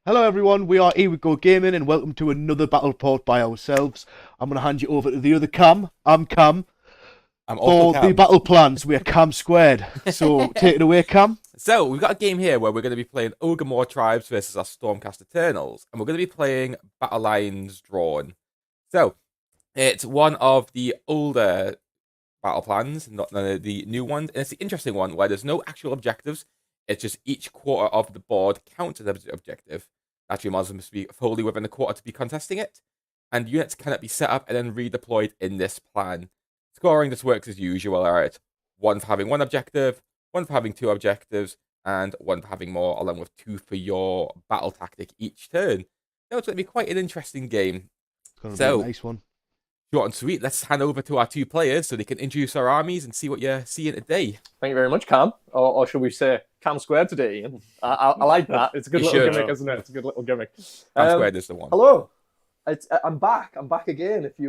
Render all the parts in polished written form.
Hello everyone, we are Here We Go Gaming and welcome to another battle report by ourselves. I'm going to hand you over to the other Cam. I'm Cam. I'm also For the Cam. battle plans, we are Cam squared. So take it away, Cam. So we've got a game here where we're going to be playing Ogor Mawtribes versus our Stormcast Eternals, and we're going to be playing Battle Lines Drawn. So it's one of the older battle plans, not none of the new ones, and it's the interesting one where there's no actual objectives. It's just each quarter of the board counts as an objective. Actually, models must be wholly within the quarter to be contesting it, and units cannot be set up and then redeployed in this plan. Scoring just works as usual. Alright, one for having one objective, one for having two objectives, and one for having more, along with two for your battle tactic each turn. So it's going to be quite an interesting game. It's going to So, be a nice one. short and sweet, let's hand over to our two players so they can introduce our armies and see what you're seeing today. Thank you very much, Cam. Or should we say Cam Squared today, Ian? I like that. It's a good You little should. gimmick, isn't it? It's a good little gimmick. Cam Squared is the one. Hello. I'm back. I'm back again. If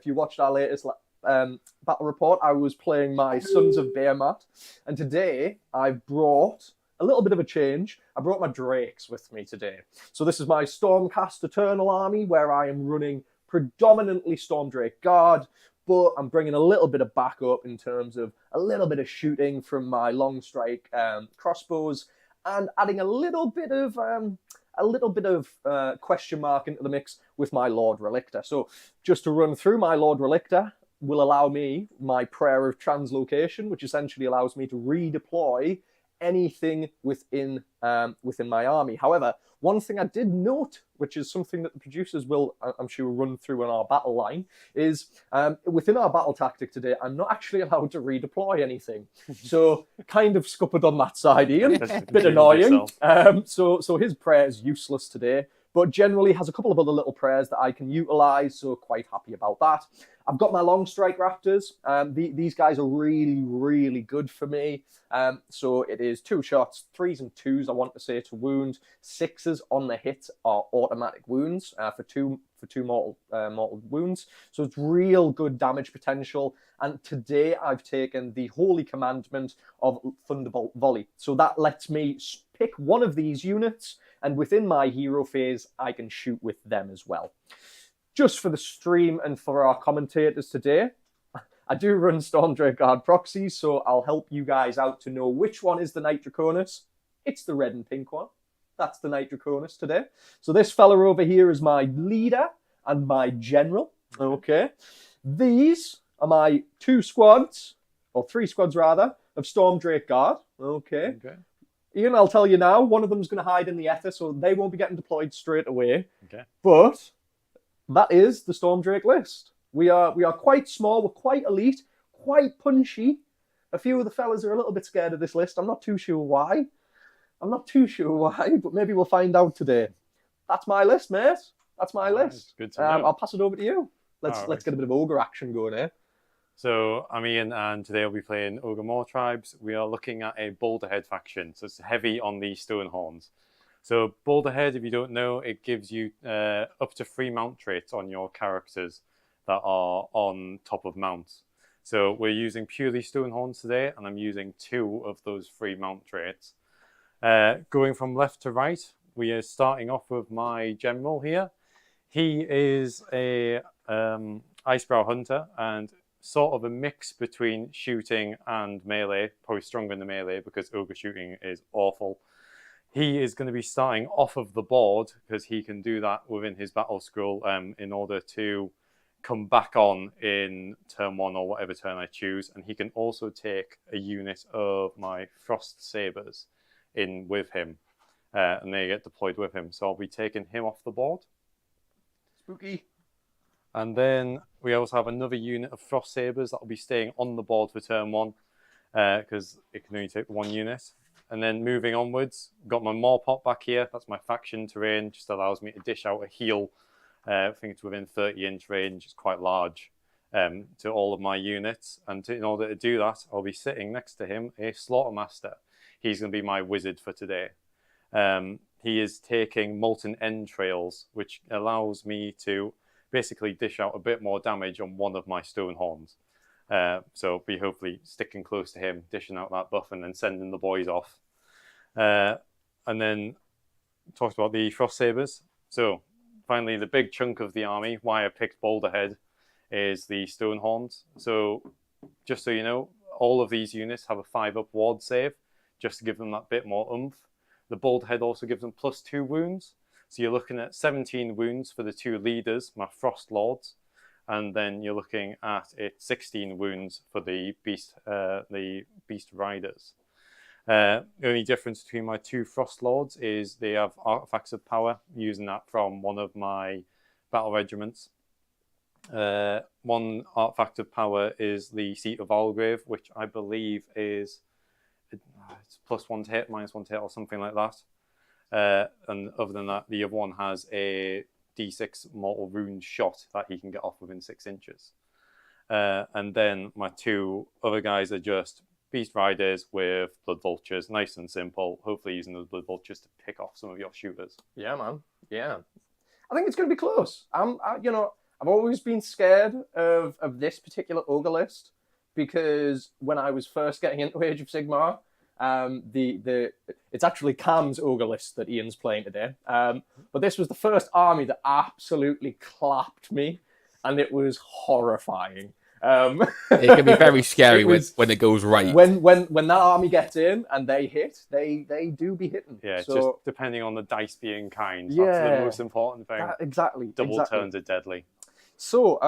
you watched our latest battle report, I was playing my Sons of Behemoth, and today I've brought a little bit of a change. I brought my Drakes with me today. So this is my Stormcast Eternal army, where I am running predominantly Stormdrake Guard, but I'm bringing a little bit of backup in terms of a little bit of shooting from my long strike crossbows, and adding a little bit of question mark into the mix with my Lord Relictor. So just to run through, my Lord Relictor will allow me my Prayer of Translocation, which essentially allows me to redeploy anything within my army. However, one thing I did note, which is something that the producers will, I'm sure, run through in our battle line, is within our battle tactic today, I'm not actually allowed to redeploy anything. So kind of scuppered on that side, Ian. Bit annoying. So his prayer is useless today, but generally has a couple of other little prayers that I can utilize, so quite happy about that. I've got my long strike raptors. These guys are really, really good for me. So it is 2 shots, 3s and 2s, I want to say, to wound. 6s on the hit are automatic wounds for two mortal wounds. So it's real good damage potential. And today I've taken the Holy Commandment of Thunderbolt Volley. So that lets me pick one of these units, and within my hero phase, I can shoot with them as well. Just for the stream and for our commentators today, I do run Stormdrake Guard proxies, so I'll help you guys out to know which one is the Knight Draconis. It's the red and pink one. That's the Knight Draconis today. So this fella over here is my leader and my general. Okay. These are my 2 squads, or 3 squads rather, of Stormdrake Guard. Okay. Ian, I'll tell you now, one of them's going to hide in the Ether, so they won't be getting deployed straight away. Okay. But that is the Stormdrake list. We are quite small, we're quite elite, quite punchy. A few of the fellas are a little bit scared of this list. I'm not too sure why, but maybe we'll find out today. That's my list, mate. That's my list. Good to know. I'll pass it over to you. Let's get a bit of ogre action going here. So I'm Ian, and today I'll be playing Ogor Mawtribes. We are looking at a Boulderhead faction, so it's heavy on the Stonehorns. So Boulderhead, if you don't know, it gives you up to 3 mount traits on your characters that are on top of mounts. So we're using purely Stonehorns today, and I'm using 2 of those 3 mount traits. Going from left to right, we are starting off with my general here. He is a Icebrow Hunter, and sort of a mix between shooting and melee, probably stronger in the melee because ogre shooting is awful. He is going to be starting off of the board because he can do that within his battle scroll in order to come back on in turn 1 or whatever turn I choose. And he can also take a unit of my Frost Sabers in with him, and they get deployed with him. So I'll be taking him off the board. Spooky. And then we also have another unit of Frost Sabers that will be staying on the board for turn 1 because it can only take 1 unit. And then moving onwards, got my Morpot back here. That's my faction terrain. Just allows me to dish out a heal. I think it's within 30-inch range. It's quite large to all of my units. And in order to do that, I'll be sitting next to him a Slaughtermaster. He's going to be my wizard for today. He is taking Molten Entrails, which allows me to basically dish out a bit more damage on one of my Stonehorns. So be hopefully sticking close to him, dishing out that buff, and then sending the boys off. And then talked about the Frost Sabers. So finally, the big chunk of the army, why I picked Boulderhead, is the Stonehorns. So just so you know, all of these units have a 5-up ward save, just to give them that bit more oomph. The Boulderhead also gives them +2 wounds. So you're looking at 17 wounds for the 2 leaders, my Frostlords, and then you're looking at 16 wounds for the Beast Riders. The only difference between my 2 Frostlords is they have Artefacts of Power, using that from one of my battle regiments. One Artifact of Power is the Seat of Alvagr, which I believe is it's +1 to hit, -1 to hit, or something like that. And other than that, the other one has a D6 mortal wound shot that he can get off within 6 inches. And then my 2 other guys are just Beast Riders with Blood Vultures, nice and simple. Hopefully using those Blood Vultures to pick off some of your shooters. Yeah, man. Yeah. I think it's going to be close. I've always been scared of this particular ogre list because when I was first getting into Age of Sigmar, it's actually Cam's ogre list that Ian's playing today. But this was the first army that absolutely clapped me, and it was horrifying. It can be very scary when it goes right. When that army gets in and they hit, they do be hitting. Yeah, so, just depending on the dice being kind. Yeah, that's the most important thing. Exactly. Double turns are deadly. So,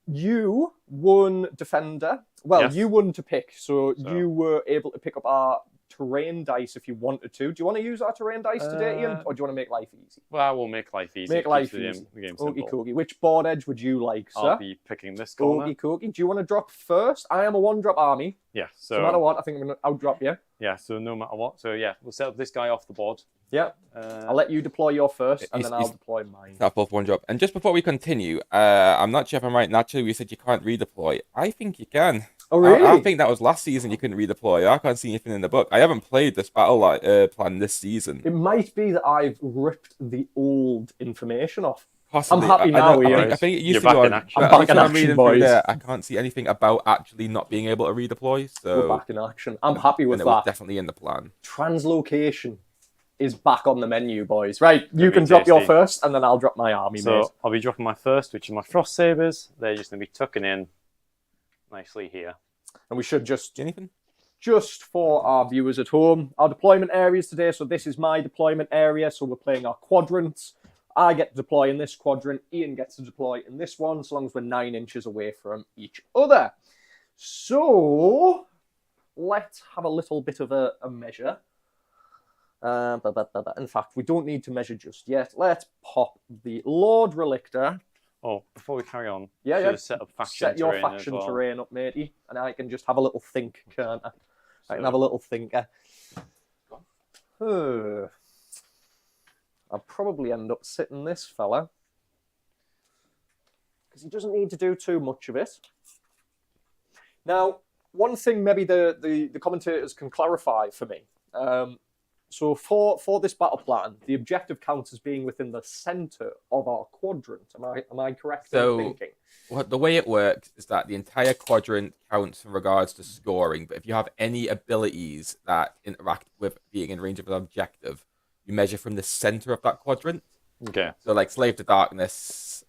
you won Defender. Well, Yes. you won to pick, so you were able to pick up our terrain dice if you wanted to. Do you want to use our terrain dice today, Ian, or do you want to make life easy? Well, we'll make life easy. Make life easy. The game Okie simple. dokie. Which board edge would you like, sir? I'll be picking this corner. Okie dokie. Do you want to drop first? I am a 1-drop army. Yeah, So no matter what, I think I'm going to outdrop you. Yeah, so no matter what. So yeah, we'll set up this guy off the board. Yeah. I'll let you deploy your first, and then I'll deploy mine. Not both 1-drop. And just before we continue, I'm not sure if I'm right. Naturally, we said you can't redeploy. I think you can. Oh, really? I think that was last season you couldn't redeploy. I can't see anything in the book. I haven't played this battle plan this season. It might be that I've ripped the old information off. Possibly. I'm happy now, I think it used You're to go back in on. action. I'm but back in I'm action, reading through boys. there, I can't see anything about actually not being able to redeploy. So We're back in action. I'm happy with and it was that. definitely in the plan. Translocation is back on the menu, boys. Right, you Very can drop your tasty. first, and then I'll drop my army, So mate. I'll be dropping my first, which is my Frost Sabers. They're just going to be tucking in nicely here. And we should just Anything? for our viewers at home, our deployment areas today. So this is my deployment area. So we're playing our quadrants. I get to deploy in this quadrant. Ian gets to deploy in this one, so long as we're 9 inches away from each other. So let's have a little bit of a measure. In fact, we don't need to measure just yet. Let's pop the Lord Relictor. Oh, before we carry on, Yeah, should yeah. have set up faction Set your terrain faction as well. terrain up, matey, and I can just have a little think, can't I? I can have a little thinker. I'll probably end up sitting this fella because he doesn't need to do too much of it. Now, one thing maybe the commentators can clarify for me. So for this battle plan, the objective counts as being within the centre of our quadrant. Am I correct in thinking? Well, the way it works is that the entire quadrant counts in regards to scoring, but if you have any abilities that interact with being in range of an objective, you measure from the center of that quadrant. Okay. So, like Slave to Darkness.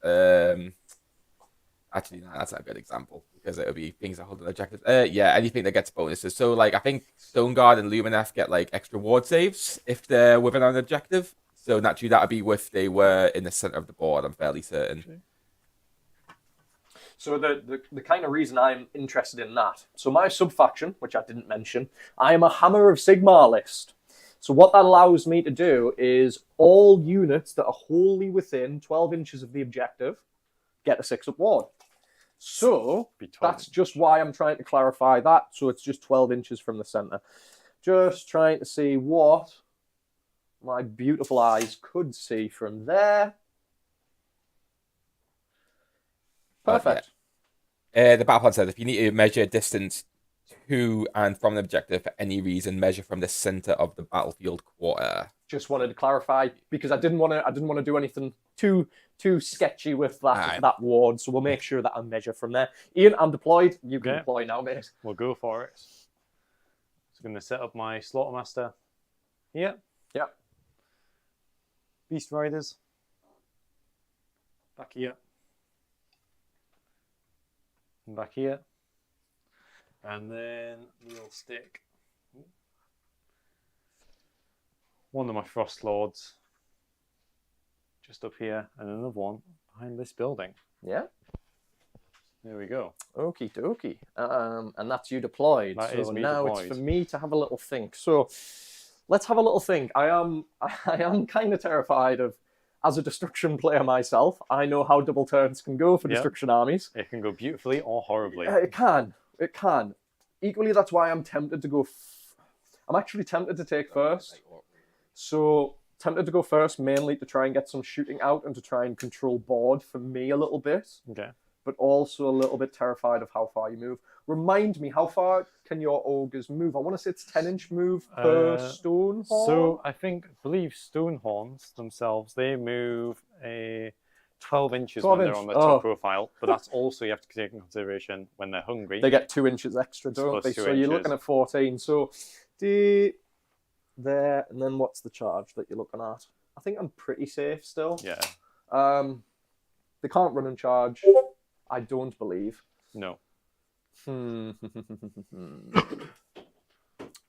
Actually, no, that's not a good example because it would be things that hold an objective. Yeah, anything that gets bonuses. So, like, I think Stone Guard and Lumineth get like extra ward saves if they're within an objective. So naturally, that would be if they were in the center of the board. I'm fairly certain. So the kind of reason I'm interested in that. So my subfaction, which I didn't mention, I am a Hammer of Sigmar list. So what that allows me to do is all units that are wholly within 12 inches of the objective get a 6-up ward. So that's just why I'm trying to clarify that. So it's just 12 inches from the center. Just trying to see what my beautiful eyes could see from there. Perfect. The battle plan says if you need to measure distance to and from the objective for any reason, measure from the center of the battlefield quarter. Just wanted to clarify because I didn't want to do anything too sketchy with that ward. So we'll make sure that I measure from there. Ian, I'm deployed. You can deploy now, mate. We'll go for it. So I'm going to set up my Slaughtermaster here. Yep. Beast Riders. Back here. And back here. And then we'll stick one of my Frostlords just up here, and another one behind this building. Yeah. There we go. Okie dokie. And that's you deployed. That so is me now deployed. it's for me to have a little think. So let's have a little think. I am kind of terrified of, as a destruction player myself, I know how double turns can go for Yep. destruction armies. It can go beautifully or horribly. It can. It can. Equally, that's why I'm tempted to go. I'm actually tempted to take first. So tempted to go first, mainly to try and get some shooting out and to try and control board for me a little bit. Okay. But also a little bit terrified of how far you move. Remind me, how far can your ogres move? I want to say it's 10-inch move per Stonehorn. So I believe Stonehorns themselves, they move a 12 inches 12 when inch. they're on the top profile, but that's also you have to take in consideration when they're hungry. They get 2 inches extra, don't Plus they? 2 So you're inches. looking at 14. So there, and then what's the charge that you're looking at? I think I'm pretty safe still. Yeah. They can't run and charge. I don't believe. No.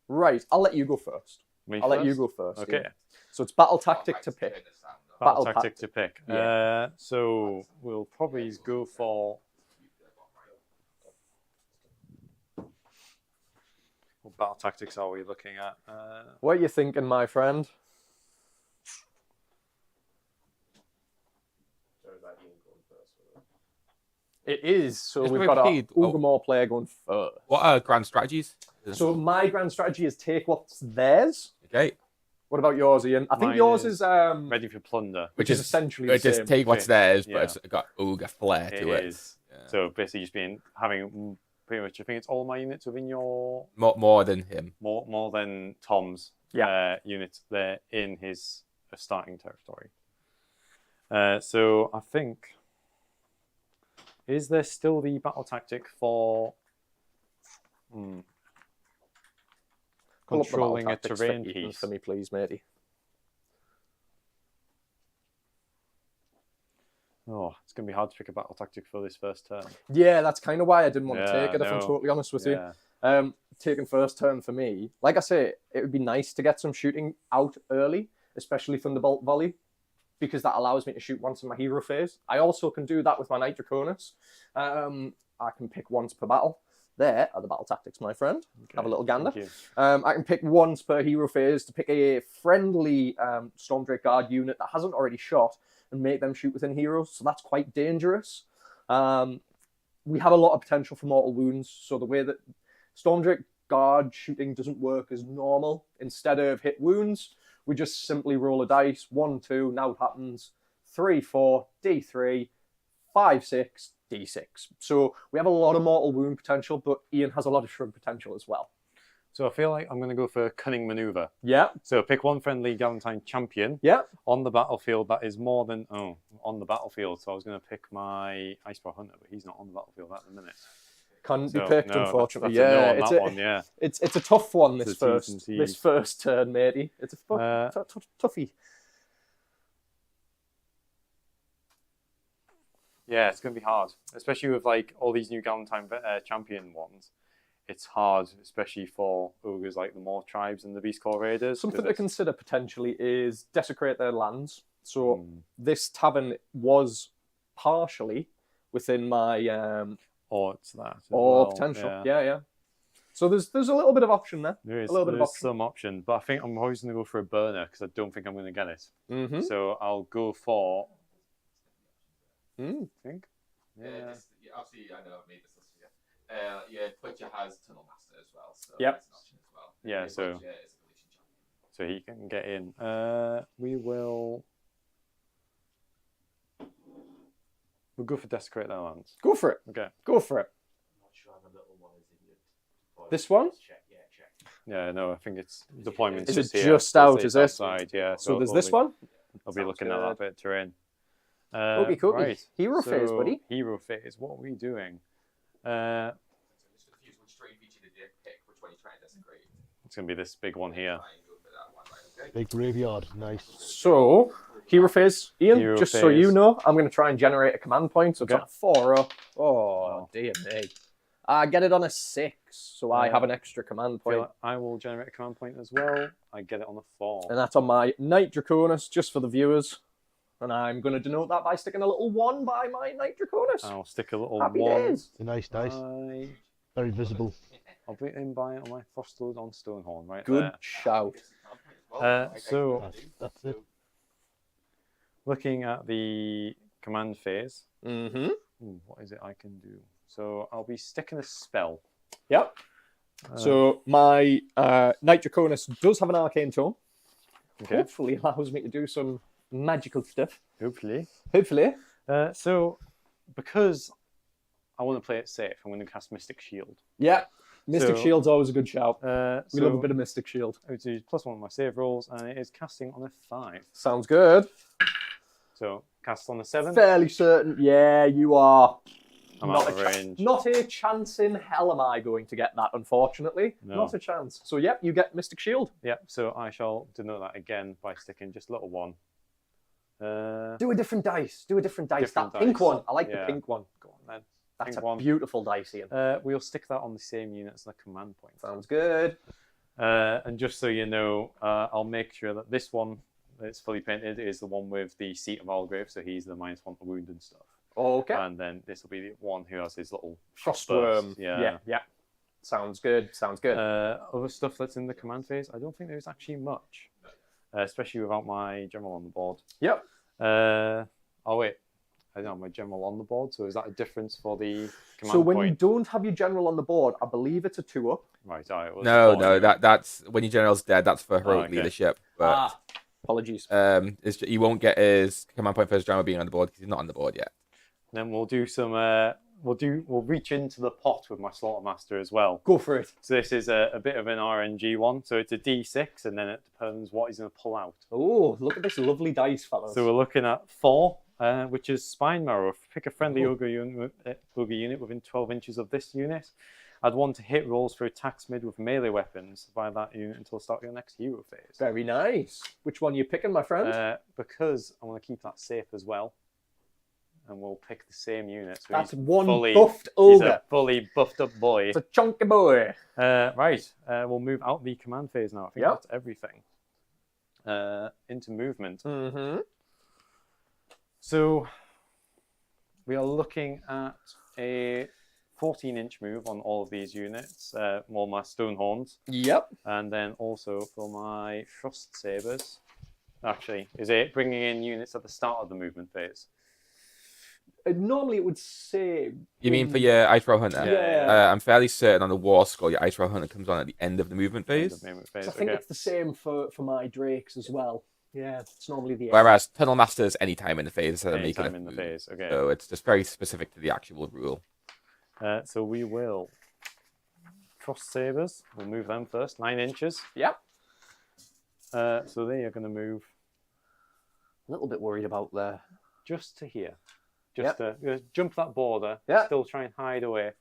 Right, I'll let you go first. Me I'll let you first? go first. Okay. Yeah. So it's battle tactic to pick. Battle Battle tactic to pick. Yeah. So we'll probably go for. What battle tactics are we looking at? What are you thinking, my friend? It is. So Just we've got our repeat. Ogor player going first. What are grand strategies? So my grand strategy is take what's theirs. Okay. What about yours, Ian? I think Mine yours is is ready for plunder. which is essentially the just same. take what's Okay. theirs, but Yeah. it's got ogre flair to it. It is. Yeah. So basically, just having pretty much. I think it's all my units within your More than him. more than Tom's units there in his starting territory. So I think, is there still the battle tactic for Pull up the battle controlling a tactics for terrain Ethan piece? for me, please, matey. Oh, it's going to be hard to pick a battle tactic for this first turn. Yeah, that's kind of why I didn't want to Yeah, take it, if I'm no. totally honest with you. Yeah. Taking first turn for me, like I say, it would be nice to get some shooting out early, especially Thunderbolt Volley, because that allows me to shoot once in my hero phase. I also can do that with my Knight Draconis. I can pick once per battle. There are the battle tactics, my friend. Okay, Have a little gander. thank you. I can pick once per hero phase to pick a friendly Stormdrake Guard unit that hasn't already shot and make them shoot within heroes. So that's quite dangerous. We have a lot of potential for mortal wounds. So the way that Stormdrake Guard shooting doesn't work as normal. Instead of hit wounds, we just simply roll a dice. 1, 2, now it happens. 3, 4, D3, 5, 6, D6. So we have a lot of mortal wound potential, but Ian has a lot of shrug potential as well. So I feel like I'm going to go for Cunning Maneuver. Yeah. So pick one friendly Galentine champion Yeah. on the battlefield that is more than on the battlefield. So I was going to pick my Icebrow Hunter, but he's not on the battlefield at the minute. Can't be So, picked, no, unfortunately. that's a no Yeah, on it's that one. Yeah. it's a tough one. This It's a T's and first this C's. first turn, matey. It's a toughie. Yeah, it's going to be hard, especially with like all these new Galentine champion ones. It's hard, especially for ogres like the Mawtribes and the Beast Core Raiders. Something 'cause to it's- consider potentially is desecrate their lands. So this tavern was partially within my Or it's that. as or well, potential. Yeah. So there's a little bit of option there. There is, a little bit of there's option. some option, but I think I'm always going to go for a burner because I don't think I'm going to get it. Mm-hmm. So I'll go for. Mm. I think. Yeah. Obviously, I know I've made this list for you. Yeah, Twitcher has Tunnel Master as well. So Yep. that's an option as well. Yeah, so- Twitcher is a collision champion. So he can get in. We will. We'll go for Desecrate Their Lands. Go for it. Okay. Go for it. This one? Yeah, no, I think it's deployment. Is it just here, just so out, it's is it? outside, yeah. So there's we'll this be- one. I'll be Sounds looking at good. that bit of terrain. Cookie, cookie. Right. Hero phase, so buddy. Hero phase. What are we doing? So I'm just confused which trade feature did you pick? Which one are you trying to desecrate? It's going to be this big one here. Try and go for that one, right, okay? Big graveyard, nice. So Hero phase, Ian, Hero just so phase. you know, I'm going to try and generate a command point. So it's Okay. on a 4-up. Oh, dear me. I get it on a 6, so I have an extra command point. I will generate a command point as well. I get it on a 4. And that's on my Knight Draconis, just for the viewers. And I'm going to denote that by sticking a little 1 by my Knight Draconis. I'll stick a little Happy 1. days. It's a nice dice. Very visible. I'll put it in by on my Frostlord on Stonehorn right Good there. shout. So That's it. looking at the command phase, Mm-hmm. what is it I can do? So I'll be sticking a spell. Yep. So my Knight Draconis does have an Arcane Tome. Okay. Hopefully allows me to do some magical stuff. Hopefully. Hopefully. So because I want to play it safe, I'm going to cast Mystic Shield. Yeah. Mystic So- Shield's always a good shout. We so love a bit of Mystic Shield. I would do +1 on my save rolls, and it is casting on a 5. Sounds good. So cast on a 7. Fairly certain. Yeah, you are. I'm not out of a range. Not a chance in hell am I going to get that, unfortunately. No. Not a chance. So, yep, you get Mystic Shield. Yep. So I shall denote that again by sticking just a little 1. Do a different dice. Do a different dice. Different that pink dice. one. I like Yeah. the pink one. Go on then. That's Pink a one. beautiful dice, Ian. We'll stick that on the same unit as the command point. Sounds good. And just so you know, I'll make sure that this one that's fully painted is the one with the seat of Alvagr, so he's the -1 to wound and stuff. Okay. And then this will be the one who has his little Frostwyrm. burst. Yeah. Yeah. Sounds good. Sounds good. Other stuff that's in the command phase, I don't think there's actually much, especially without my general on the board. Yep. Oh wait, I don't have my general on the board, so is that a difference for the command So when you point? don't have your general on the board, I believe it's a 2-up. Right, all right. Well, No, it's a no, 4. that's when your general's dead. That's for heroic okay. leadership. But Apologies. he won't get his command point for his general being on the board because he's not on the board yet. Then we'll do some. We'll reach into the pot with my Slaughtermaster as well. Go for it. So this is a bit of an RNG one. So it's a D6, and then it depends what he's going to pull out. Oh, look at this lovely dice, fellas. So we're looking at 4, which is Spine Marrow. Pick a friendly ogre unit within 12 inches of this unit. Add 1 to hit rolls for attacks made with melee weapons by that unit until the start of your next hero phase. Very nice. Which one are you picking, my friend? Because I want to keep that safe as well. And we'll pick the same unit. So That's he's one fully, buffed He's ogre. a fully buffed up boy. It's a chunky boy. Right, we'll move out the command phase now. I think Yep. that's everything. Into movement. Mm-hmm. So we are looking at a 14-inch move on all of these units, more my Stonehorns, Yep. and then also for my Frost Sabers. Actually, is it bringing in units at the start of the movement phase? Normally it would say... You mean for your Icebrow Hunter? Yeah. I'm fairly certain on the War Skull, your Icebrow Hunter comes on at the end of the movement End phase. of movement phase. I think Okay. it's the same for my Drakes as well. Yeah, it's normally the end. Whereas Tunnel Master's anytime in the phase instead of making Anytime a in the move. phase. Okay. So it's just very specific to the actual rule. So we will Frost Sabers. We'll move them first. 9 inches. Yep. So they are going to move A little bit worried about there. just to here. Just to jump that border. Yeah. Still try and hide away.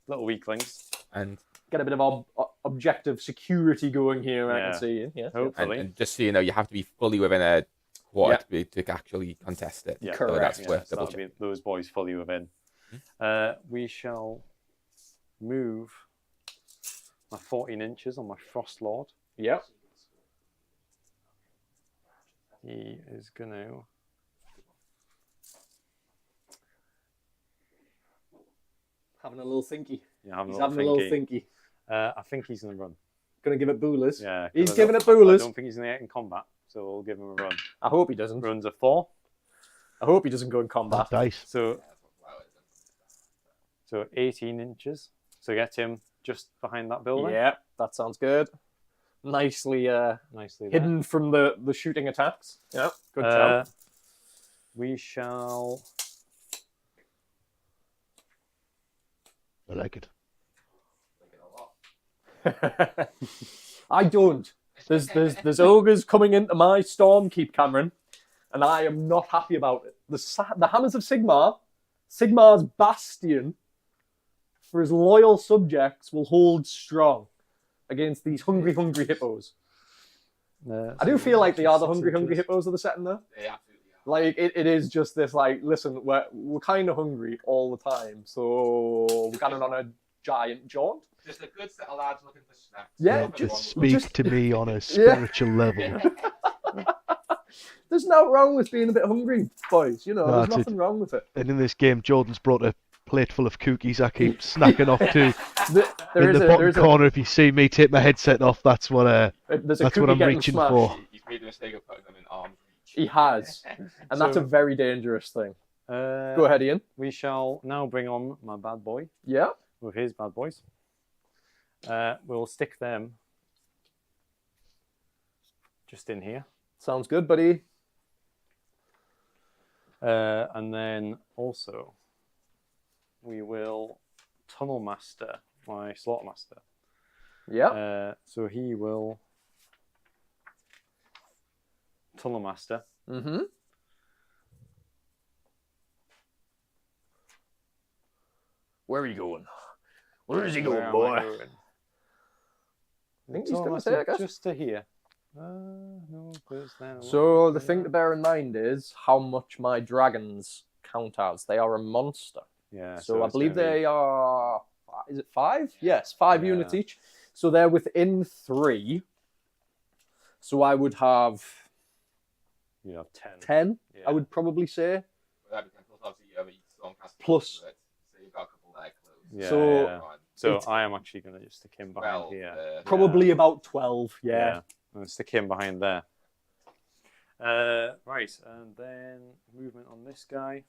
Little weaklings. And Get a bit of objective security going here, I Yeah. can see. Yeah. Hopefully. and just so you know, you have to be fully within a quarter to actually contest it. Yeah. So Correct. that's worth So double that'll checking. be those boys fully within. We shall move my 14 inches on my Frostlord. Yep. He is going to... Having a little thinky. Yeah, He's having a little thinky. I think he's going to run. Gonna give it boolers. Yeah, 'cause He's I giving don't- it boolers. I don't think he's going to get in combat, so we'll give him a run. I hope he doesn't. Runs a 4. I hope he doesn't go in combat. Dice. So 18 inches. So get him just behind that building. Yeah, that sounds good. Nicely Nicely there. hidden from the shooting attacks. Yeah, good job. We shall... I like it. I don't. There's ogres coming into my Stormkeep, Cameron, and I am not happy about it. The Hammers of Sigmar, Sigmar's bastion, for his loyal subjects, will hold strong against these hungry hippos. I do feel like they are the hungry hippos of the setting, though. They absolutely Like it is just this. Like, listen, we're kind of hungry all the time, so we're going on a giant jaunt. Just a good set of lads looking for snacks. Yeah, Just just- speak to me on a spiritual level. There's no wrong with being a bit hungry, boys. You know, No, there's that's nothing wrong with it. And in this game, Jordan's brought a plate full of cookies. I keep snacking off too. In the bottom corner, if you see me take my headset off, that's what there's a that's what cookie I'm getting reaching smashed. for. He's made the mistake of putting them in arm's reach. He has, and that's a So- very dangerous thing. Go ahead, Ian. We shall now bring on my bad boy Yeah. with his bad boys. We'll stick them just in here. Sounds good, buddy. And then also we will Tunnel Master my Slaughtermaster. Yeah. So he will Tunnel Master. Mm-hmm. Where are you going? Where is he Where going, am boy? I going? I think he's Tunnel gonna Master say, I guess. just to here. No, because then So the thing to bear in mind is how much my dragons count as. They are a monster. yeah. So I it's believe gonna be- they are. Is it 5? Yes, 5 Yeah. units each. So they're within 3. So I would have You have 10. 10. Yeah. I would probably say. Well, that'd be 10 plus obviously you have each Stormcast Plus- to it, so you've got a couple there close. Yeah, So- yeah. So It's- I am actually going to just stick him behind 12 here. there. Probably about 12. Yeah. I'm going to stick him behind there. Right, and then movement on this guy.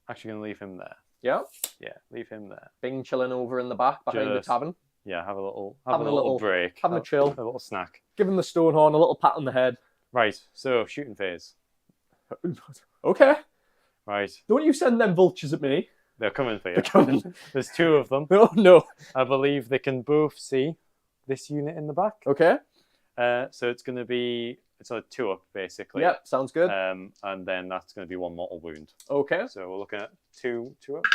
Actually going to leave him there. Yeah. Yeah, leave him there. Bing chilling over in the back behind the Just- tavern. Yeah, have a little Having a little- break. having a chill. A little snack. Giving the Stonehorn a little pat on the head. Right, so shooting phase. Okay. Right, Don't you send them vultures at me. they're coming for you. They're coming. There's 2 of them. Oh, no. I believe they can both see this unit in the back. Okay. So it's going to be, it's a 2 up basically. Yep, sounds good. And then that's going to be 1 mortal wound. Okay. So we're looking at 2 ups,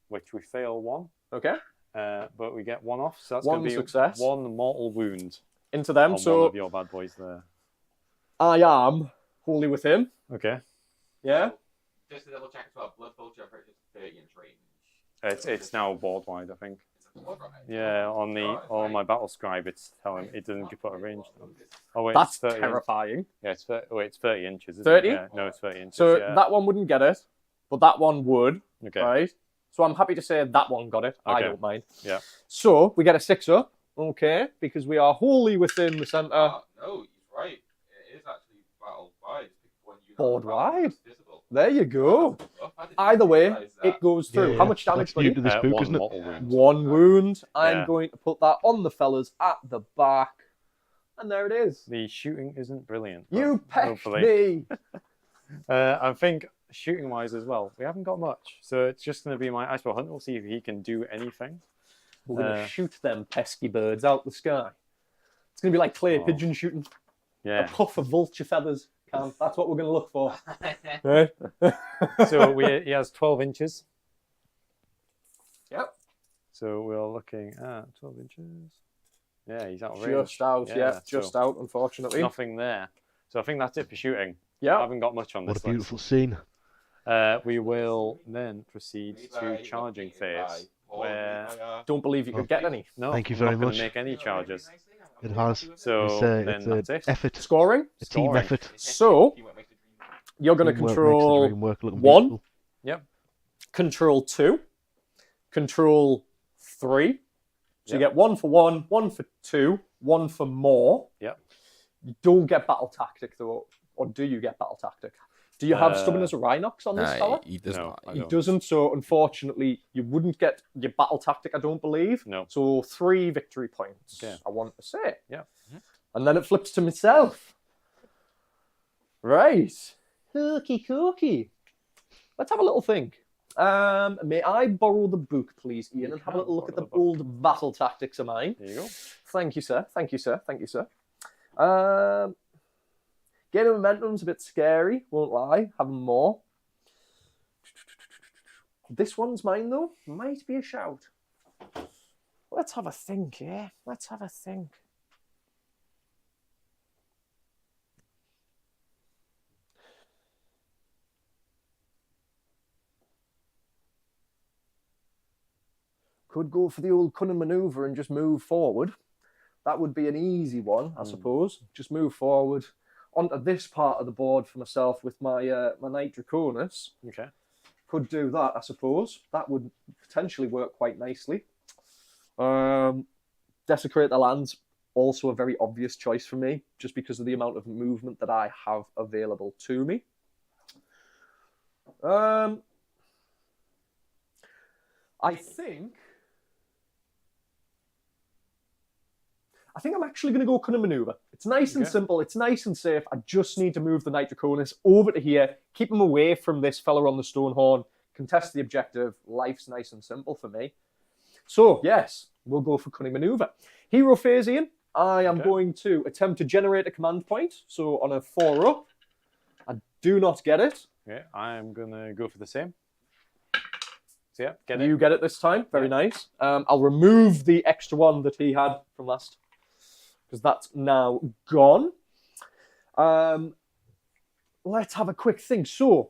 which we fail 1. Okay. But we get 1 off. So that's One going to be success. 1 mortal wound Into them. on one So of your bad boys there. I am wholly with him. Okay. Yeah. Just to double check as well, Blood Vulture, I've heard it's 30 inch range. It's now board wide, I think. It's a board, right? Yeah, on my battle scribe, it's telling it doesn't put a range. Oh wait, That's it's 30 terrifying. Yeah, it's 30, wait, it's 30 inches. Isn't 30? It? Yeah, no, it's 30 inches. So yeah. that one wouldn't get it, but that one would. Okay. Right. So I'm happy to say that one got it. I Okay. don't mind. Yeah. So we get a 6 up. Okay, because we are wholly within the centre. No, he's right. It is actually battle wide. Board wide? Visible. There you go. I didn't Either way, realise that. it goes through. Yeah, How much damage, that's new to buddy? this book, 1 isn't it? mortal wound. 1 wound. I'm Yeah. going to put that on the fellas at the back. And there it is. The shooting isn't brilliant. but You pecked hopefully. me. I think shooting wise as well, we haven't got much. So it's just going to be my Icebrow Hunter. We'll see if he can do anything. We're going to Uh, shoot them pesky birds out the sky. It's going to be like clay Oh. pigeon shooting. A Yeah. puff of vulture feathers. Cam. That's what we're going to look for. Right? So he has 12 inches. Yep. So we're looking at 12 inches. Yeah, he's out of range. Just out, yeah. Just so out, unfortunately. nothing there. So I think that's it for shooting. I Yeah. haven't got much on What this a beautiful scene. list. We will then proceed to charging phase. Where Don't believe you could get any. no, Thank you I'm very not gonna much. make any charges. It has. So It's then that's an it. effort, Scoring. a team Scoring. effort. So, you're going to Teamwork makes the control dream work. Looking 1, beautiful. control 2, control 3. So you Yep. get 1 for 1, 1 for 2, 1 for more. Yep. You don't get battle tactic though, or do you get battle tactic? Do you have stubbornness of Rhinox on this fella? he does No, not. I He don't. doesn't, so unfortunately you wouldn't get your battle tactic, I don't believe. No. So 3 victory points, Okay. I want to say. Yeah. And then it flips to myself. Right. Hooky cookie. Let's have a little think. May I borrow the book, please, Ian, and have a can little look at the borrow the book. old battle tactics of mine? There you go. Thank you, sir. Thank you, sir. Thank you, sir. Gaining momentum's a bit scary, won't lie. Having more. This one's mine, though. Might be a shout. Let's have a think, yeah? Let's have a think. could go for the old cunning maneuver and just move forward. That would be an easy one, I suppose. Just move forward onto this part of the board for myself with my my Knight Draconis. Okay. Could do that, I suppose. That would potentially work quite nicely. Desecrate the lands, also a very obvious choice for me, just because of the amount of movement that I have available to me. I think I'm actually going to go cunning maneuver. It's nice and simple. It's nice and safe. I just need to move the Knight Draconis over to here, keep him away from this fella on the Stonehorn, contest the objective. Life's nice and simple for me. So, yes, we'll go for cunning maneuver. Hero phase, Ian. I am going to attempt to generate a command point. So, on a 4-up, I do not get it. Okay, I'm going to go for the same. So, yeah, get it. You get it this time. Very nice. I'll remove the extra one that he had from last, because that's now gone. Let's have a quick think. So,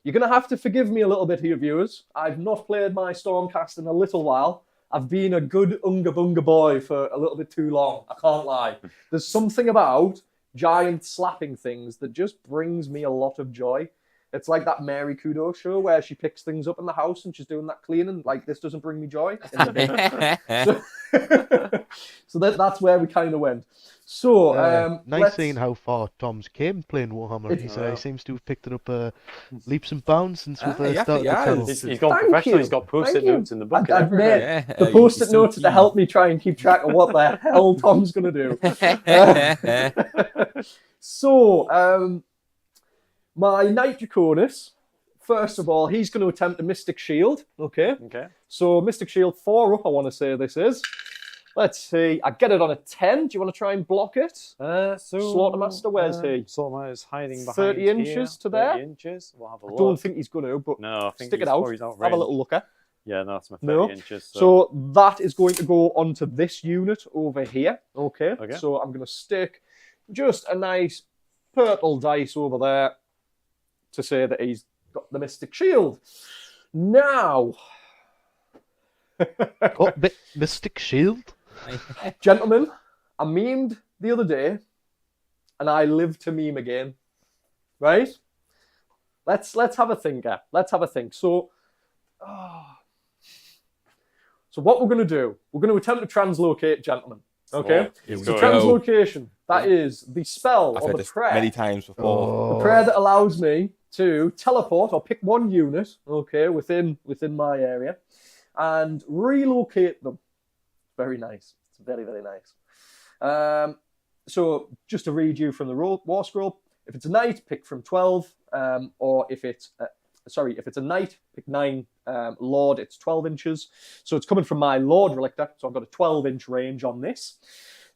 you're going to have to forgive me a little bit here, viewers. I've not played my Stormcast in a little while. I've been a good Unga Bunga boy for a little bit too long. I can't lie. There's something about giant slapping things that just brings me a lot of joy. It's like that Mary Kudo show where she picks things up in the house and she's doing that cleaning. Like, this doesn't bring me joy. So that's where we kind of went. So, nice seeing how far Tom's came playing Warhammer. He seems to have picked it up leaps and bounds since we first started the channel. He's gone professional. He's got post-it notes in the book. The post-it notes to help me try and keep track of what the hell Tom's going to do. So, my Knight Draconis, first of all, he's going to attempt a Mystic Shield. Okay. So, Mystic Shield 4-up, I want to say this is. Let's see. I get it on a 10. Do you want to try and block it? Slaughtermaster, where's he? Slaughtermaster is hiding behind 30 inches to there? 30 inches. We'll have a look. I don't think he's going to, but no, I think stick it out. Have a little looker. Yeah, no, that's my 30 inches. So that is going to go onto this unit over here. Okay. So I'm going to stick just a nice purple dice over there to say that he's got the Mystic Shield. Now... Mystic Shield? Gentlemen, I memed the other day, and I live to meme again. Right? Let's have a thinker. Let's have a think. So what we're going to do, we're going to attempt to translocate, gentlemen. Okay? So translocation, that is the spell I've or heard the this prayer. many times before. The prayer that allows me to teleport or pick one unit, okay, within my area, and relocate them. Very nice. It's very, very nice. So just to read you from the War Scroll, if it's a knight, pick from 12, or if it's a knight, pick 9. Lord, it's 12 inches. So it's coming from my Lord Relictor, so I've got a 12-inch range on this.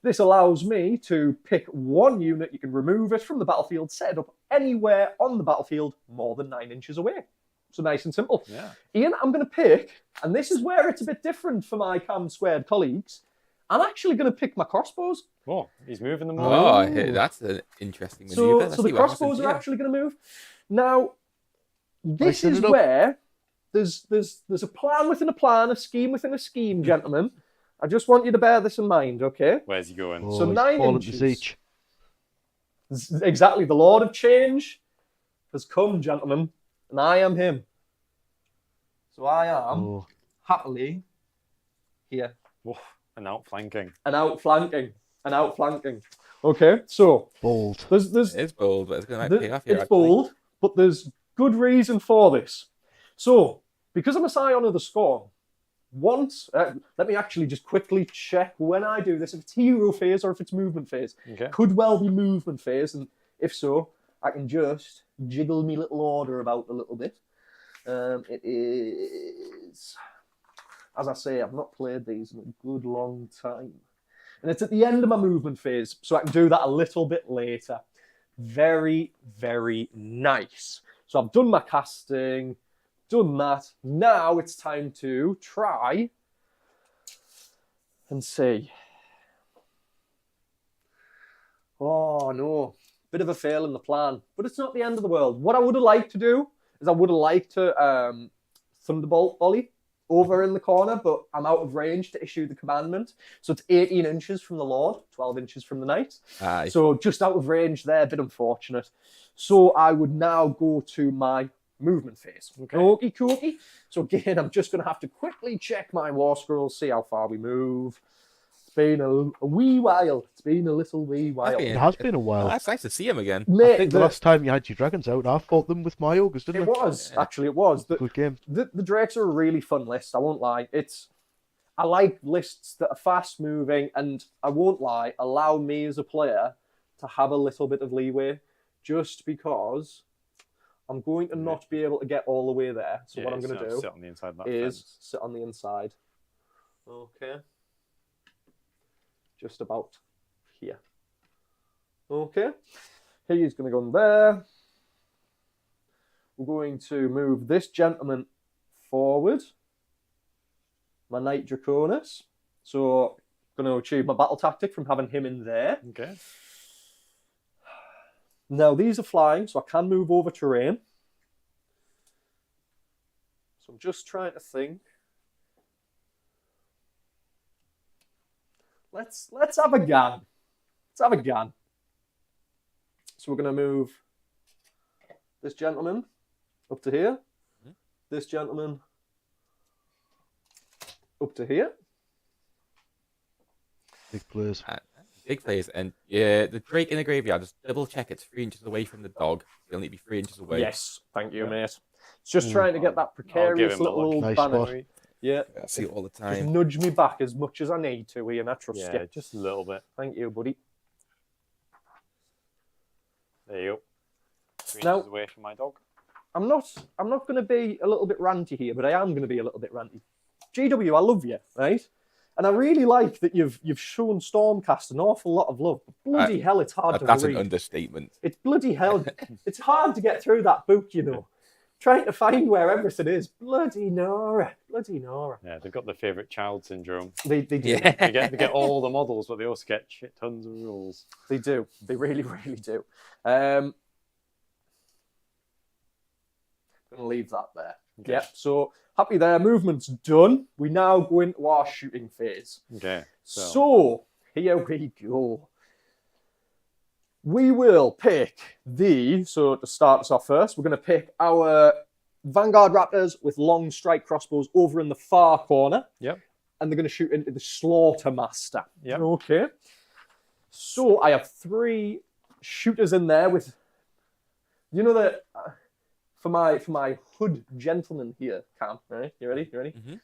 This allows me to pick one unit. You can remove it from the battlefield, set it up anywhere on the battlefield more than 9 inches away. So nice and simple. Yeah. Ian, I'm going to pick, and this is where it's a bit different for my Cam Squared colleagues, I'm actually going to pick my crossbows. Oh, he's moving them. Oh, that's an interesting maneuver. So the crossbows are actually going to move. Now, this is where there's a plan within a plan, a scheme within a scheme, gentlemen. I just want you to bear this in mind, okay? Where's he going? So 9 inches. Exactly. The Lord of Change has come, gentlemen, and I am him. So I am happily here. Oh, and outflanking. Okay, so bold. It's bold, but it's going to pay off here. It's bold, but there's good reason for this. So, because I'm a Scion of the Scorn, once, let me actually just quickly check when I do this, if it's hero phase or if it's movement phase. Okay. Could well be movement phase, and if so, I can just jiggle me little order about a little bit. It is, as I say, I've not played these in a good long time. And it's at the end of my movement phase, so I can do that a little bit later. Very, very nice. So I've done my casting, done that. Now it's time to try and see. Oh, no. Bit of a fail in the plan, but it's not the end of the world. What I would have liked to do is I would have liked to Thunderbolt volley. over in the corner, but I'm out of range to issue the commandment. So it's 18 inches from the Lord, 12 inches from the Knight. Aye. So just out of range there, a bit unfortunate. So I would now go to my movement phase. Okay. Okie dokie. So again, I'm just going to have to quickly check my war scrolls, see how far we move. It's been a wee while. It's been a little wee while. been- It has been a while. That's nice to see him again. Mate, I think the last time you had your dragons out, I fought them with my ogres, didn't I? it was, actually, it was. Good game. The Drakes are a really fun list, I won't lie. I like lists that are fast moving and, I won't lie, allow me as a player to have a little bit of leeway, just because I'm going to not be able to get all the way there. So what I'm going to do sit on the inside of that is fence. sit on the inside. Okay. Just about here. Okay. He's going to go in there. We're going to move this gentleman forward. My Knight Draconis. So I'm going to achieve my battle tactic from having him in there. Okay. Now these are flying, so I can move over terrain. So I'm just trying to think. Let's have a gun. Let's have a gun. So we're going to move this gentleman up to here. This gentleman up to here. Big players. Big players, and yeah, the Drake in the graveyard, just double check it's 3 inches away from the dog. You'll need to be 3 inches away. Yes, thank you, mate. It's just trying to get that I'll give precarious him the little look. Nice banner. spot. Yeah, I see it all the just time. nudge me back as much as I need to, Ian. I trust Yeah, you. just a little bit. Thank you, buddy. There you go. 3 Now- inches away from my dog. I'm not going to be a little bit ranty here, but I am going to be a little bit ranty. GW, I love you, right? And I really like that you've shown Stormcast an awful lot of love. But bloody hell, it's hard to That's an read. understatement. It's bloody hell. It's hard to get through that book, you know. Trying to find where everything is. Bloody Nora. Bloody Nora. Yeah, they've got the favourite child syndrome. They do. Yeah. They get all the models, but they also get shit tons of rules. They do. They really, really do. I'm going to leave that there. Okay. Yep. So happy there. Movement's done. We now go into our shooting phase. Okay. So here we go. We will pick so to start us off first, we're going to pick our Vanguard Raptors with long strike crossbows over in the far corner. Yep. And they're going to shoot into the Slaughtermaster. Yep. Okay. So I have 3 shooters in there with, you know that, for my hood gentleman here, Cam, right? You ready? Mhm.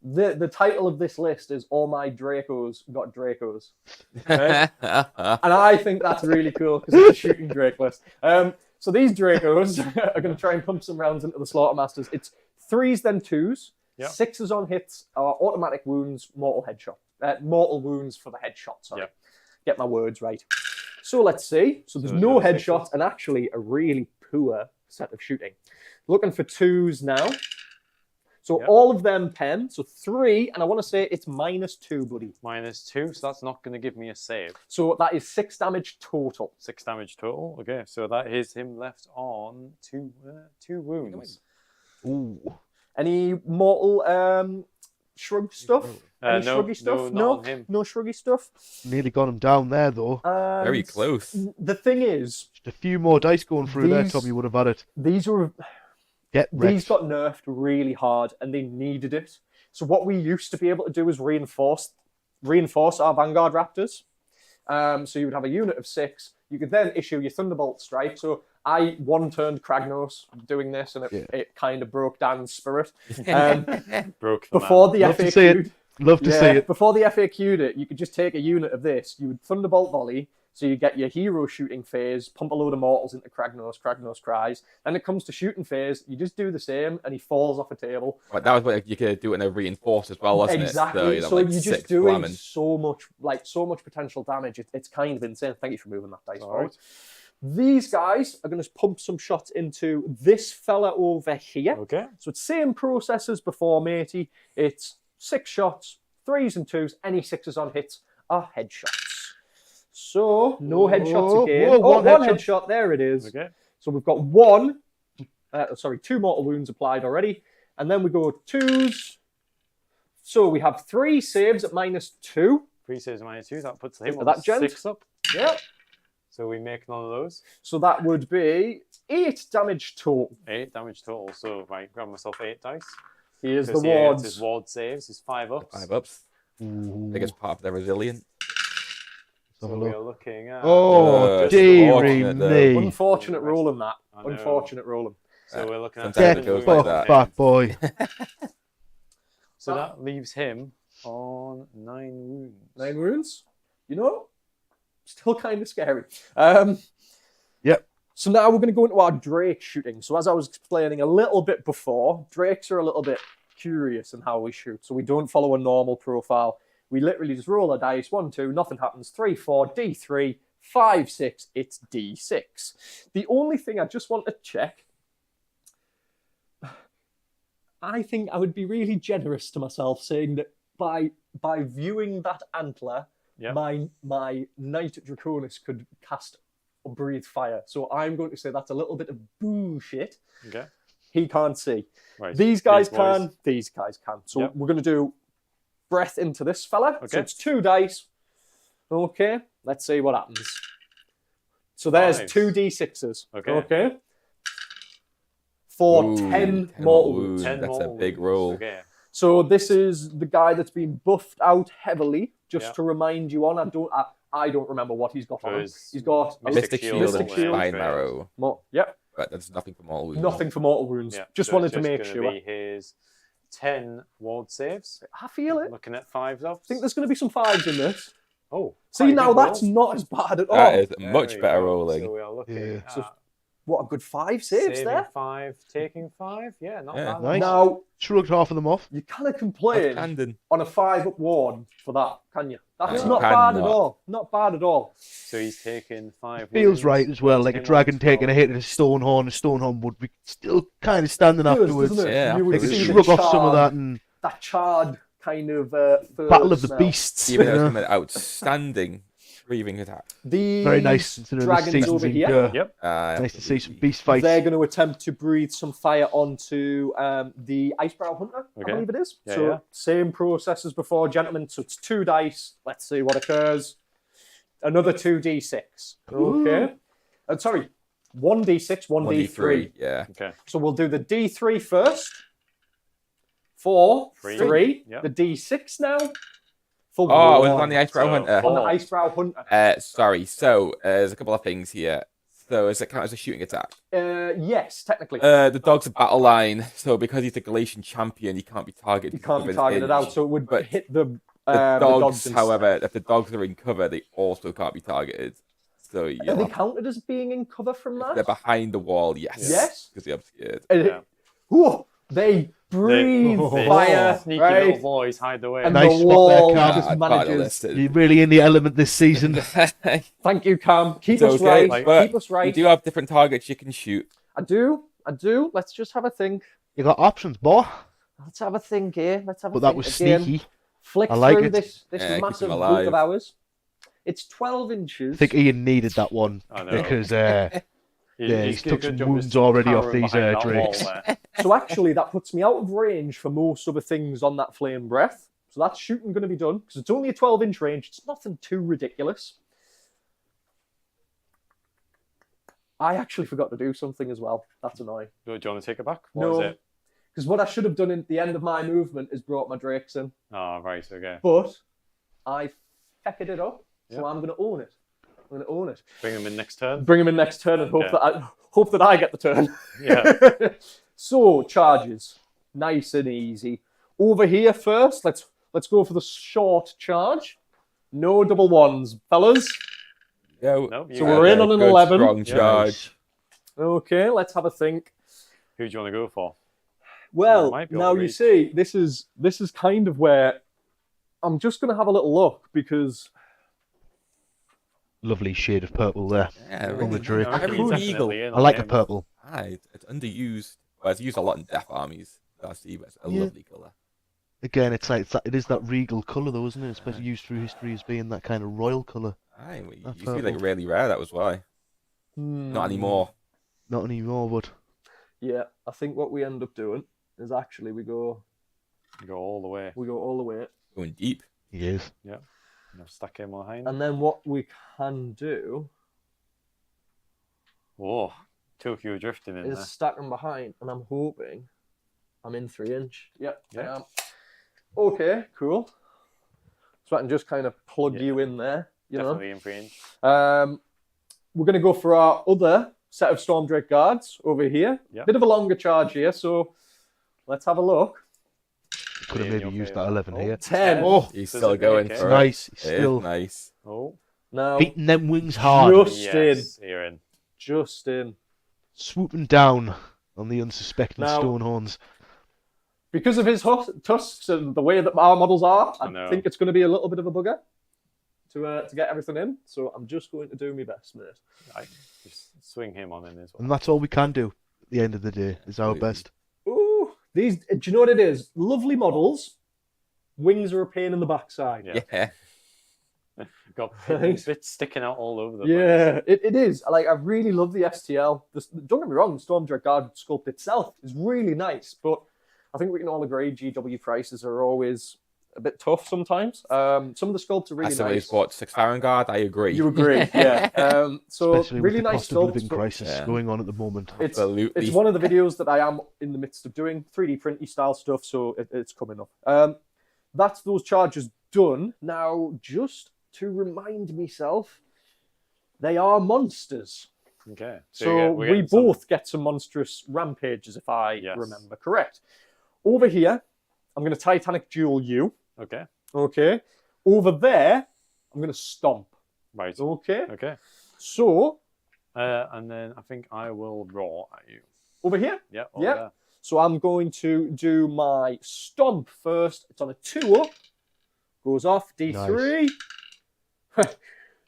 The title of this list is All My Dracos Got Dracos. Right? And I think that's really cool because it's a shooting Drake list. So these Dracos are going to try and pump some rounds into the Slaughtermasters. It's 3s, then 2s. Yep. 6s on hits are automatic wounds, mortal headshot. Mortal wounds for the headshot, sorry. Yep. Get my words right. So let's see. So there's So no no sixes. headshots and actually a really poor set of shooting. Looking for 2s now. So Yep. all of them pen. So 3, and I want to say it's -2, buddy. -2, so that's not going to give me a save. So that is 6 damage total. 6 damage total. Okay, so that is him left on 2 wounds. Ooh. Any mortal shrug stuff? Any No, shruggy stuff? no, not No, on him. no shruggy stuff. Nearly got him down there, though. Very And close. The thing is, Just a few more dice going through there, These- Tom, you would have had it. these Get these wrecked. got nerfed really hard, and they needed it. So what we used to be able to do is reinforce our Vanguard Raptors. So you would have a unit of 6. You could then issue your Thunderbolt strike. So I one-turned Kragnos doing this, and it kind of broke Dan's spirit. Broke the Before man. the Love to see it. FAQ'd, Love to see it. before the FAQ'd it, you could just take a unit of this. You would Thunderbolt volley, so you get your hero shooting phase, pump a load of mortals into Kragnos, Kragnos cries. Then it comes to shooting phase, you just do the same, and he falls off a table. Right, that was what you could do in a reinforce as well, wasn't Exactly. it? So like you're just 6 doing slamming. so much potential damage. It's kind of insane. Thank you for moving that dice All forward. right. These guys are going to pump some shots into this fella over here. Okay. So it's same process as before, matey. It's 6 shots, 3s and 2s. Any 6s on hits are headshots. So no headshots again. whoa, one one headshot. There it is. Okay. So we've got 2 mortal wounds applied already. And then we go 2s. So we have 3 saves at -2. 3 saves -2. That puts him on that gent. 6 up. Yep. So we make none of those. So that would be 8 damage total. 8 damage total. So right, grab myself 8 dice. Here's the Because yeah, it's wards. his ward saves. His 5 ups. 5 ups. Biggest part of their resilient. So we are looking at. Oh, just dearie fortunate, though. me. Unfortunate rolling that. I know. Unfortunate rolling. So we're looking at. Sometimes Get it goes fucked like that. back, boy. So that leaves him on 9 wounds. 9 wounds. You know, still kind of scary. Yep. So now we're going to go into our Drake shooting. So as I was explaining a little bit before, Drakes are a little bit curious in how we shoot. So we don't follow a normal profile. We literally just roll a dice. 1, 2, nothing happens. 3, 4, D3, 5, 6, it's D6. The only thing I just want to check, I think I would be really generous to myself saying that by viewing that antler, Yep. my Knight Draconis could cast or breathe fire. So I'm going to say that's a little bit of bullshit. Okay. He can't see. Right. These guys boys. can. These guys can. So Yep. we're going to do breath into this fella. So Okay. it's 2 dice. Okay. Let's see what happens. So there's Nice. 2 D6s. Okay. Okay. For Ooh, 10 10 mortal wounds. wounds. 10 That's a more big wounds. roll. Okay. So this is the guy that's been buffed out heavily. Just Yeah. to remind you on, I don't remember what he's got So on him. his He's got Mystic Shield Mystic and Shield. Spine Marrow. Yep. But that's nothing for mortal wounds. Nothing for mortal wounds. Yeah. Just so wanted it's to make gonna sure. Be his 10 ward saves. I feel it. Looking at 5 ups. I think there's going to be some 5s in this. Oh. See, quite now good that's roll. not as bad at all. That is There much we better go. rolling. So we are looking Yeah. at So what a good 5 saves saving there. 5, taking 5. Yeah, not Yeah. bad. Nice. Now, Shrugged half of them off. you kind of That's complain Camden. on a 5-up ward for that, can you? That's No, not you bad at cannot. all. Not bad at all. So he's taken 5 Feels wounds. right as well, like a Him on dragon taking a 12. hit at a Stonehorn. A Stonehorn would be still kind of standing Does, afterwards. doesn't it? Yeah, You would They could see the shrug off some of charred- that and That charred kind of fur Battle of the smell. Beasts. Even though you it's know? an outstanding breathing attack. These Very nice considering the dragons season's over in here, Gur. Yep. Nice to see some beast fights. they're going to attempt to breathe some fire onto the Icebrow Hunter, I Okay. believe it is. Yeah, so yeah. same process as before, gentlemen. So it's 2 dice. Let's see what occurs. Another 2d6. Okay. Sorry, 1d6, 1d3. Yeah. Okay. So we'll do the d3 first. 4, Three. 3. Yep. The d6 now. For Oh, was it 1. on the Icebrow So- Hunter? On the Oh. Icebrow Hunter. Sorry. So there's a couple of things here. So does it count as a shooting attack? Yes, technically. The dog's a battle line, so because he's the Galatian champion, he can't be targeted. You can't be within targeted inch. out, so it would But hit the The dogs, instead. however, if the dogs are in cover, they also can't be targeted. So Are yeah, they counted as being in cover from if that? they're behind the wall, yes. Yes? Because they're obscured. Yeah. Whoa, they breathe They- fire, Sneaky right? little boys hide away. And Nice the spot wall there, Cam. just I'd part of the manages. list. You're really in the element this season. Thank you, Cam. Keep It's us okay, right. but Keep us You right. do have different targets you can shoot. I do. Let's just have a think. You got options, boy. Let's have a think here. Let's have a But think. that was Again, sneaky. flick I like through it. this Yeah, keep massive them book alive. of ours. It's 12 inches. I think Ian needed that one I know. because he's did a took good some job wounds just already off cowering these behind that wall drakes. there. So actually, that puts me out of range for most other things on that flame breath. So that's shooting going to be done because it's only a 12-inch range. It's nothing too ridiculous. I actually forgot to do something as well. That's annoying. Do you want to take it back? What No. is it? Because what I should have done at the end of my movement is brought my drakes in. Oh, right, okay. But I fecked it up, so Yeah. I'm going to own it. I'm going to own it. Bring them in next turn. Bring him in next turn and hope Okay. that I get the turn. Yeah. So charges, nice and easy. Over here first, let's go for the short charge. No double ones, fellas. Go. No, you So got we're it. in on an Good, 11. Strong Yeah. charge. Okay, let's have a think. Who do you want to go for? Well, might be now all you reach. see, this is kind of where I'm just going to have a little look because Lovely shade of purple there. Yeah, On really the drake. I reckon Very he's regal. definitely in I on like a him. purple. Aye, it's underused. Well, it's used a lot in death armies. I see, but it's a Yeah. lovely colour. Again, it is that regal colour though, isn't it? Especially used through history as being that kind of royal colour. Aye, well, it That's used to be like purple. really rare. That was why. Not anymore. Not anymore, but Yeah, I think what we end up doing is actually we go all the way. We go all the way. Going deep. He is. Yeah. And I've stuck him behind. And then what we can do Oh, 2 of you are drifting in is there. stack them behind, and I'm hoping I'm in 3-inch. Yep. Yeah. Okay, cool. So I can just kind of plug you in there. You Definitely in 3-inch. know. We're going to go for our other set of Stormdrake guards over here. Yep. Bit of a longer charge here, so let's have a look. Could have Yeah, maybe okay. used that 11 here. 10. Oh, He's Does still it going make for it? it. nice. He's Yeah, still nice. Oh, Now, beating them wings hard. Just you're in. just in. Swooping down on the unsuspecting Now- Stonehorns. Because of his tusks and the way that our models are, I I know. think it's going to be a little bit of a bugger to get everything in. So I'm just going to do my best, mate. I just swing him on in as well. And that's all we can do at the end of the day, is our best. Ooh, these. Do you know what it is? Lovely models. Wings are a pain in the backside. Yeah. Yeah. Got Right. bits sticking out all over the place. Yeah, it is. Like, I really love the STL. Don't get me wrong, the Stormdrake Guard sculpt itself is really nice, but I think we can all agree GW prices are always a bit tough sometimes. Some of the sculpts are really As somebody nice. who's bought 6 Farangard, I agree. You agree, yeah. So Especially really with the nice cost of sculpts. living but crisis Yeah. going on at the moment. It's Absolutely. one of the videos that I am in the midst of doing 3D printy style stuff, so it's coming up. That's those charges done. Now, just to remind myself, they are monsters. Okay. So we're we getting some- both get some monstrous rampages, if I Yes. remember correct. Over here, I'm going to Titanic Duel you. Okay. Okay. Over there, I'm going to Stomp. Right. Okay. Okay. So, And then I think I will roar at you. over here. Yeah. Yeah. So I'm going to do my Stomp first. It's on a 2-up. Goes off, D3.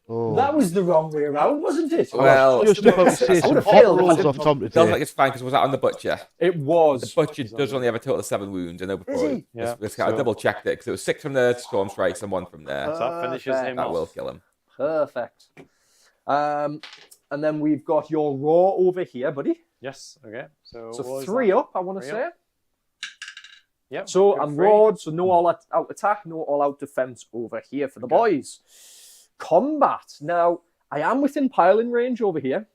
Oh. That was the wrong way around, wasn't it? Well, just about to say I some would've hot failed if I rolls didn't off Tom Sounds today. like it's fine because was that on the butcher? It was. The butcher does only have a total of 7 wounds. I know before. Is he? Yeah. I So- double checked it because it was 6 from the storm strikes and 1 from there. So that finishes him That off. will kill him. Perfect. And then we've got your Roar over here, buddy. Yes. Okay. So, So what was 3 that? up, I want to 3 say. up. Yep. So go I'm 3. roared, so no all-out attack, no all-out defense over here for the boys. Combat. Now, I am within piling range over here.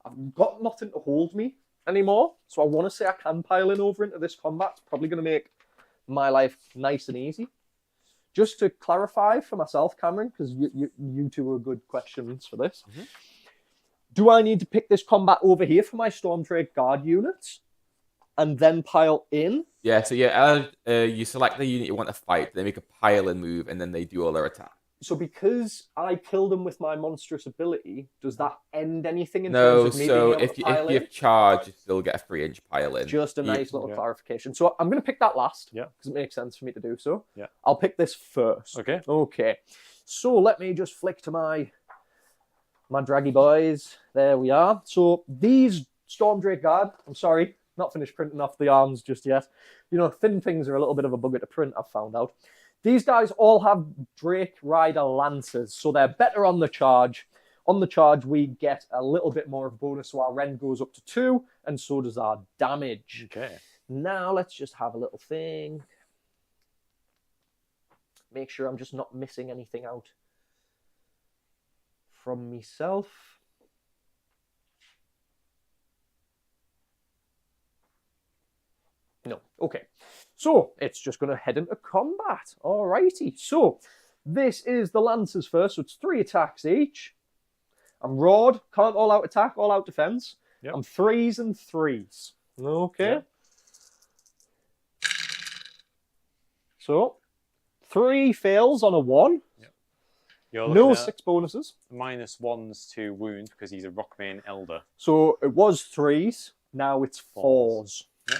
I've got nothing to hold me anymore, so I want to say I can pile in over into this combat. It's probably going to make my life nice and easy. Just to clarify for myself, Cameron, because you two are good questions for this. Mm-hmm. Do I need to pick this combat over here for my Stormdrake Guard units and then pile in? Yeah, so you select the unit you want to fight, they make a pile-in move, and then they do all their attack. So because I killed them with my monstrous ability, does that end anything in No, terms of me so being able if to you pile in? charge, you still get a 3-inch pile-in. Just a You- nice little Yeah. clarification. So I'm going to pick that last, Yeah. because it makes sense for me to do so. Yeah. I'll pick this first. Okay. Okay. So let me just flick to my draggy boys. There we are. So these Stormdrake Guard, I'm sorry, not finished printing off the arms just yet. You know, thin things are a little bit of a bugger to print, I've found out. These guys all have Drake Rider Lancers, so they're better on the charge. On the charge, we get a little bit more of a bonus, so our rend goes up to 2, and so does our damage. Okay. Now, let's just have a little thing. Make sure I'm just not missing anything out from myself. No. Okay. So, it's just going to head into combat. Alrighty. So, this is the Lancers first. So, it's 3 attacks each. I'm roared. Can't all-out attack, all-out defense. Yep. I'm 3s and 3s. Okay. Yep. So, 3 fails on a 1. You're No looking at 6 bonuses. -1s to wound because he's a Rockmane Elder. So, it was 3s. Now it's 4s. Yep.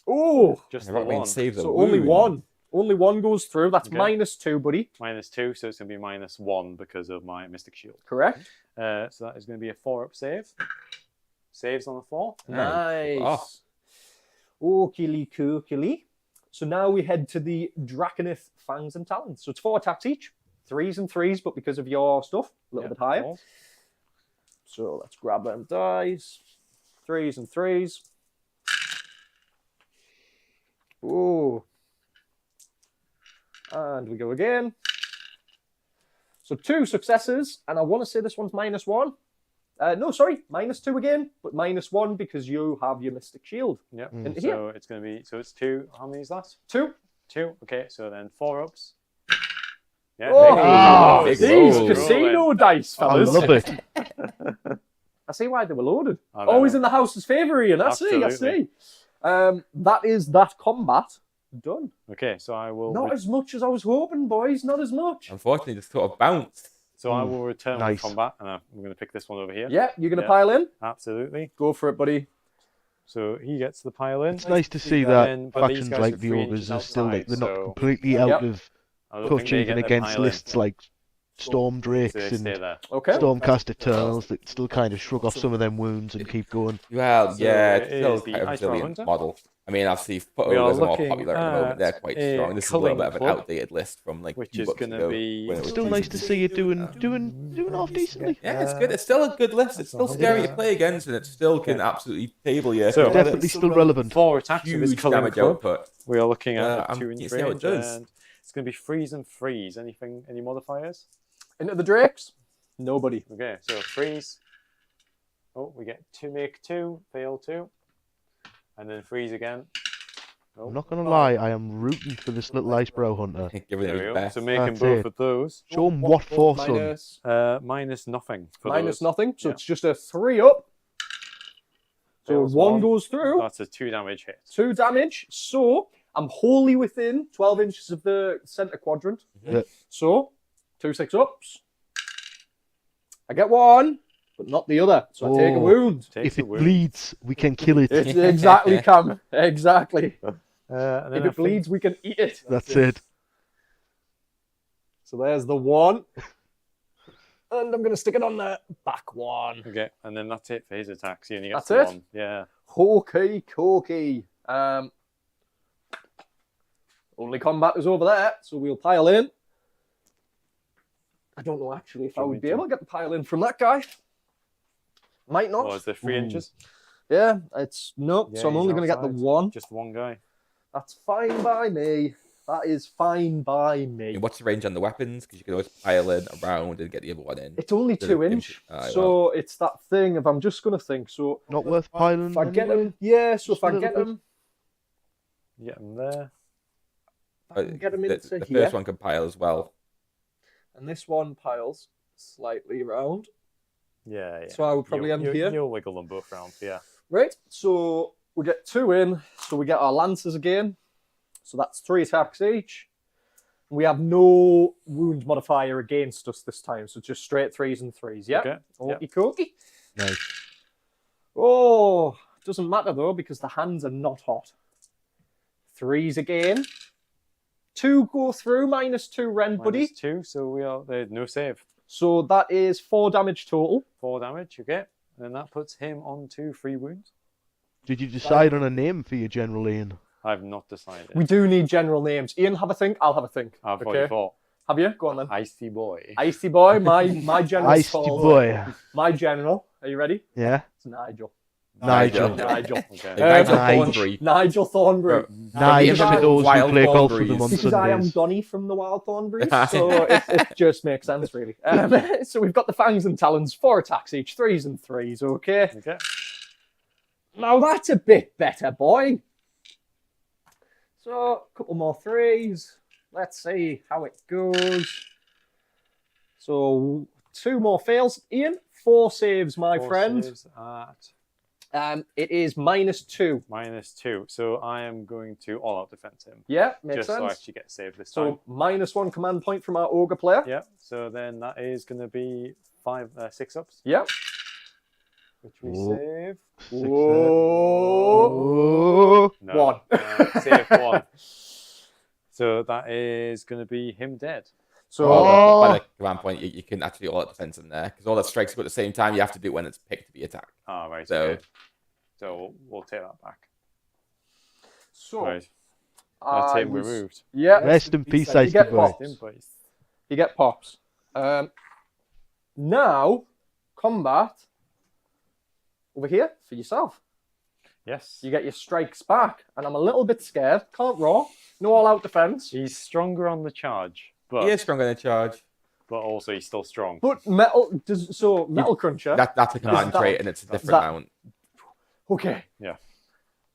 Oh! Just The the Rockmane one. saves a So, only wound. 1. Only 1 goes through. That's Okay. -2, buddy. -2, so it's going to be -1 because of my Mystic Shield. Correct? So that is going to be a 4-up save. Saves on the 4. Nice. Okily kookily. So now we head to the Draconith Fangs and Talons. So it's 4 attacks each. 3s and 3s, but because of your stuff, a little bit higher. 4. So let's grab them dice. 3s and 3s. Oh. And we go again. So 2 successes, and I want to say this one's -1. No, sorry, -2 again, but -1 because you have your Mystic Shield. Yep. Into So here. it's going to be, so it's 2. How many is that? 2. 2. Okay, so then 4 ups. Yeah. Oh, big these roll. casino dice, I fellas. love it. I see why they were loaded. I know. Always in the house's favour, Ian. I Absolutely. see. That is that combat done. Okay, so I will. Not as much as I was hoping, boys. Not as much. Unfortunately, just sort of bounced. So I will return Nice. with combat, and I'm going to pick this one over here. Yeah, you're going to Yeah. pile in? Absolutely. Go for it, buddy. So he gets the pile in. It's nice to see And that then- but these factions guys like are the 3 ogres inches are still like they're outside, not so completely Yep. out of I don't think touch they even get the against pile in, lists like Storm so Drakes they and stay there. Okay. Stormcast Eternals that still kind of shrug off some of them wounds and keep going. Well, So yeah, it it's still is the quite a Icebrow resilient Hunter. model. I mean, obviously, foot We are ogres are more looking popular at the moment. They're at quite a strong. This is a little bit of an culling club, outdated list from like which few is books gonna ago be- when it It's was still nice to decent. see you doing half decently. Yeah, it's good. It's still a good list. It's still scary to play against, and it still can absolutely table you. So- Definitely still relevant. 4 attacks with this Huge culling damage club. output. We are looking at Yeah, a 2 you inch see how it range, does. and it's going to be freeze and freeze. Any modifiers? Into the Drakes? Nobody. Okay, so freeze. Oh, we get to make 2, fail 2, and then freeze again. Oh, I'm not gonna lie, I am rooting for this little Icebrow Hunter. Giving there it we his go. best. So making That's both it. of those. Show 'em what for, son. Minus, Minus nothing for minus those. nothing. So Yeah. it's just a 3 up. So Fails 1 one. goes through. That's a 2 damage hit. 2 damage. So I'm wholly within 12 inches of the centre quadrant. Yeah. So 2 6-ups. I get 1, but not the other. So I take a Oh. wound. Takes If a it wound. bleeds, we can kill it. It's exactly, Cam. Exactly. And then If I it bleeds, we can eat it. That's it. So there's the 1. And I'm going to stick it on the back one. Okay, and then that's it for his attacks. He only gets That's it? 1. Yeah. Hokey cokey. Only combat is over there, so we'll pile in. I don't know actually if I would be able to get the pile in from that guy. Might not. Oh, is there 3 inches? Yeah, it's no. Yeah, so I'm he's only going to get the outside. 1. Just 1 guy. That's fine by me. That is fine by me. And what's the range on the weapons? Because you can always pile in around and get the other one in. It's only Does 2 it inch, Aye, so it's that thing of I'm just going to think. So Not worth piling. if I get anyway. him, yeah. So Just if a I little get bit. him, Get him there. I can get him into the here, first one can pile as well. and this one piles slightly round. Yeah, yeah. So I would probably end here. You'll wiggle them both round, yeah. Right, so we get 2 in, so we get our lances again. So that's 3 attacks each. We have no wound modifier against us this time, so just straight 3s and 3s. Yeah. Okay. Okie dokie. Nice. Oh, doesn't matter though because the hands are not hot. 3s again. 2 go through, -2 rend, buddy. Minus 2, so there's no save. So that is 4 damage total. 4 damage, okay. And then that puts him on to 3 wounds. Did you decide on a name for your General Ian? I've not decided. We do need general names. Ian, have a think. I'll have a think. I've okay. already thought. Have you? Go on then. Icy boy. Icy boy, my general. Icy boy. My general. Are you ready? Yeah. It's Nigel. Nigel. Nigel. Okay. Nigel Nigel. Thornbury. Nigel Thornbury. Nice Yeah, to those who Wild play golf with Thornberries. them on Because I am Sundays. Donny from the Wild Thornberries, so it just makes sense, really. So we've got the fangs and talons, 4 attacks each, 3s and 3s, okay? Okay. Now that's a bit better, boy. So, a couple more 3s. Let's see how it goes. So, 2 more fails. Ian, 4 saves, my 4 friend. saves at It is -2. -2. So I am going to all-out defense him. Yeah, makes Just so I sense. actually get saved this So, time. -1 command point from our ogre player. Yeah, so then that is going to be 6 ups, Yeah. which we Oh. save. Whoa. Oh. No, 1. save 1. So that is going to be him dead. So, By the command point, you can actually all out defense in there because all the strikes go at the same time. You have to do it when it's picked to be attacked. Ah, right. So- Okay. So we'll take that back. so Right. That's I him was- removed. Yeah, Rest in peace, You Icy get boy. pops. Him, please. You get pops. Now, combat over here for yourself. Yes. You get your strikes back, and I'm a little bit scared. Can't roar. No all-out defense. He's stronger on the charge, but He is stronger than a charge. but also he's still strong. But Metalcruncher. That's a command that- trait, and it's a different that- mount. Okay. Yeah.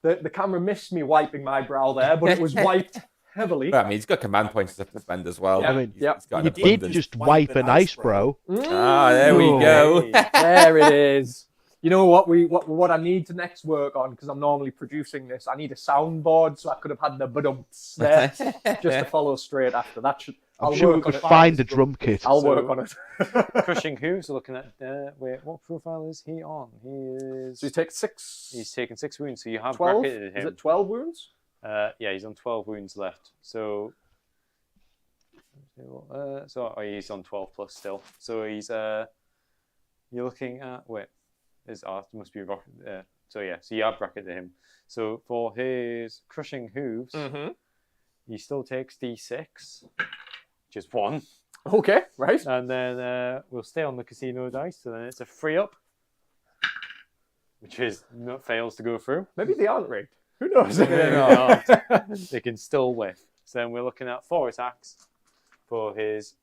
The camera missed me wiping my brow there, but it was wiped heavily. But, I mean, he's got command points to defend as well. Yeah, I mean, Yep. He's got You an did abundance. just wipe an Icebrow. Ah, there we go. Hey. There it is. You know what I need to next work on, because I'm normally producing this, I need a soundboard, so I could have had the badumps there just to follow straight after that. I'm sure we work on could it. find a drum kit. I'll So- work on it. Crushing Hooves, looking at wait, what profile is he on? So you take six. He's taken 6 wounds, so you have 12. bracketed him. Is it 12 wounds? Yeah, he's on 12 wounds left. So he's on 12 plus still. So he's you're looking at his art must be rock. So you have bracketed him. So for his Crushing Hooves, he still takes D6, which is 1. Okay, right. And then we'll stay on the casino dice. So then it's a 3-up, which fails to go through. Maybe they aren't rigged. Who knows? They can still whiff. So then we're looking at 4 attacks for his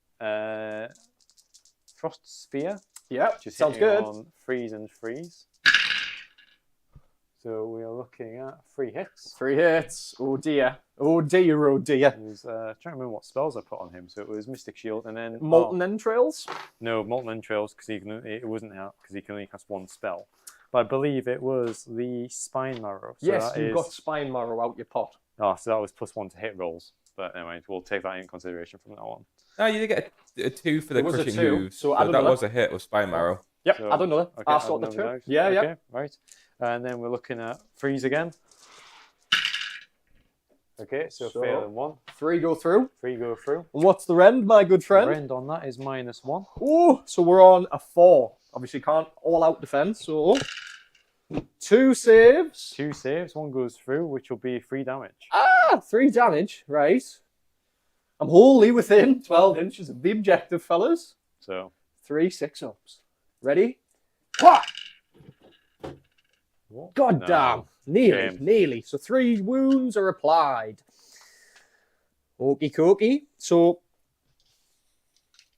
Frost Sphere. Yep, Just sounds hitting good. on freeze and freeze. So we are looking at 3 hits. 3 hits. Oh dear. Oh dear, oh dear. It was, trying to remember what spells I put on him. So it was Mystic Shield and then Molten Entrails? No, Molten Entrails because it wasn't out because he can only cast 1 spell. But I believe it was the Spine Marrow. So Yes, that you've is- got Spine Marrow out your pot. Oh, so that was +1 to hit rolls. But anyway, we'll take that in consideration from now on. No, you did get a 2 for the It was a crushing 2, hooves. so So add that another. was a hit with Spine Marrow. Yep, So- I don't know. Okay, I'll add sort the another 2. dice. Yeah, yeah. Okay, right. And then we're looking at freeze again. Okay, so So- fail in 1. 3 go through. 3 go through. And what's the rend, my good friend? Rend on that is -1. Oh, so we're on a 4. Obviously can't all out defense, so 2 saves. 2 saves, 1 goes through, which will be 3 damage. 3 damage, right. I'm wholly within 12 inches of the objective, fellas. So 3 6-ups. Ready? Wha! what? God No. damn. Nearly, Shame. nearly. So 3 wounds are applied. Okie dokie. So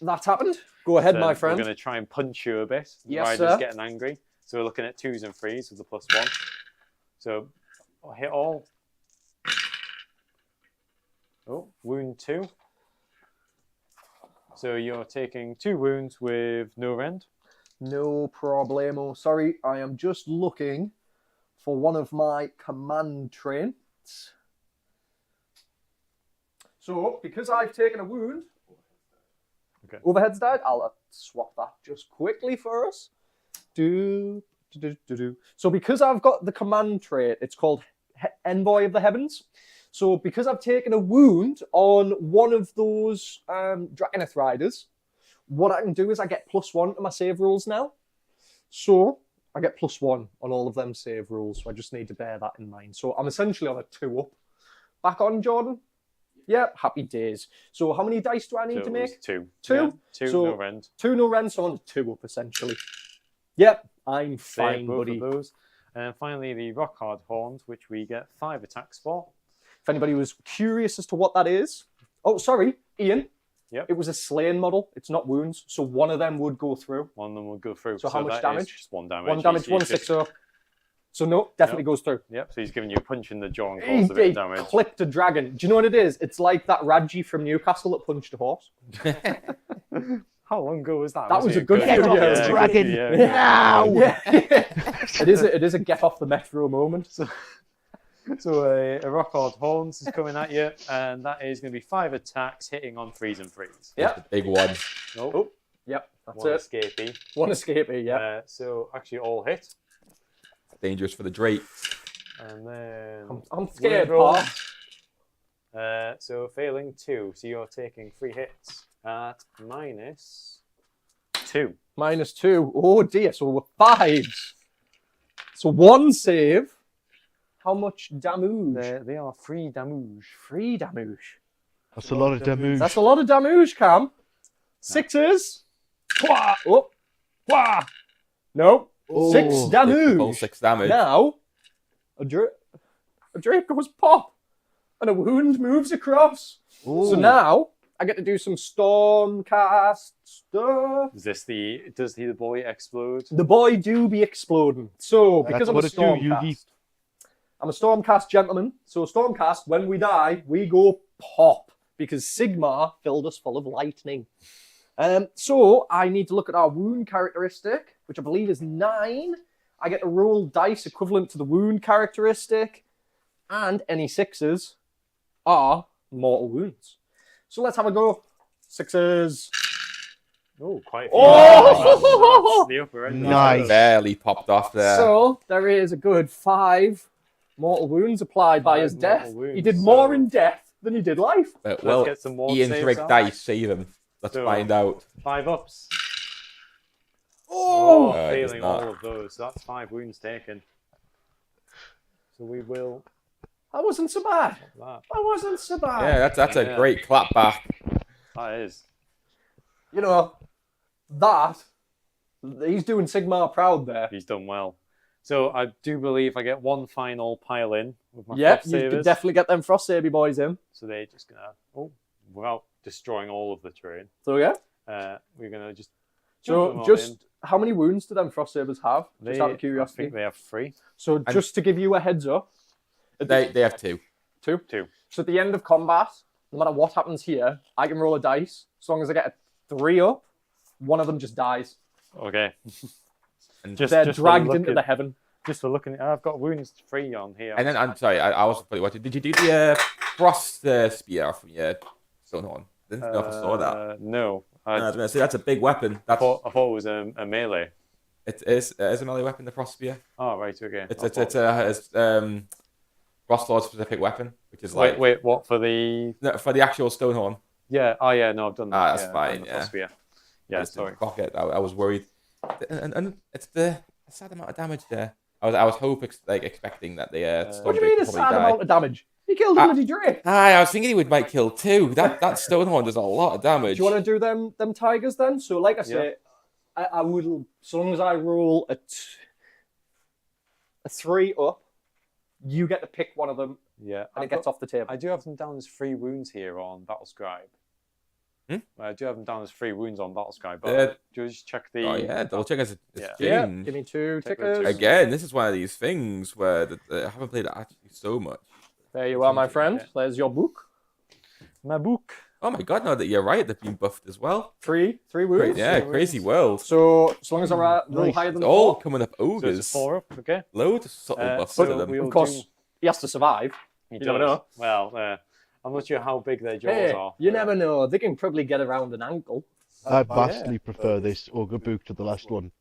that's happened. Go ahead, Then my friend. We're going to try and punch you a bit. Yes, Ryder's sir. getting angry. So we're looking at 2s and 3s with the +1. So I'll hit all. Oh, wound 2. So you're taking 2 wounds with no rend. No problemo. Sorry, I am just looking for one of my command traits. So, because I've taken a wound, Okay. Overhead's died. I'll swap that just quickly for us. So, because I've got the command trait, it's called Envoy of the Heavens. So, because I've taken a wound on one of those Dragoneth Riders, what I can do is I get +1 to my save rolls now. So I get +1 on all of them save rolls. So I just need to bear that in mind. So I'm essentially on a 2-up. Back on, Jordan? Yep, happy days. So how many dice do I need So to it was make? 2. 2? Yeah, 2, So- no rend. 2 no rend, so I'm on a 2-up essentially. Yep, I'm Save fine, both buddy. of those. And finally, the Rock Hard Horns, which we get 5 attacks for. If anybody was curious as to what that is. Oh, sorry, Ian. Yep. It was a slain model. It's not wounds. So one of them would go through. One of them will go through. So how much that is damage? Just 1 damage. 1 damage, He's 1 just- 6-up. So no, definitely goes through. Yep, so he's giving you a punch in the jaw and He causes a bit of did damage. clipped a dragon. Do you know what it is? It's like that Raji from Newcastle that punched a horse. How long ago was that? That was a good Get few off years the ago. dragon Yeah. now! Yeah. it is a get off the metro moment. So a Rock Hard Horns is coming at you, and that is going to be 5 attacks hitting on 3s and 3s. Yeah. The big one. Nope. Oh, yep, that's One it. escapee. One escapee, yeah. So actually all hit. Dangerous for the Drake. And then... I'm scared, roll. pal. So failing 2. So you're taking 3 hits at -2. -2. Oh dear, so we're 5s. So 1 save. How much damage? They are 3 damage. 3 damage. That's a lot of damage. That's a lot of damage, Cam. 6s. Wah! Oh. Wah! No. Oh. 6 damage. Full 6 damage. Now, A Drake goes pop, and a wound moves across. Ooh. So now I get to do some Stormcast stuff. Does the boy explode? The boy do be exploding. So because That's I'm a what it do, Yugi. Stormcast, I'm a Stormcast gentleman. So Stormcast, when we die, we go pop because Sigmar filled us full of lightning. So I need to look at our wound characteristic, which I believe is 9. I get to roll dice equivalent to the wound characteristic, and any 6s are mortal wounds. So let's have a go. 6s. Oh, quite a few. Oh! That's the upper end. Nice. Barely popped off there. So there is a good 5 mortal wounds applied by 5 his death. mortal wounds, He did more so- in death than he did life. Well, get some more Ian's saves rigged out. dice save him. Let's So- find out. 5 ups. Oh! it does Failing not. all of those. So that's 5 wounds taken. So we will. That wasn't so bad. That, That wasn't so bad. Yeah, that's a Yeah. great clap back. that is. You know, he's doing Sigmar proud there. He's done well. So I do believe I get one final pile in with my Yep, Frost you Sabers. could definitely get them Frost Saber boys in. So they're just gonna, without destroying all of the terrain, So yeah. we're gonna just. So jump them all just in. how many wounds do them Frost Sabers have? Just out of I curiosity. think they have 3. So just to give you a heads up. They have 2. 2. 2. So at the end of combat, no matter what happens here, I can roll a dice. As long as I get a 3 up, one of them just dies. Okay. And They're for dragged into looking- the heaven. Just for looking, I've got wounds 3 on here. And then I'm sorry, I was fully watching. Did you do the frost spear from your Stonehorn? Didn't know if I saw that. No. I was going to say that's a big weapon. I That's thought it was a melee. it is a melee weapon. The frost spear. Oh, right, okay. It's I thought- a Frostlord specific weapon, which is like Wait, what for the? no, for the actual Stonehorn. Yeah, oh yeah, no, I've done that. Ah, that's yeah, I've fine, done the yeah. Frost Spear. Yeah, Just sorry. didn't clock it. I was worried, and it's the sad amount of damage there. I was expecting that the What do you mean a sad amount of damage? He killed a bloody Drake. I was thinking he might kill 2. That Stonehorn does a lot of damage. Do you want to do them tigers then? So like I say, I would, so long as I roll a 3 up, you get to pick one of them Yeah, and it gets off the table. I do have them down as 3 wounds here on Battlescribe. I do have them down as 3 wounds on Battlescribe, but do you just check the? Oh yeah, double check as Yeah. Yeah, Jane. give me 2 Take the tickers. 2. Again, this is one of these things where I haven't played it actually so much. There you are, my friend. There's your book. My book. Oh my god, no, that you're right, they've been buffed as well. 3 wounds. Yeah, crazy world. So as long as I roll Nice. higher than All 4, coming up So it's ogres. 4 up, okay. Loads of subtle buffs so to them. we'll of course, do- he has to survive. He You never does. know. Well, I'm not sure how big their jaws Hey, are. you never know. They can probably get around an ankle. I vastly prefer this Ogre book to the last one.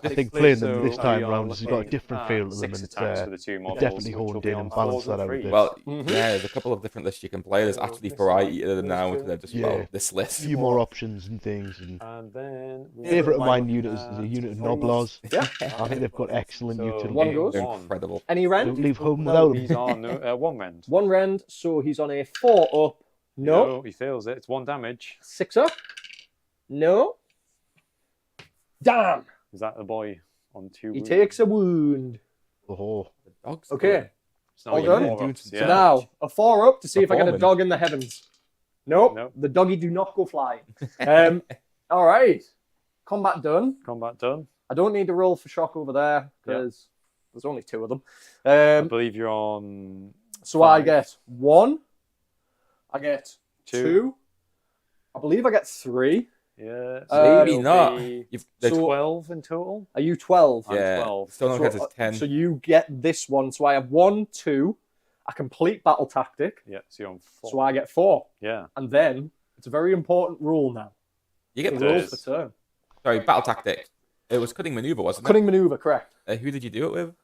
I think So playing them this we time are round has got a looking different at feel to them, 6 and it's attacks for the 2 models, definitely which will honed be in on and balanced 4s and that out a 3s. bit. Well, Mhm. yeah, there's a couple of different lists you can play. There's actually variety of them now instead of just Yeah. this a list. few more options and things. And And then favourite of mine unit is the unit of Nobblers. Yeah. I think they've got excellent So, utility. One goes. They're incredible. Any rend? Don't leave home No, without he's them. on 1 rend. 1 rend, so he's on a 4 up. No. He fails it. It's 1 damage. 6 up. No. Damn. Is that the boy on 2? He takes a wound. Oh, Dogs. Okay. It's not all even done? 4 ups, So So yeah. now, a 4 up to see if I get a Performing. dog in the heavens. Nope. Nope. The doggy do not go flying. All right. Combat done. Combat done. I don't need to roll for shock over there because there's only 2 of them. I believe you're on So I 5. get 1. I get 2. 2. I believe I get 3. Yeah. Maybe it'll not. be The So- 12 in total. Are you 12? I'm yeah, 12. Stonehorn has 10. So you get this one. So I have 1, 2, a complete battle tactic. Yeah, so you're on 4. So I get 4. Yeah. And then it's a very important rule now. You get The It roll is. for turn. sorry, battle tactic. It was cutting maneuver, wasn't Cunning maneuver, correct. it? Who did you do it with?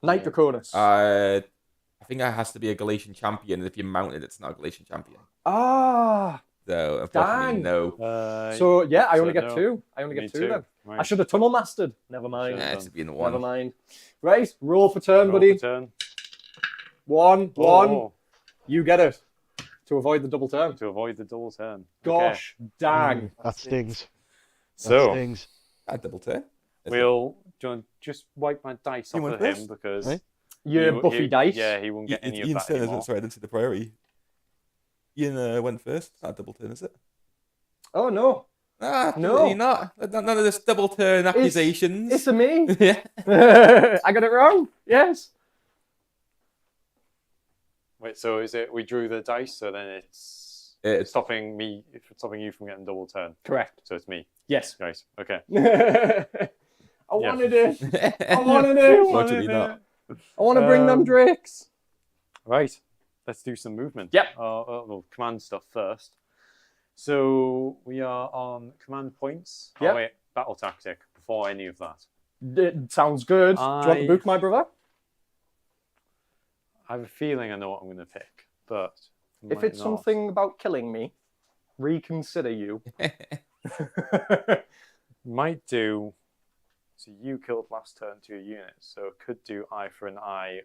Knight Draconis. I think it has to be a Galatian champion, and if you mount it, it's not a Galatian champion. Ah. So unfortunately, Dang. no. So yeah, I only so get no. 2. I only Me get 2 too. then. Right. I should have tunnel mastered. Never mind. Yeah, it's being the Never one. mind. Right, roll for turn, Roll buddy. for turn. 1. Oh, You get it. To avoid the double turn. to avoid the double turn. Gosh, dang. that stings. That So stings. A double turn. we'll just wipe my dice You off want of this? him because Right. Your Buffy dice. Yeah, he won't get any of Ian's that turn, anymore. sorry, I didn't see the priority. Ian went first. It's not a double turn, is it? Oh no. Ah, No. not. None of this double turn accusations. It's a me. Yeah. I got it wrong. Yes. Wait, so is it we drew the dice, so then it's stopping you from getting double turn. Correct. So it's me. Yes. Right. Okay. I wanted it. I wanted it. Unfortunately not. I want to bring them drakes. Right. Let's do some movement. Yep. Well, command stuff first. So we are on command points. Yep. Oh wait, battle tactic before any of that. It sounds good. Do you want the book, my brother? I have a feeling I know what I'm going to pick, but If it's something about killing me, reconsider you. Might do. So you killed last turn to your unit, so it could do eye for an eye,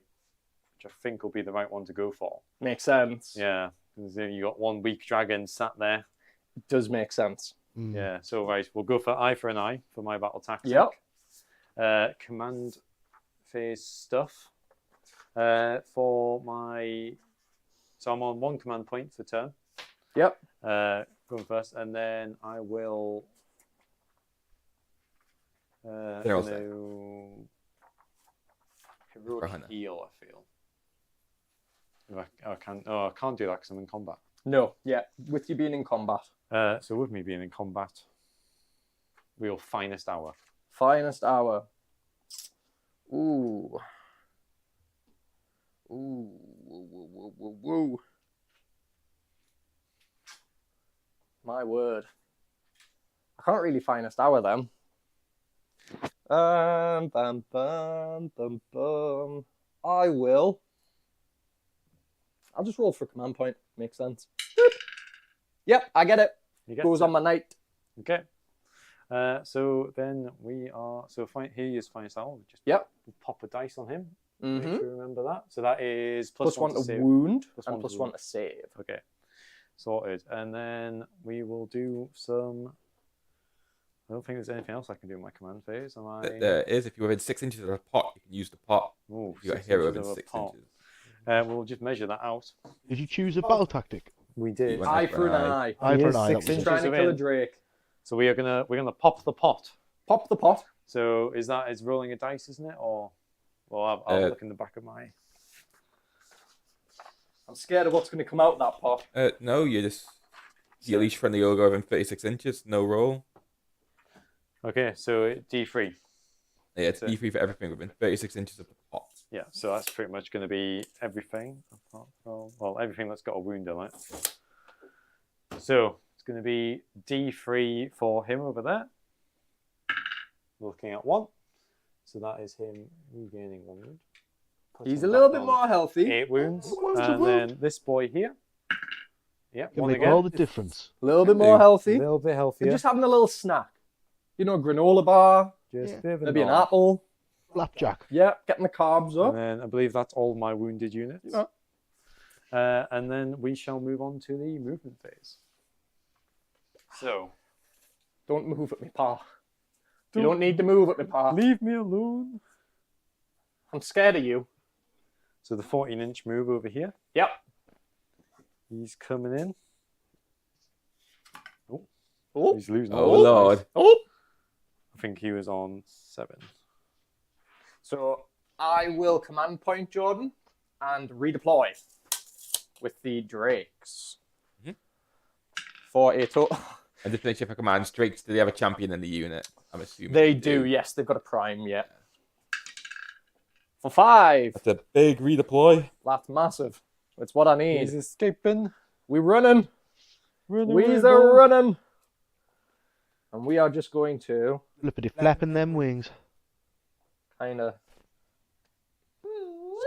which I think will be the right one to go for. Makes sense. Yeah, because then you got one weak dragon sat there. It does make sense. Yeah, so right, we'll go for eye for an eye for my battle tactic. Yep. Command phase stuff. For my... So I'm on 1 command point for turn. Yep. Going first, and then I will... Heroic heal, I feel. I can't do that because I'm in combat. No, yeah, with you being in combat. So with me being in combat, real finest hour. Finest hour. Ooh. Ooh. Woo, woo, woo, woo, woo. My word. I can't really finest hour them. Bum, bum, bum, bum. I'll just roll for a command point. Makes sense. Yep, I get it. Goes on my knight. Okay. So then we are... So he is finest hour. We'll just pop a dice on him. Make sure you remember that. So that is plus one to wound and plus one to save. Okay. Sorted. And then we will do some... I don't think there's anything else I can do in my command phase. Am I... There is. If you're within 6 inches of a pot, you can use the pot. Ooh, If you've got a hero within 6 inches. We'll just measure that out. Did you choose a battle tactic? We did. Eye for an eye. Eye for an eye. 6 inches Trying to of kill a in. drake. So we're gonna pop the pot. Pop the pot. So is rolling a dice, isn't it? Or well, I'll look in the back of my... I'm scared of what's going to come out that pot. No, you just... You leash friendly ogre within 36 inches, no roll. Okay, so D3. Yeah, it's D3 for everything within 36 inches of the pot. Yeah, so that's pretty much going to be everything. Well, everything that's got a wound on it. So it's going to be D3 for him over there. Looking at 1. So that is him regaining 1 wound. He's a little bit more healthy. 8 wounds. And then this boy here. Yeah, Can 1 make again. all the difference. A little bit more healthy. A little bit healthier. They're just having a little snack. You know, granola bar. Just a bit of a Maybe an nod. apple. Flapjack. Yeah, getting the carbs up. And then I believe that's all my wounded units. Yeah. And then we shall move on to the movement phase. So, Don't move at me, pa. You don't need to move at me, pa. leave me alone. I'm scared of you. So the 14-inch move over here. Yep. He's coming in. Oh. He's losing. Oh, Lord. Oh. I think he was on 7. So I will command point Jordan and redeploy with the drakes for a total. And just make sure for command drakes, do they have a champion in the unit? I'm assuming They do, yes. They've got a prime, yeah. For 5. That's a big redeploy. That's massive. It's what I need. He's escaping. We're running. Running We's are running. And we are just going to Flippity flapping them wings. kind of...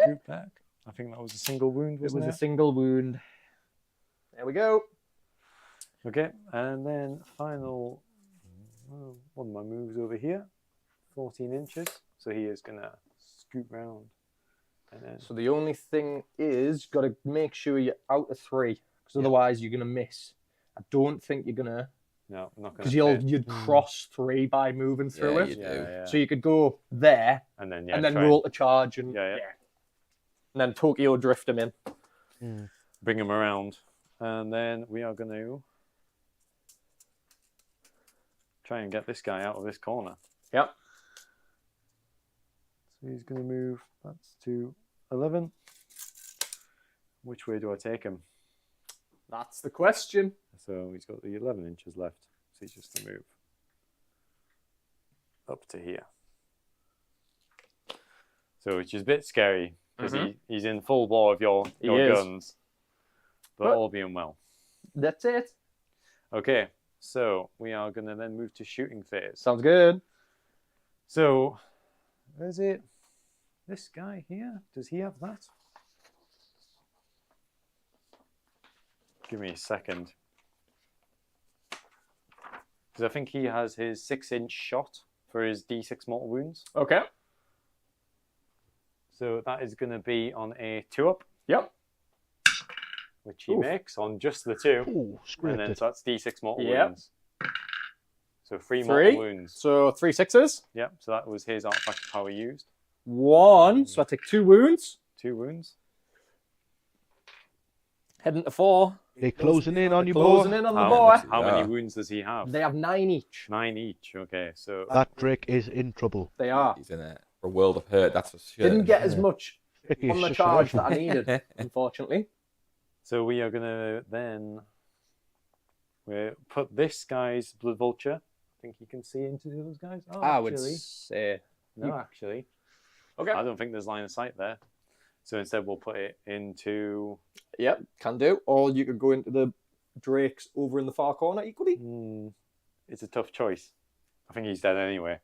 Scoop back. I think that was a single wound, It wasn't was it? a single wound. There we go. Okay, and then final one of my moves over here, 14 inches. So he is going to scoop round. And then So the only thing is, got to make sure you're out of 3, because otherwise you're going to miss. I don't think you're going to... no, I'm not going Because to. you'd cross 3 by moving through Yeah, it. you do. Yeah. So you could go there And then and then try roll to charge and Yeah. And then Tokyo drift him in. Bring him around. And then we are going to try and get this guy out of this corner. Yep. So he's going to move. That's to 11. Which way do I take him? That's the question. So he's got the 11 inches left. So he's just going to move up to here. So which is a bit scary because he's in full bore of your guns. But all being well. That's it. Okay, so we are going to then move to shooting phase. Sounds good. So, is it this guy here? Does he have that? Give me a second. Because I think he has his 6-inch shot for his D6 mortal wounds. Okay. So that is going to be on a 2-up. Yep. Which he makes on just the 2. Ooh, and then so that's D6 mortal Yep. wounds. So 3 mortal wounds. So 3 6s. Yep, so that was his artifact power used. 1. So I take 2 wounds. 2 wounds. Heading to 4. They're closing in on you, Closing boy. in on the boy. How many wounds does he have? They have 9 each. 9 each. Okay, so That Drake is in trouble. They are. He's in it for a world of hurt, that's for sure. Didn't get as much Sticky on the as charge such a that I needed, unfortunately. so we are gonna then put this guy's blood vulture. I think he can see into those guys. Oh, I would actually, say. no, actually, Okay. I don't think there's line of sight there. So instead, we'll put it into. Yep, can do. Or you could go into the Drakes over in the far corner equally. It's a tough choice. I think he's dead anyway.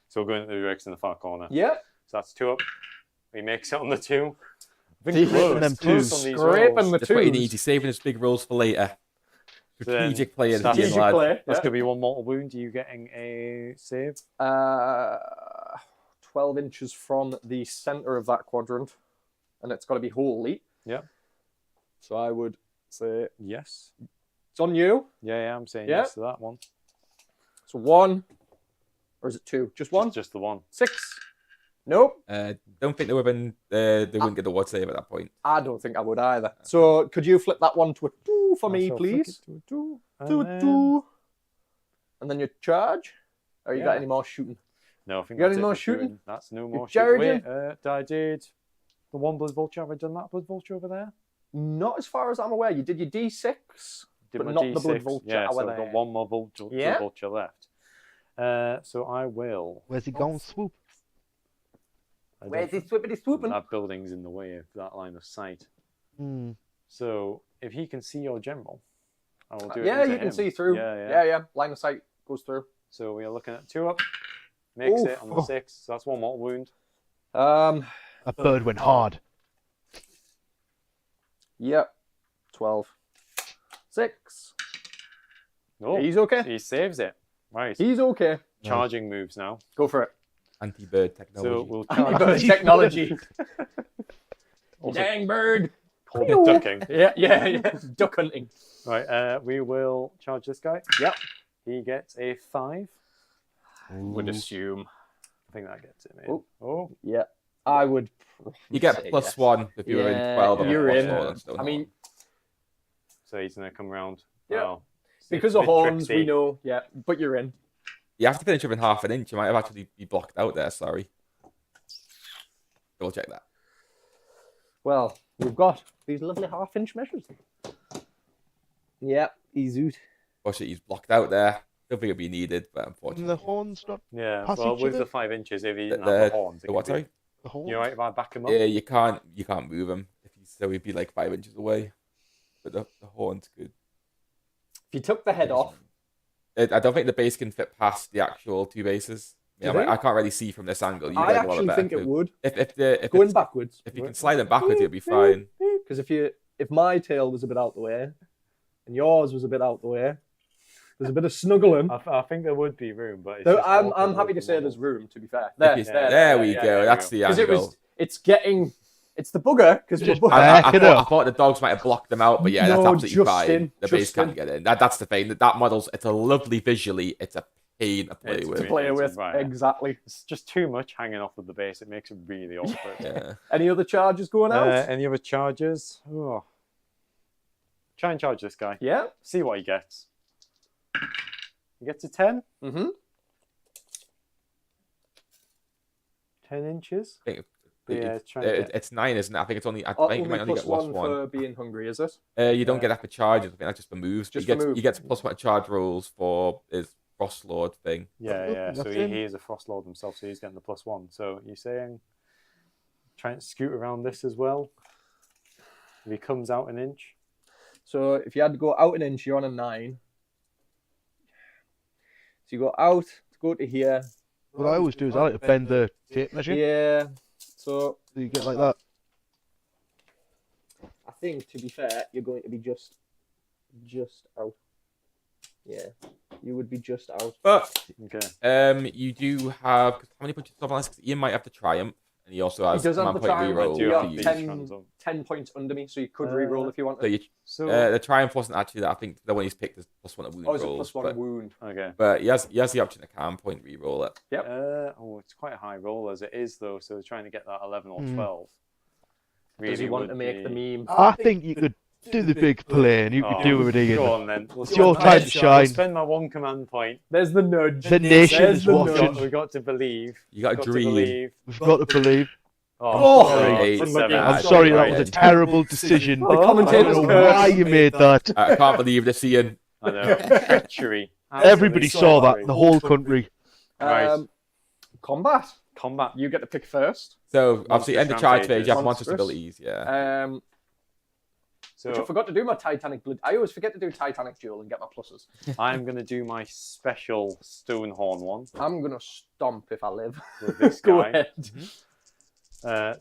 So we'll go into the Drakes in the far corner. Yep. So that's 2 up. He makes it on the 2. I He's think them close twos. on these Scraping rolls. the That's what he 2s. needs. He's saving his big rolls for later. So then Strategic player, that's- this Strategic lad. play. That's Yeah. going to be 1 mortal wound. Are you getting a save? 12 inches from the center of that quadrant. And it's got to be wholly. Yeah. So I would say Yes. it's on you. Yeah, I'm saying Yeah. yes to that one. So 1. Or is it 2? Just 1? Just the 1. 6. Nope. Don't think they would have been. They wouldn't get the ward save at that point. I don't think I would either. So could you flip that one to a 2 for me, shall flick please? it to a 2. To a 2. And then your charge? Or you got Yeah. any more shooting? No, I think You got that's any it more for shooting? That's no more Jared, shooting. Wait, I did the 1 blood vulture. Have I done that blood vulture over there? Not as far as I'm aware. You did your D6, Did but my not D6. the blood vulture. Yeah, so over I've there. got 1 more vulture, Yeah. vulture left. So I will. Where's he going? Swoop. I Where's don't he swoopity swooping? That building's in the way of that line of sight. Hmm. So if he can see your general, I will do it. Yeah, into you can him. see through. Yeah. Line of sight goes through. So we are looking at 2 up. Makes Oof. it on the 6. So that's 1 mortal wound. That bird went hard. Yep. 12. 6. No, He's okay. He saves it. Right. He's okay. Charging moves now. Go for it. Anti-bird technology. So we'll Bird charge. technology. Also Dang bird. called it ducking. Yeah. Duck hunting. Right. We will charge this guy. Yep. He gets a 5. Would assume. I think that gets him in. Oh. Oh. Yeah. I would. you get say plus yes. 1 if you were in Yeah, 12. or you're plus in. 4 and Stonehorn. I mean, So he's gonna come round. Yeah. Well, because it's a of bit horns, tricksy. we know. Yeah, but you're in. You have to finish within half an inch. You might have actually be blocked out there. Sorry. Double check that. Well, we've got these lovely half-inch measures. Yeah, he's out. Unfortunately, he's blocked out there. Don't think it'd be needed, but And unfortunately. the horns not Yeah. Pass Well, each with other? the 5 inches, if he didn't The- have the horns, it The what, could be- sorry? the horns. You alright if I back him up? Yeah, you can't move him. So he'd be like 5 inches away. But the horn's good. If you took the head off, I don't think the base can fit past the actual 2 bases. Yeah, Do they? I can't really see from this angle. You I guys will have a actually better think it clue. would. If Going it's- backwards. if you can slide them backwards, it'll be fine. Because if my tail was a bit out the way, and yours was a bit out the way, there's a bit of snuggling. I think there would be room, but it's So just I'm awkward happy with to the say model. there's room. To be fair, There we yeah, go. yeah, That's the Because angle. it's the bugger. Because Just I back it up. thought the dogs might have blocked them out, but yeah, that's No, absolutely fine. Justin, The base Justin. can't get in. That's the thing. That model's it's a lovely visually. It's a pain to play It's with. to play with. Right. Exactly. It's just too much hanging off of the base. It makes it really awkward. Yeah. Any other charges going out? Any other charges? Oh. Try and charge this guy. Yeah. See what he gets. He gets a 10. Mm-hmm. 10 inches. I think Yeah, trying to get... it's 9, isn't it? I think it's only. I Oh, think you might only get +1 +1. for being hungry, is it? You don't get that for charges. I think that's just for moves. Just he for gets moves. he gets +1 charge rolls for his Frostlord thing. Yeah. So Nothing. he is a Frostlord himself, so he's getting the +1. So you're saying try and scoot around this as well. If he comes out an inch. So if you had to go out an inch, you're on a 9. So you go out, go to here. What I always do is I like to bend the tape measure. Yeah. So You get like that. I think, to be fair, you're going to be just out. Yeah, you would be just out. But Okay. you do have how many punches? Ian might have the triumph, and he also has He does have command the point triumph. reroll. do You have got to use. 10 points under me, so you could reroll if you wanted. So, the triumph wasn't actually that. I think the one he's picked is +1 to wound Oh, is it rolls. +1 wound? Okay. But he has the option to command point reroll it. Yep. It's quite a high roll as it is, though. So trying to get that 11 or Hmm. 12. Does he want would to make the be- meme? I think you could do the big play and you could do with it, Ian. Go on then. It's your time to shine. Spend my 1 command point. There's the nudge. The nation There's is the watching. nudge. We got to believe. You got to Got to dream. believe. We've got to believe. Oh, sorry. eight, It's seven. 7. I'm sorry, that was a terrible decision. The I commentator's don't know curse. why you made that. I can't believe this, Ian. I know. Treachery. Everybody saw Absolutely that, the whole country. Right. Combat. Combat. You get to pick first. So obviously, end the charge phase. You have Monstrous. monstrous abilities. Yeah. Which I forgot to do my Titanic Blood. I always forget to do Titanic Duel and get my pluses. I'm going to do my special Stonehorn one I'm gonna stomp if I live. with this Go guy. ahead.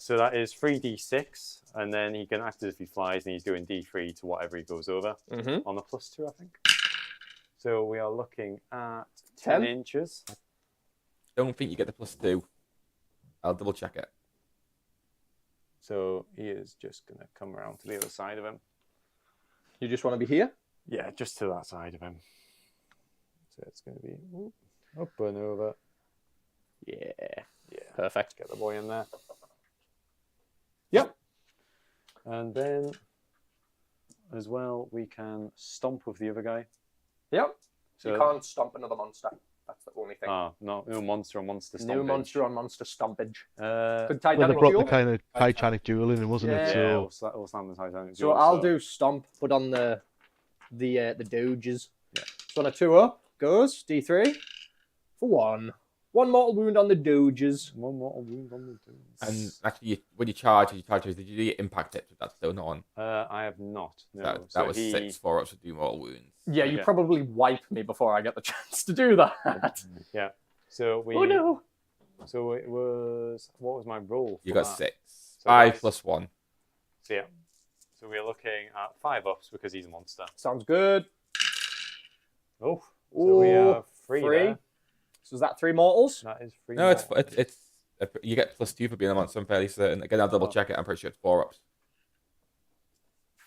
So that is 3d6, and then he can act as if he flies, and he's doing d3 to whatever he goes over Mm-hmm. on the +2, I think. So we are looking at 10 10? inches. Don't think you get the +2. I'll double check it. So he is just going to come around to the other side of him. You just want to be here? Yeah, just to that side of him. So it's going to be up and over. Yeah. Yeah, Perfect. get the boy in there. Yep. And then, as well, we can stomp with the other guy. Yep. So, You can't stomp another monster. That's the only thing. no monster on monster stompage. New monster on monster stompage. Could Well, they Titanic brought Duel? the kind of Titanic duel in, wasn't it? Yeah. So all slam the Titanic So Duel, I'll do stomp, put on the doges. Yeah. So on a 2 up goes D3 for 1. 1 mortal wound on the doges. one mortal wound on the duel. And actually, when you charge, did you do impact it with that Stonehorn? I have not. No. That So was 6 for us to do mortal wounds. Yeah, you Okay. probably wipe me before I get the chance to do that. Yeah. So we. Oh no! So it was. What was my roll? You for got that? 6. So 5 that's- plus 1. So yeah. So we're looking at 5 ups because he's a monster. Sounds good. Oh. So we Ooh, have 3 3. there. So is that 3 mortals? That is 3. No, more. it's you get +2 for being a monster. I'm fairly certain. Again, I'll double check it. I'm pretty sure it's 4 ups.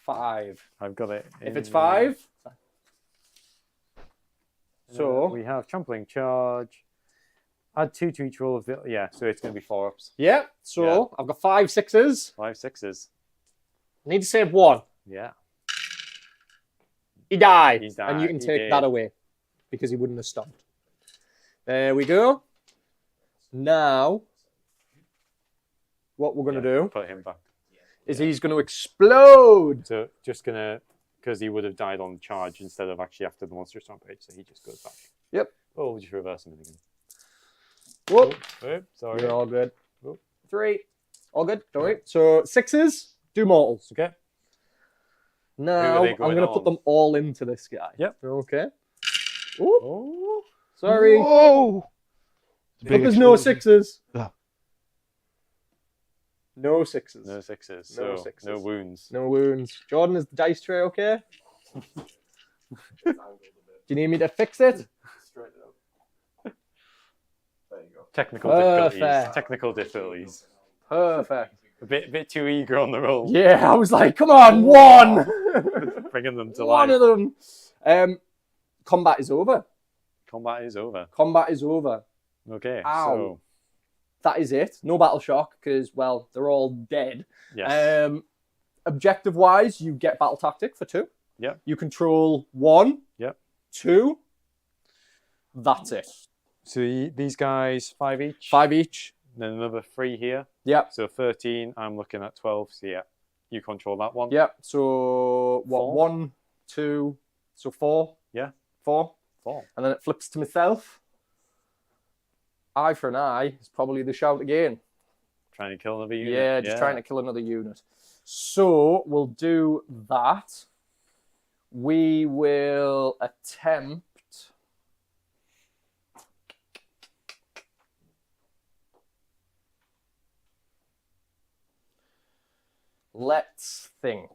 5. I've got it. If it's in- 5, so we have trampling charge. Add 2 to each roll of the. Yeah, so it's going to be 4 ups. yeah. So Yeah. I've got 5 6s. 5 6s. I need to save 1. Yeah. He died, He died, and you can he take did. that away because he wouldn't have stopped. There we go. Now, what we're going to do Put him back. is he's going to explode. So just gonna, because he would have died on charge instead of actually after the monster stompage, so he just goes back. Yep. Oh, we'll just reverse him again. Whoop. Oh, sorry. You're all good. Whoop. 3. All good. Don't worry. So 6s, do mortals. Okay. Now they I'm going going to put on? them all into this guy. Yep. Okay. Ooh, Oh. sorry. whoa! But there's no 6s. Ah. No 6s. No 6s. No So 6s. no wounds. No wounds. Jordan, is the dice tray okay? Do you need me to fix it? Technical Perfect. difficulties. Technical difficulties. Perfect. A bit too eager on the roll. Yeah, I was like, come on, 1! Bringing them to One life. of them. Combat is over. Combat is over. Combat is over. Okay, Ow. so That is it. No battle shock because, well, they're all dead. yes. Objective-wise, you get battle tactic for 2. Yep. You control 1. Yep. 2. That's it. So these guys, 5 each. 5 each. Then another 3 here. Yep. So 13. I'm looking at 12. So yeah, you control that one. Yep. So what? 4. 1, 2. So 4. Yeah. 4. 4. And then it flips to myself. Eye for an eye is probably the shout again. Trying to kill another unit. Yeah, just trying to kill another unit. So we'll do that. We will attempt. Let's think.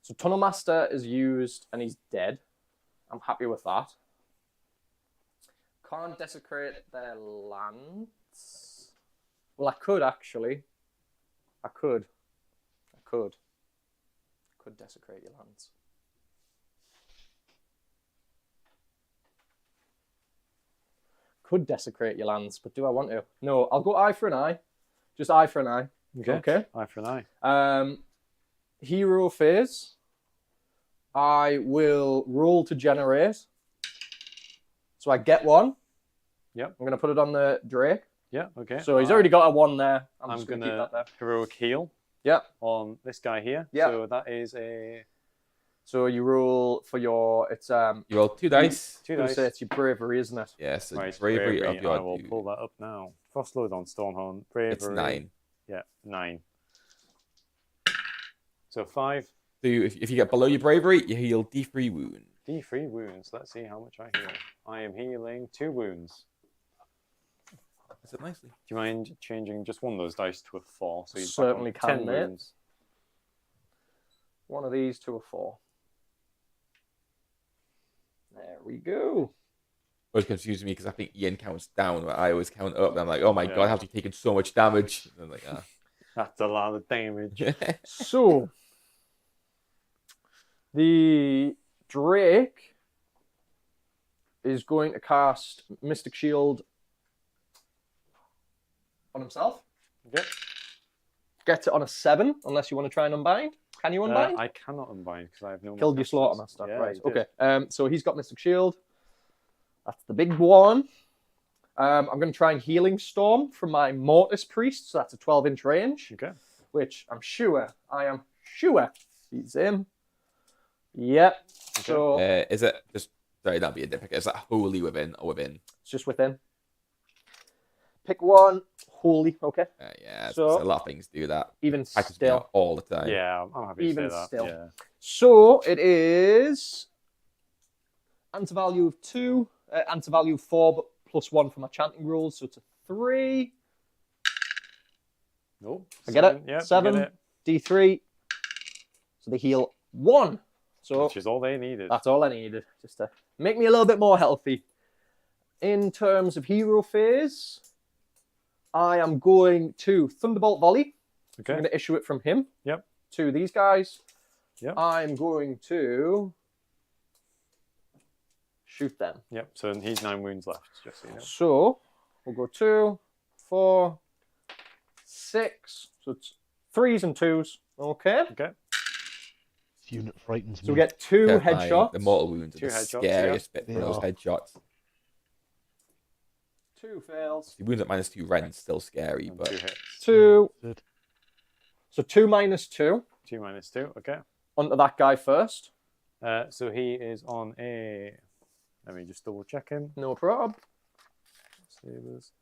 So Tunnel Master is used and he's dead. I'm happy with that. Can't desecrate their lands. Well, I could actually. I could desecrate your lands. Could desecrate your lands, but do I want to? No, I'll go eye for an eye. Just eye for an eye. Okay. Eye for an eye. Hero phase. I will roll to generate. So I get 1. Yep. I'm going to put it on the Drake. Yeah, okay. So he's already got a 1 there. I'm I'm just going going to keep that there. to heroic heal Yep. on this guy here. Yep. So that is a... So you roll for your... It's You roll 2 dice. 2 I'm gonna dice. say it's your bravery, isn't it? Yes, Right, bravery of your I will dude. pull that up now. Frostlord on Stonehorn. Bravery. It's 9. Yeah, 9. So 5. So if you get below your bravery, you heal D3 wound. D3 wounds. Let's see how much I heal. I am healing 2 wounds. Is it nicely? Do you mind changing just one of those dice to a 4? So he's Certainly back on can, 10 mate. wounds. One of these to a 4. There we go. Always confuses me because I think Ian counts down, but I always count up. And I'm like, oh my Yeah. god, how's he taken so much damage? And I'm like, ah. That's a lot of damage. So, the Drake is going to cast Mystic Shield on himself. Okay. Gets it on a 7, unless you want to try and unbind. Can you unbind? I cannot unbind because I have no... Killed your mechanics. Slaughtermaster. Yeah, Right, I did. okay. So he's got Mystic Shield. That's the big one. I'm going to try and Healing Storm from my Mortis Priest. So that's a 12-inch range. Okay. Which I am sure he's in. Yep. Okay. So Is it just... Sorry, that'd be a nitpick. Is that wholly within or within? it's just within. Pick one. Holy. Okay. Yeah, So- a lot of things do that. Even I can still. all the time. Yeah, I'm happy Even to say that. still. Yeah. So it is anti-value of 2, anti-value of 4, but +1 for my chanting rules. So it's a 3. Nope. I get it. Yep, 7. Get it. D3. So they heal 1. So Which is all they needed. that's all I needed, just to make me a little bit more healthy. In terms of hero phase, I am going to Thunderbolt Volley. I'm Okay. going to issue it from him Yep. to these guys. Yep. I'm going to shoot them. Yep. So he's 9 wounds left, just so you know. So we'll go 2, 4, 6. So it's 3s and 2s. Okay. Okay. This unit frightens me. So we get 2 Terrifying. headshots. The mortal wounds are 2 the headshots, scariest bit They for those are. headshots. 2 fails. The wounds at -2 rend still scary, And but 2 hits. 2. Good. So 2 minus 2. 2 minus 2. Okay. Onto that guy first. So he is on a... Let me just double check him. No prob. Sabers.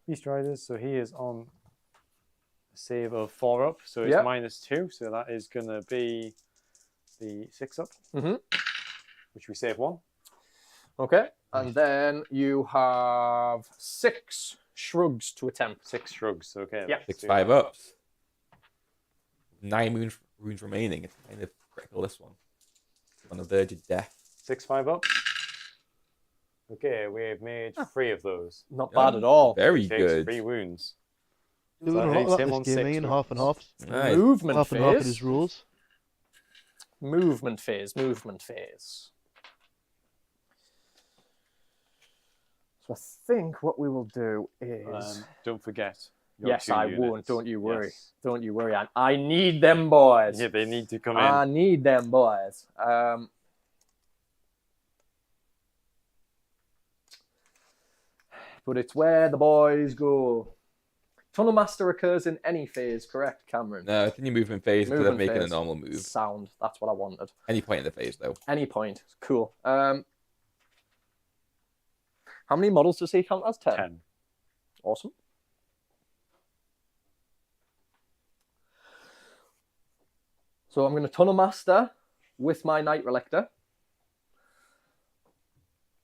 Beast Riders. So he is on a save of 4 up. So it's Yep. -2. So that is going to be the 6 up, Mhm. which we save 1. Okay. And then you have 6 shrugs to attempt. 6 shrugs. Okay. Yeah. let's 6 do 5 that. ups. 9 wounds remaining. It's kind of critical, this one. On the verge of death. 6 5 up. Okay, we've made 3 of those. Not bad at all. Very He takes good. 3 wounds. Doing So a that lot hits of him that on this game, 6 Ian. wounds. Half and half. Nice. Movement Half and half of phase. his rules. Movement phase, movement phase. So I think what we will do is... don't forget. your yes, 2 I units. won't. Don't you worry. Yes. Don't you worry. I need them boys. Yeah, they need to come in. I need them boys. But it's where the boys go. Tunnel Master occurs in any phase, correct, Cameron? No, it's in your movement phase instead of Movement making a phase. normal move. Sound. That's what I wanted. Any point in the phase, though. Any point. Cool. How many models does he count as? 10. 10. Awesome. So I'm going to Tunnel Master with my Knight Relictor.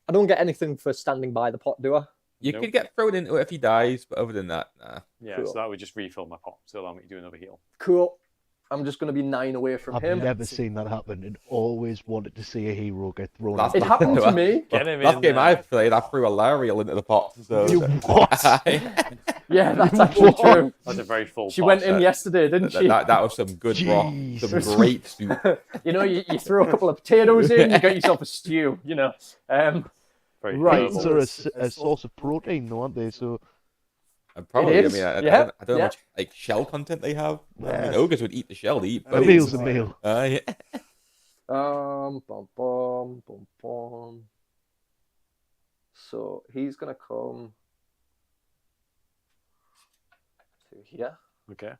I don't get anything for standing by the pot, do I? You Nope. could get thrown into it if he dies, but other than that, nah. Yeah, Cool. so that would just refill my pot. So allow me to do another heal. Cool. I'm just going to be 9 away from I've him. never seen that happen and always wanted to see a hero get thrown That's out. It happened to me. Get him Last in game there. I played, I threw a Lariel into the pot. So You what? Yeah, that's actually true. That's a very full She pot. went in yesterday, didn't she? that was some good broth, some Jesus. great soup. You know, you throw a couple of potatoes in, you get yourself a stew, you know. Very Right. Beans durable. are a source of protein, though, aren't they? So And probably, is, I mean, I yeah, don't know yeah. how much like shell content they have. I mean, Yes. ogres would eat the shell. They eat a bones. meal's a meal. Yeah. Bum, bum, bum. So he's gonna come to here, Okay.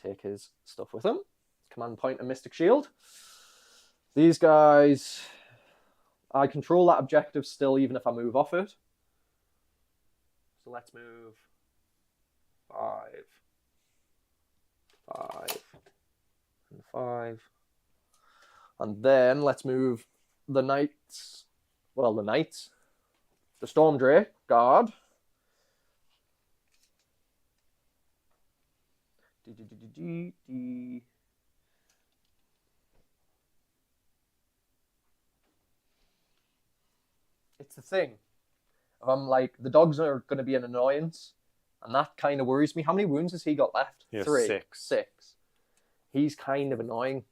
take his stuff with him. Command point and Mystic Shield. These guys, I control that objective still, even if I move off it. So let's move 5, 5, and 5. And then let's move the knights. Well, the knights. The Storm Drake guard. It's the thing. I'm like, the dogs are going to be an annoyance, and that kind of worries me. How many wounds has he got left? He has 3. 6. 6. He's kind of annoying.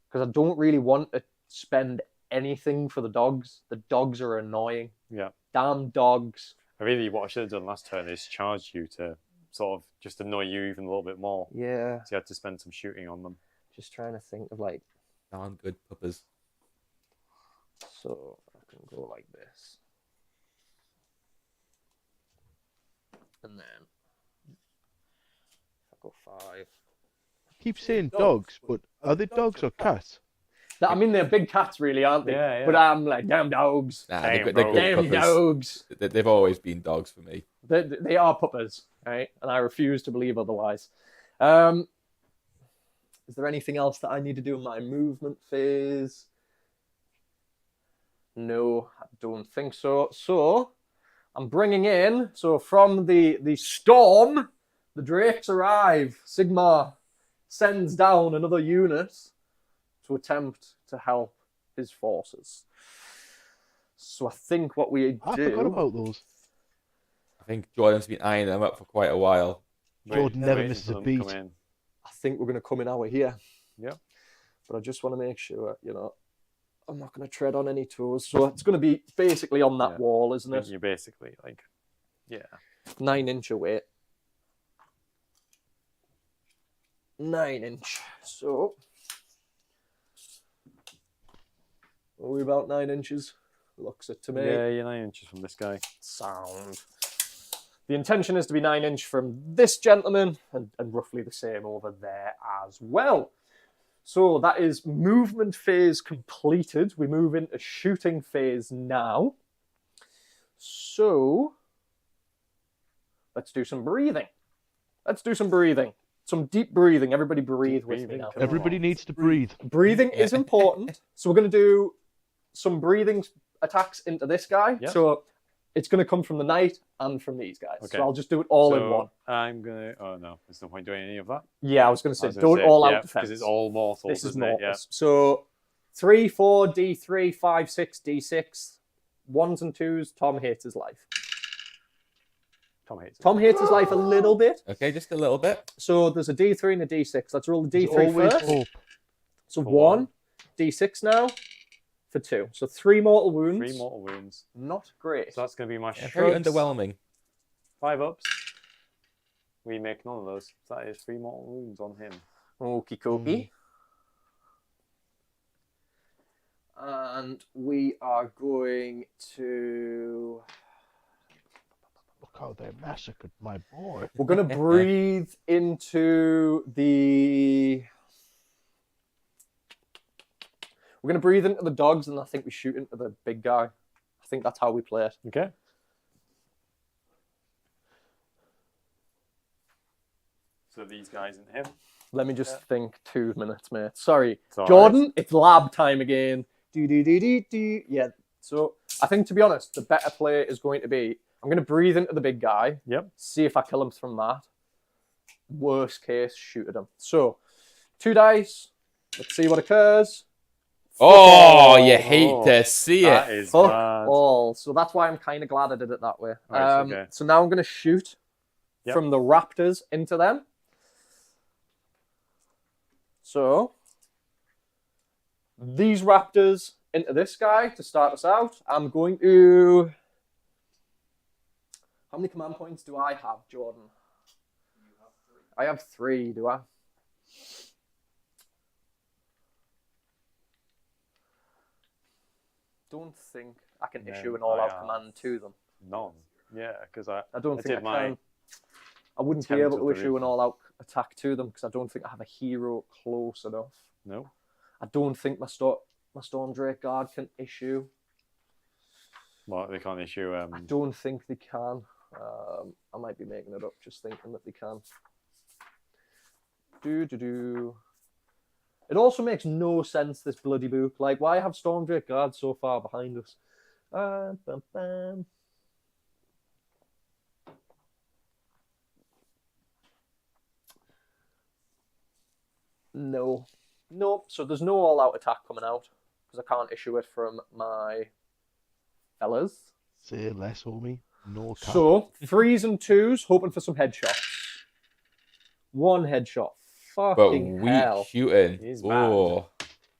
Because I don't really want to spend anything for the dogs. The dogs are annoying. Yeah. Damn dogs. I really, what I should have done last turn is charge you to sort of just annoy you even a little bit more. Yeah. So you had to spend some shooting on them. Just trying to think of like, Darn good puppers. so I can go like this. And then if I go 5. Keep saying dogs, but are they dogs or cats? I mean, they're big cats, really, aren't they? Yeah, yeah. But I'm like, damn dogs. Nah, Damn, they're bro. good Damn puppers. dogs. They've always been dogs for me. They are puppers, right? And I refuse to believe otherwise. Is there anything else that I need to do in my movement phase? No, I don't think so. So I'm bringing in, so from the storm, the Drakes arrive. Sigmar sends down another unit to attempt to help his forces. So I think what we I forgot do... about those. I think Jordan's been eyeing them up for quite a while. Jordan never Waiting misses for a them to beat. come in. I think we're going to come in our here. Yeah. But I just want to make sure, you know, I'm not going to tread on any toes. So it's going to be basically on that Yeah. wall, isn't it? You're basically like, yeah. 9 inch away. 9 inch. So, are we about 9 inches? Looks it to me. Yeah, you're 9 inches from this guy. Sound. The intention is to be 9 inch from this gentleman and roughly the same over there as well. So that is movement phase completed. We move into shooting phase now. So let's do some breathing. Let's do some breathing. Some deep breathing. Everybody breathe with me breathing, now. come on. Everybody needs to breathe. Breathing is important. So we're going to do some breathing attacks into this guy. Yeah. So it's going to come from the knight and from these guys. Okay. So I'll just do it all in So one. I'm going to, oh no, there's no point doing any of that. Yeah, I was going to I say, was gonna don't say, all yeah, out defense. because it's all mortals, This is isn't it? mortals. So 3, 4, D3, 5, 6, D6. 1s and 2s. Tom hates his life. Tom hates it. Tom hates his life a little bit. Okay, just a little bit. So there's a D3 and a D6. Let's roll the There's D3 always first. hope. So For 1, D6 now for 2. So 3 mortal wounds. 3 mortal wounds. Not great. So that's going to be my Yeah, very shrugs. underwhelming. 5 ups. We make none of those. So that is 3 mortal wounds on him. Okie dokie. And we are going to... Look how they massacred my boy. We're going to breathe into the... We're going to breathe into the dogs, and I think we shoot into the big guy. I think that's how we play it. Okay. So these guys and him. Let me just think 2 minutes, mate. Sorry. It's Jordan, right. it's lab time again. Do. Yeah. So I think, to be honest, the better play is going to be, I'm going to breathe into the big guy. Yep. See if I kill him from that. Worst case, shoot at him. So 2 dice. Let's see what occurs. Oh, you hate to see That it. is Fuck bad. all. So that's why I'm kind of glad I did it that way. Right, okay. So now I'm going to shoot from the raptors into them. So these raptors into this guy to start us out. I'm going to... How many command points do I have, Jordan? I have 3, do I? Don't think I can No, issue an all-out I command to them. None. Yeah, because I don't I think did I my can. I wouldn't be attempt able to of issue an the- all-out attack to them because I don't think I have a hero close enough. No. I don't think my Storm Drake Guard can issue. Well, they can't issue. I don't think they can. I might be making it up, just thinking that they can. It also makes no sense, this bloody book. Like, why have Storm Drake Guard so far behind us? No. No, so there's no all-out attack coming out because I can't issue it from my fellas. Say less, homie. No cap. So, 3s and 2s, hoping for some headshots. 1 headshot. But Fucking weak hell. shooting. He's bad. Oh.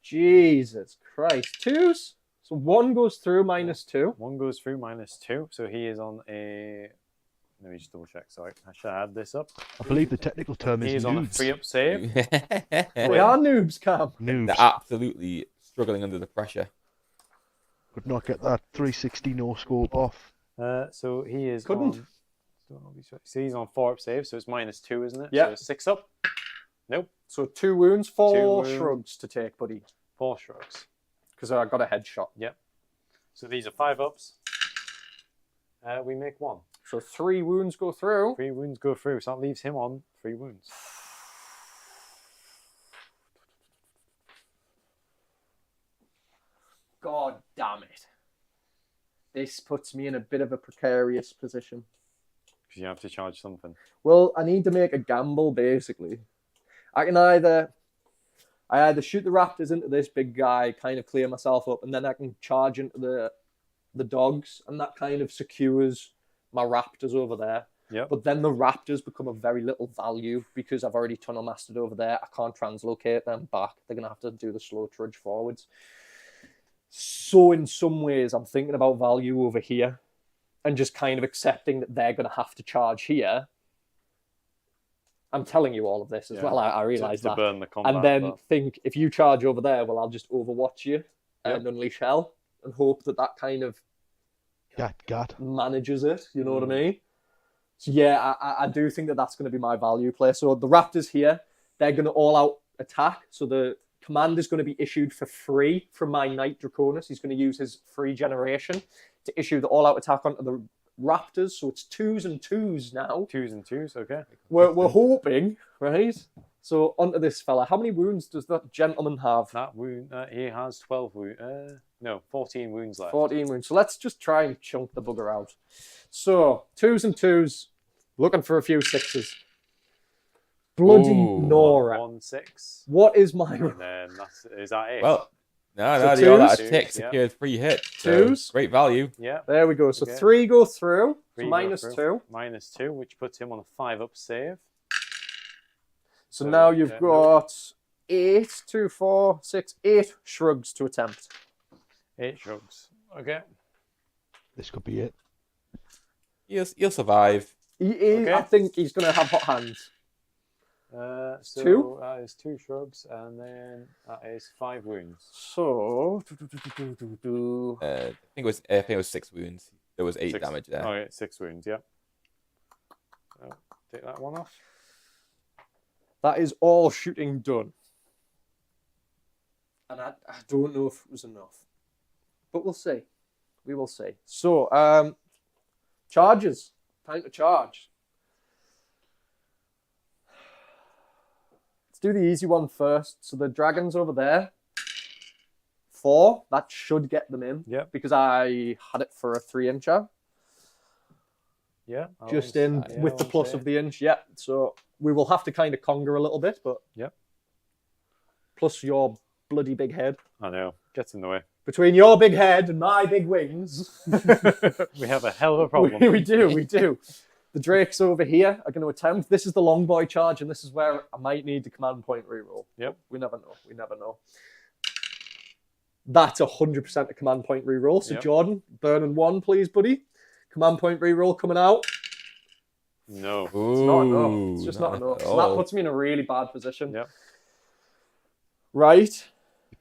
Jesus Christ. 2s? So 1 goes through, -2. 1 goes through, -2. So he is on a. Let me just double check. Sorry, I should add this up. I believe the technical term He is is on a noobs. 3-up save. We are noobs, Cam. Noobs. They're absolutely struggling under the pressure. Could not get that 360 no scope off. So he is Couldn't. on. So he's on 4-up save, so it's -2, isn't it? Yeah. So 6 up. Nope. So 2 wounds, 4 2 wounds. shrugs to take, buddy. 4 shrugs. Because I got a headshot. Yep. So these are 5-ups. We make 1. So 3 wounds go through. 3 wounds go through, so that leaves him on 3 wounds. God damn it. This puts me in a bit of a precarious position. Because you have to charge something. Well, I need to make a gamble, basically. I either shoot the raptors into this big guy, kind of clear myself up, and then I can charge into the dogs, and that kind of secures my raptors over there. Yep. But then the raptors become of very little value because I've already tunnel mastered over there. I can't translocate them back. They're going to have to do the slow trudge forwards. So in some ways, I'm thinking about value over here and just kind of accepting that they're going to have to charge here. I'm telling you all of this as well. I realise to that. burn the combat. And then but- think, if you charge over there, well, I'll just overwatch you and Yep. unleash hell and hope that that kind of Gat. manages it. You know what I mean? So yeah, I do think that that's going to be my value play. So the Raptors here, they're going to all out attack. So the command is going to be issued for free from my Knight Draconis. He's going to use his free generation to issue the all out attack onto the Raptors. So it's 2s and 2s now. 2s and 2s, okay. We're hoping, right? So onto this fella. How many wounds does that gentleman have? That wound, he has 12 wounds. No, 14 wounds left. 14 wounds. So let's just try and chunk the bugger out. So 2s and 2s, looking for a few 6s. Bloody Ooh. Nora. 1-6. What is my And then is that it? Well, no, So the all-out twos? attack Yeah. secured 3 hits. So Twos? great value. Yeah. There we go. So Okay. 3 go through. So 3 go -2. through. -2, which puts him on a 5-up save. So now you've yeah, got 8, 2, 4, 6, 8 shrugs to attempt. 8 shrugs. Okay. This could be it. He'll survive. Okay. I think he's going to have hot hands. So 2? that is 2 shrugs, and then that is 5 wounds. So, I think it was 6 wounds. There was 8 damage there. Okay, 6 wounds. Yeah. So, take that one off. that is all shooting done. And I don't know if it was enough. But we'll see. We will see. So, charges. Time to charge. Let's do the easy one first. So the dragon's over there. 4. That should get them in. Yep. Because I had it for a 3-incher. Yeah. Just in with the plus of the inch. Yeah. So we will have to kind of conquer a little bit, but Yep. plus your bloody big head. I know. Gets in the way. Between your big head and my big wings. We have a hell of a problem. we do. The drakes over here are going to attempt. This is the long boy charge, and this is where I might need the command point reroll. Yep. We never know. That's 100% a command point reroll. So Yep. Jordan, burning 1, please, buddy. Command point reroll coming out. No. It's not enough. It's just not enough. at So that all. puts me in a really bad position. Yep. Right.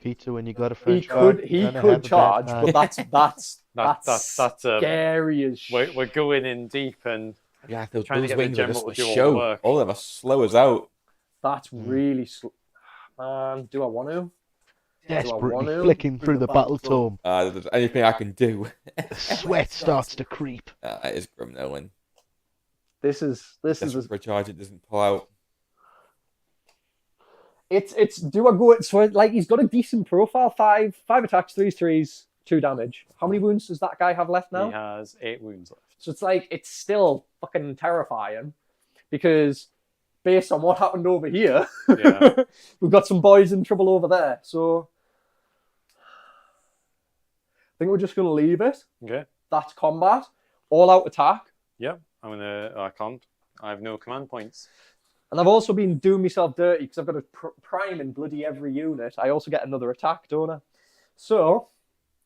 Peter, when you got a He French guard, could gonna have a bad charge, night. but that's That's scary as shit. we're going in deep, and Yeah, Trying to those get the wings are general just to a do all the show. work. All of them are slow as out. That's really slow. Do I want to? Desperately wanna- flicking through the battle tome. If there's anything I can do. The sweat starts to creep. It is grim knowing. This is Just for a charge, it doesn't pull out. it's do I go so like he's got a decent profile, 5 attacks, 3 threes, 2 damage. How many wounds does that guy have left now? he has 8 wounds left. So it's like it's still fucking terrifying because based on what happened over here, Yeah. we've got some boys in trouble over there. So I think we're just gonna leave it. Okay. That's combat, all out attack. Yep. I can't. I have no command points. And I've also been doing myself dirty because I've got a prime in bloody every unit. I also get another attack, don't I? So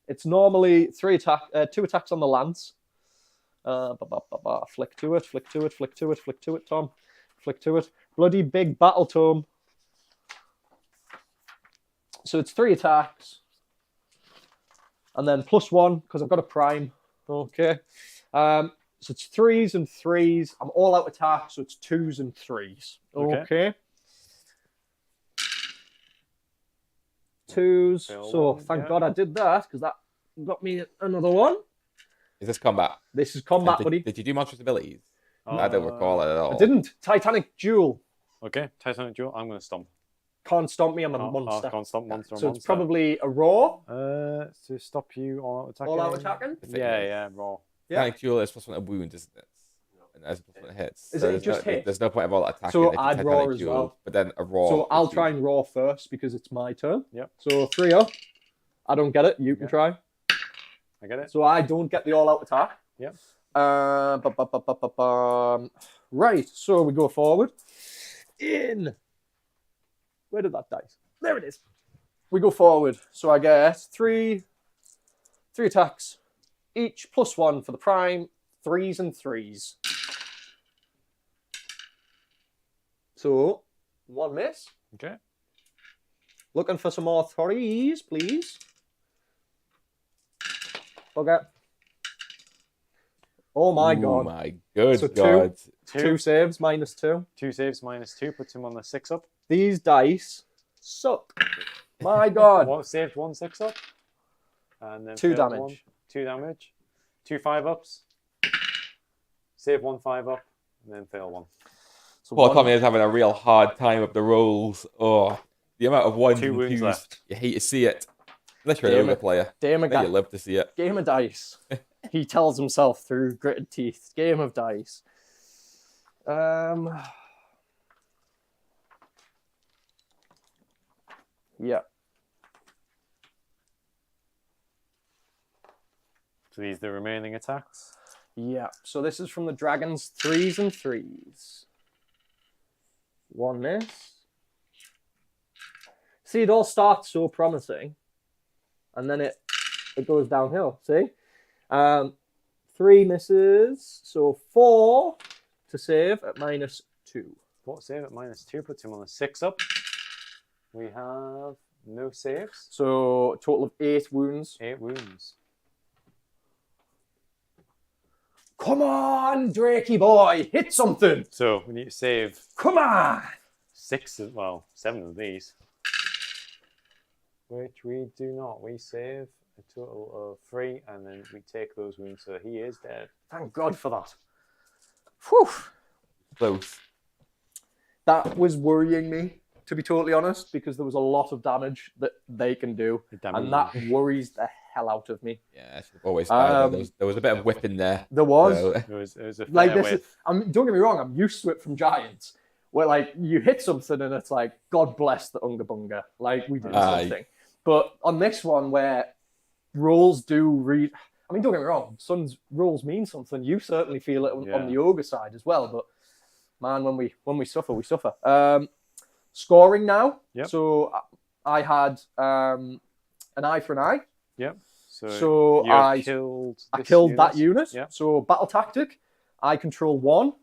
it's normally 2 attacks on the lance. Flick to it, Tom. Flick to it. Bloody big battle tome. So it's 3 attacks. And then +1 because I've got a prime. Okay. So it's 3s and 3s. I'm all out attack, so it's 2s and 3s. Okay. 2s. Fail So one, thank yeah. God I did that because that got me another one. Is this combat? This is combat, did, buddy. Did you do monstrous abilities? I don't recall it at all. I didn't. Titanic Duel. Okay. Titanic Duel. I'm going to stomp. Can't stomp me. I'm a I monster. can't stomp monster. So it's probably a raw. To stop you all out attacking. All out attacking? Yeah, raw. Yeah. Panic Duel is +1 wound, isn't it? And as +1 hits. Is So it there's just no, hit? There's no point of all that attacking. So if it's I'd Titanic raw as Duel, well. But then a raw. So I'll puts you- try and raw first because it's my turn. Yep. So 3 up. I don't get it. You can try. I get it. So I don't get the all out attack. Yep. Right. So we go forward. In. Where did that dice? There it is. We go forward. So I get 3 attacks each, +1 for the prime, 3s and 3s. So 1 miss. Okay. Looking for some more 3s, please. Okay. Oh my Ooh, God. my good So 2. God. 2 saves, -2. 2 saves -2 puts him on the 6 up. These dice suck. My God. 1 saved 1 6 up. And then 2 failed damage. 1. 2 damage. 2 5 ups. Save 1 5 up. And then fail 1. So Paul 1 Tommy is having a real hard time with the rolls. Oh, the amount of ones 2 and wounds 2s, left. You hate to see it. Unless you're an Damn ogre it. player. Game of, Then you live to see it. game of dice. He tells himself through gritted teeth. Game of dice. Yeah. So these are the remaining attacks. Yeah. So this is from the dragons, 3s and 3s. 1 miss. See, it all starts so promising, and then it goes downhill. See, 3 misses, so 4 to save at -2. 4 save at -2 puts him on a 6 up. We have no saves. So total of 8 wounds. 8 wounds. Come on, Drakey boy, hit something. So we need to save Come on. 7 of these. Which we do not. We save a total of 3, and then we take those wounds, so he is dead. Thank God for that. Whew. Close. That was worrying me, to be totally honest, because there was a lot of damage that they can do, and that worries the hell out of me. Yeah, I should have always there was a bit of whip in there. There was. So. It was a fair Like this whip. don't get me wrong, I'm used to it from Giants, where like you hit something and it's like, God bless the Unga Bunga, like we did something. But on this one, where rolls do read, I mean, don't get me wrong, Sun's rolls mean something. You certainly feel it on the ogre side as well. But man, when we suffer, we suffer. Scoring now. Yep. So I had an eye for an eye. Yep. So I killed that unit. Yep. So battle tactic, I control 1,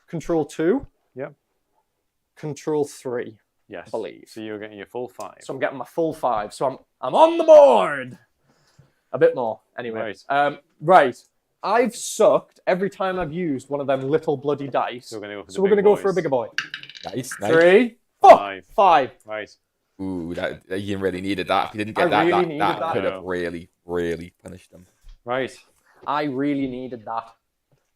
control 2. Yep. Control 3. Yes. I believe. So you're getting your full 5. So I'm getting my full 5. So I'm on the board. A bit more, anyway. Right. Right. I've sucked every time I've used one of them little bloody dice. So we're going to go for So we're going to go for a bigger boy. Nice. 3, 4, 5. Right. Ooh, you really needed that. If you didn't get I that, really needed that that. could have really, really punished them. Right. I really needed that.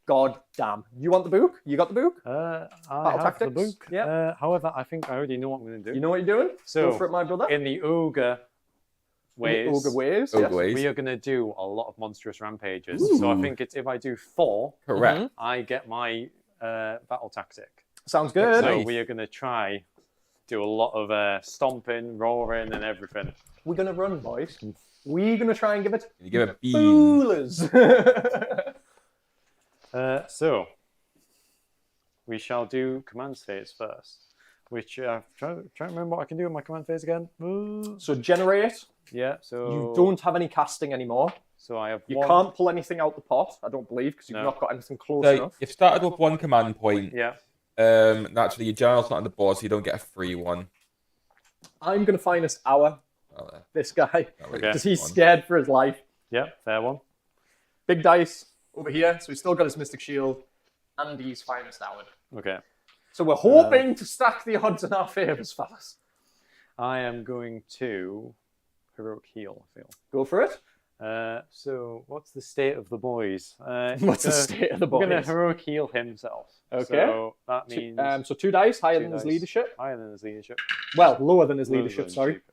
God damn. You want the book? You got the book? I Battle have tactics? the book. Yeah. However, I think I already know what I'm going to do. You know what you're doing? So, go for it, my brother. in the ogre ways, Ogre ways. Ogre Yes. ways. we are going to do a lot of monstrous rampages. Ooh. So I think it's if I do 4, Correct. I get my battle tactic. Sounds good. So Nice. we are going to try do a lot of stomping, roaring, and everything. We're going to run, boys. We're going to try and give it You give it beans. foolers. So we shall do command phase first. Which try to remember what I can do in my command phase again. So generate. Yeah. So You don't have any casting anymore. So I have You 1. can't pull anything out the pot, I don't believe, because you've No. not got anything close So enough. you've started with 1 command point. Yeah. Naturally, your journal's not on the board, so you don't get a free one. I'm going to find this hour, Well, this guy, not really because a he's one. scared for his life. Yeah. Fair one. Big dice over here, so he's still got his Mystic Shield, and he's finest hour. Okay. So we're hoping to stack the odds in our favours, fellas. I am going to heroic heal. I feel. Go for it. So what's the state of the boys? What's the state of the We're going to boys? heroic heal himself. Okay. So that means So 2 dice, higher 2 than his dice. leadership. Higher than his leadership. Well, lower than his Lower leadership, than sorry. leadership.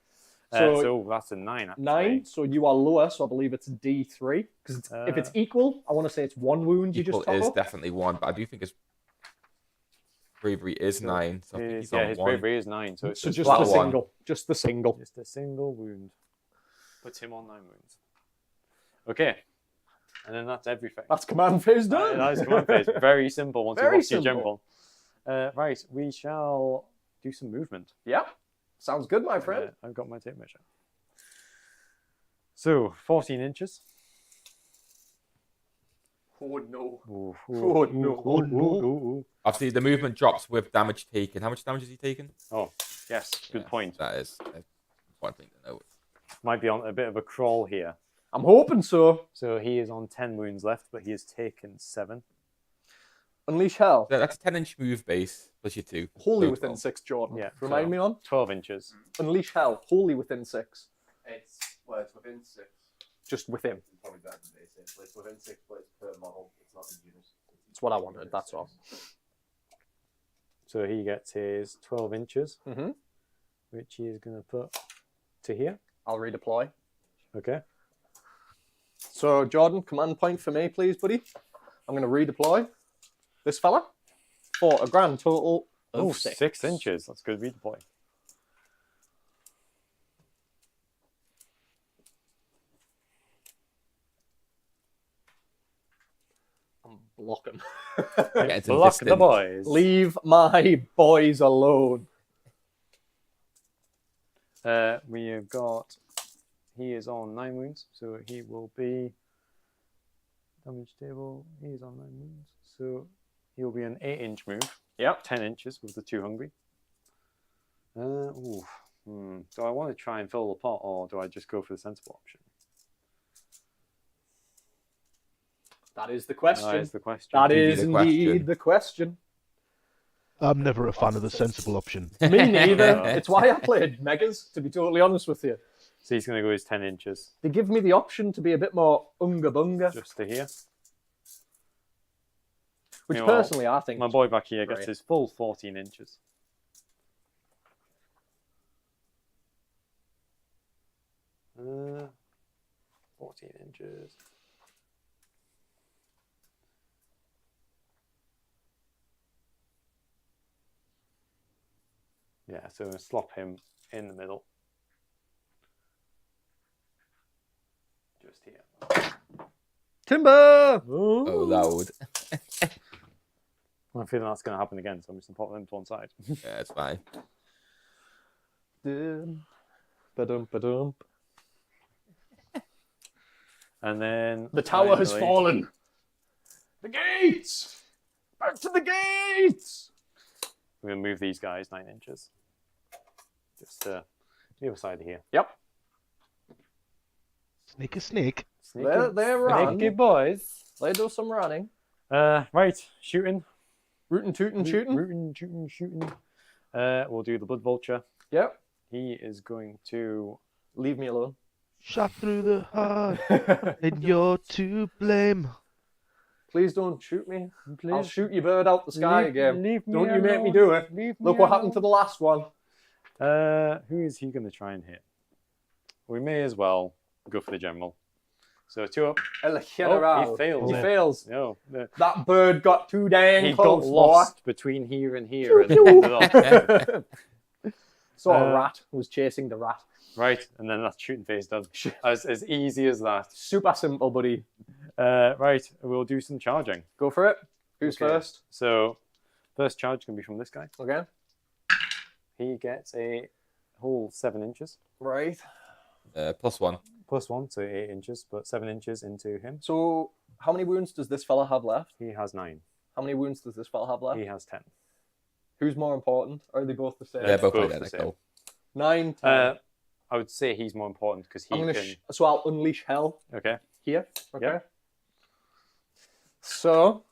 So- So that's a 9. Actually. 9, so you are lower, so I believe it's D3. Because if it's equal, I want to say it's 1 wound you Equal just top is up. definitely 1, but I do think his bravery is 9. So I think he's on his 1. bravery is 9. So it's So just flat the one. single. Just the single. just a single wound. Puts him on 9 wounds. Okay. And then that's everything. That's command phase done. That is command phase. Very simple once Very you watch your simple. general. Right, we shall do some movement. Yeah. Sounds good, my friend. I've got my tape measure. So, 14 inches. Oh no. Ooh, Oh, no. Oh, no. ooh. Obviously, the movement drops with damage taken. How much damage has he taken? Oh, yes, good Yeah, point. That is one thing to note. Might be on a bit of a crawl here. I'm hoping so. So he is on 10 wounds left, but he has taken 7. Unleash hell. So that's a 10-inch move base plus your 2. Wholly So within 12. 6, Jordan. Yeah, Remind so- me on. 12 inches. Unleash hell. Wholly within 6. It's within 6. Just within. It's probably better than base it. It's within 6, but it's per model. It's not in units. That's what I wanted, that's all. So he gets his 12 inches, Mm-hmm. which he is going to put to here. I'll redeploy. Okay. So, Jordan, command point for me, please, buddy. I'm going to redeploy this fella for a grand total of Oh, 6. 6 inches. That's good redeploy. I'm blocking. Getting some Block the distance. boys. Leave my boys alone. We have got. He is on 9 wounds, so he will be damage table. He is on 9 wounds, so he will be an 8-inch move. Yep. 10 inches with the 2 hungry. Do I want to try and fill the pot, or do I just go for the sensible option? That is the question. That is the question. That Indeed is the indeed question. the question. I'm never a fan of the sensible option. Me neither. It's why I played Megas, to be totally honest with you. So he's going to go his 10 inches. They give me the option to be a bit more unga bunga, Just to here. which Meanwhile, personally I think. My boy back here gets Great. his full 14 inches. Uh, 14 inches. Yeah, so I'm going to slop him in the middle. Just here. Timber! Oh, loud. I'm feeling that's going to happen again, so I'm just going to pop them to one side. Yeah, it's fine. Ba-dum, ba-dum. And then... The tower has finally- fallen. The gates! Back to the gates! We're going to move these guys 9 inches. Just the other side of here. Yep. Snake a snake. They're running. Sneaky boys. They do some running. Right, shooting. Rootin' tootin' shooting. Rootin', shooting. We'll do the Blood Vulture. Yep. He is going to... Leave me alone. Shot through the heart, and you're to blame. Please don't shoot me. I'll Please shoot your bird out the sky again. leave me Don't you make me alone. do it. Leave Look me what happened to alone. the last one. Who is he going to try and hit? We may as well go for the general. So 2 up. El Oh, General. he fails. He fails. No, That bird got too dang he close, got lost between here and here. And Pew, ended up. boy. Saw a Uh, rat. Was chasing the rat. Right, and then that shooting phase done. As easy as that. Super simple, buddy. Right, we'll do some charging. Go for it. Who's Okay. first? So, first charge can be from this guy. Okay. He gets a whole 7 inches. Right. +1. +1, so 8 inches, but 7 inches into him. So, how many wounds does this fella have left? He has 9. How many wounds does this fella have left? He has 10. Who's more important? Or are they both the same? They're both both the identical. 9, 10. I would say he's more important because he I'm gonna can... so I'll unleash hell Okay. here. Okay. Yep. So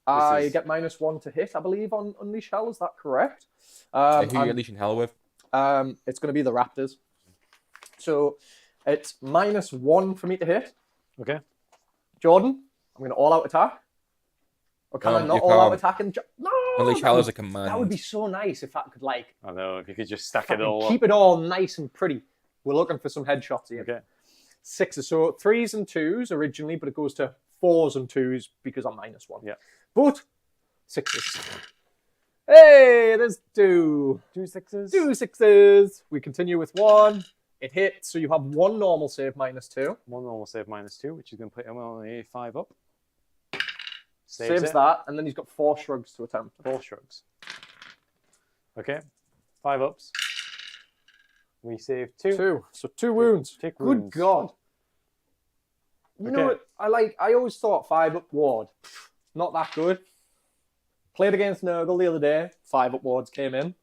I is- get -1 to hit, I believe, on unleash hell. Is that correct? Who are you I'm- unleashing hell with? it's going to be the Raptors. So it's -1 for me to hit. Okay. Jordan, I'm going to all-out attack. Or can I You not all-out can't. attack? And no! Unleash that hell would- as a command. That would be so nice if that could, like, I know, if you could just stack it fucking all keep up. it all nice and pretty. We're looking for some headshots here. Okay. 6s, so 3s and 2s originally, but it goes to 4s and 2s because I'm -1. Yeah. But 6s. Hey, there's 2. 2 6s. 2 6s. We continue with 1. It hits, so you have 1 normal save -2. 1 normal save -2, which is going to put him on a 5 up. Saves it. that, and then he's got 4 shrugs to attempt. 4 shrugs. Okay. 5 ups. We save 2. 2. So 2 wounds. Tick Good wounds. God. You know Okay. what? I always thought 5-up ward. Not that good. Played against Nurgle the other day. 5-up wards came in.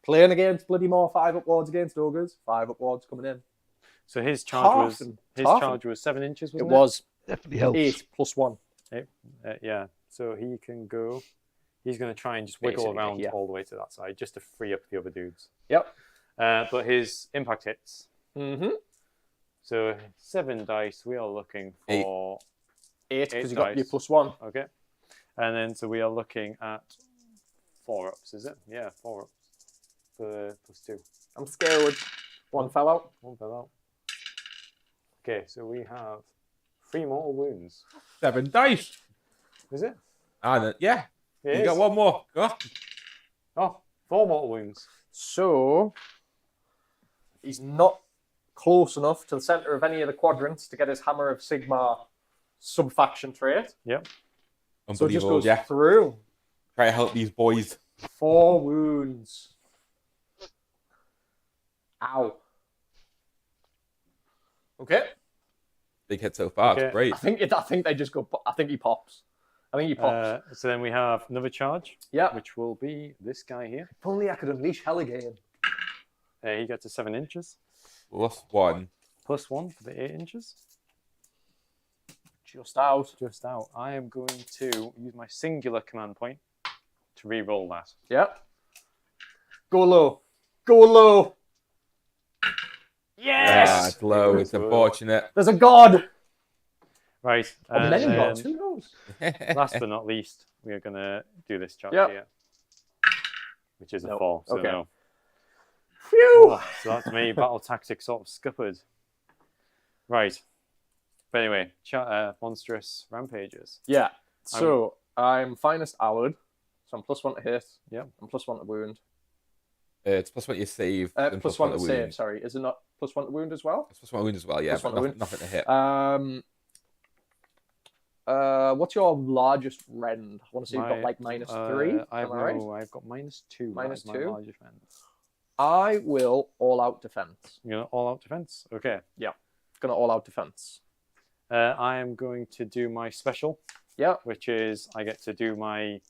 Playing against bloody more 5-up wards against Ogres. 5-up wards coming in. So his charge Tough. was 7 inches, It wasn't was Definitely helps. 8 + 1. Yeah. So he can go. He's going to try and just wiggle Basically, around yeah. all the way to that side, just to free up the other dudes. Yep. But his impact hits. Mm-hmm. So 7 dice. We are looking for 8 Eight because you got your dice. +1. Okay. And then so we are looking at 4 ups, is it? Yeah, 4 ups for +2. I'm scared. 1 fell out. 1 fell out. Okay, so we have 3 mortal wounds. 7 dice. Is it? And yeah, It you is. got 1 more. Go. Oh, 4 mortal wounds. So he's not close enough to the center of any of the quadrants to get his Hammer of Sigmar subfaction trait. Yep. So it just Unbelievable. goes Yeah. through. Try to help these boys. 4 wounds. Ow. Okay. Big hit so far. Okay. It's great. I think they just go. I think he pops. I think he pops. So then we have another charge, Yeah. which will be this guy here. If only I could unleash Hell again. He gets a 7 inches. +1. +1 for the 8 inches. Just out. Just out. I am going to use my singular command point to re-roll that. Yep. Go low. Go low. Yeah, Yes. it's low. It's unfortunate. There's a god. Right. Or many gods. Who knows? Last but not least, we are going to do this charge Yep. here, which is a Nope. 4. So Okay. no. Phew. Oh, so that's me. Battle tactics sort of scuppered. Right. But anyway, monstrous rampages. Yeah. So I'm finest allied. So I'm +1 to hit. Yep. I'm +1 to wound. It's +1 you save. and +1 to wound. save. Sorry, is it not +1 to wound as well? It's +1 wound as well. Yeah, +1 but to wound. nothing to hit. What's your largest rend? I want to say you've got like -3. Am I right? I've got -2. Minus That's 2? My largest rend. I will all out defense. You're going to all out defense? Okay. Gonna all out defense. I am going to do my special, Yeah. which is I get to do my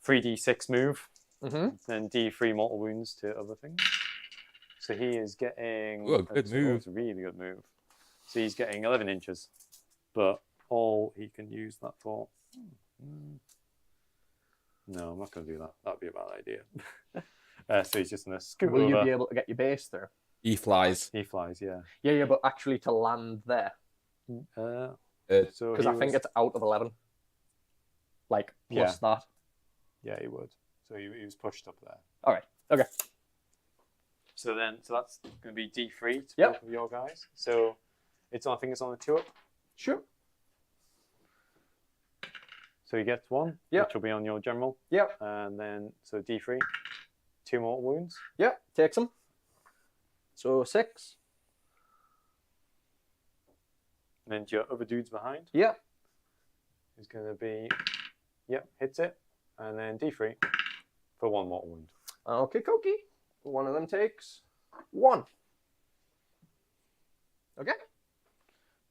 3d6 move, Mm-hmm. then d3 mortal wounds to other things. So he is getting... Ooh, a good move. It's a really good move. So he's getting 11 inches, but all he can use that for... No, I'm not going to do that. That would be a bad idea. So he's just going to scoot Will over. you be able to get your base through? He flies. He flies, yeah. Yeah, but actually to land there. So Because he I think was- it's out of 11. Like, plus that. Yeah, he would. So he was pushed up there. All right. Okay. So that's going to be D3 to Yep. both of your guys. So I think it's on a 2-up. Sure. So he gets 1, Yep. which will be on your general. Yep. And then, so D3, 2 mortal wounds. Yep. Takes him. So 6. And then your other dudes behind Yep. is going to be, hits it. And then D3 for 1 mortal wound. Okay, Koki. One of them takes 1. Okay.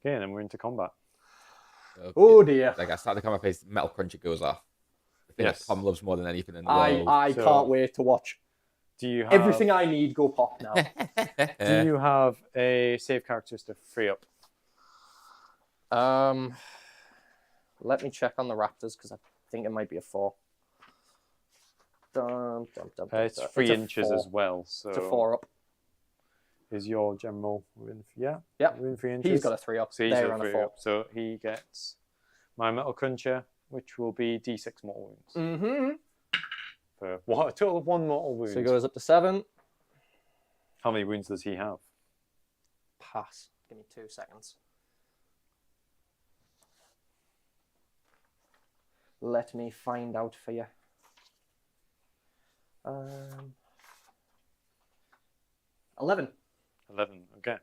Okay, and then we're into combat. So, Oh dear. Like I start to come up, his Metalcruncher goes off. The thing Yes. that Tom loves more than anything in the world. I So- can't wait to watch Do you have everything I need go pop now. Do you have a save characteristic free up? Let me check on the Raptors because I think it might be a 4. It's 3 inches as well. So It's a 4 up. is your general within? Yeah. Yep. Within 3 inches. He's got a 3 up. So he's They're got on a 3 4. up. So he gets my Metalcruncher, which will be D6 mortal wounds. Mm-hmm. For what? A total of 1 mortal wound. So he goes up to 7. How many wounds does he have? Pass. Give me 2 seconds. Let me find out for you. 11. 11. Okay.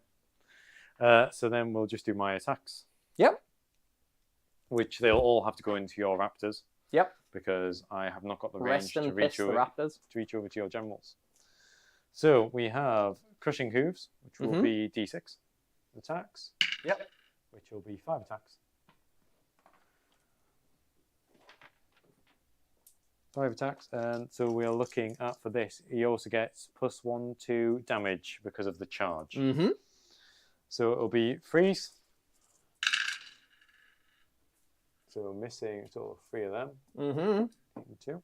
So then we'll just do my attacks, Yep. which they'll all have to go into your raptors Yep. because I have not got the range Rest to and reach piss the over, Raptors. to your generals. So we have Crushing Hooves, which will Mhm. be D6 attacks. Yep. Which will be 5 attacks. 5 attacks, and so we are looking at, for this, he also gets +1 to damage because of the charge. Mm-hmm. So it'll be freeze. So missing a total of 3 of them. Mm-hmm. 2.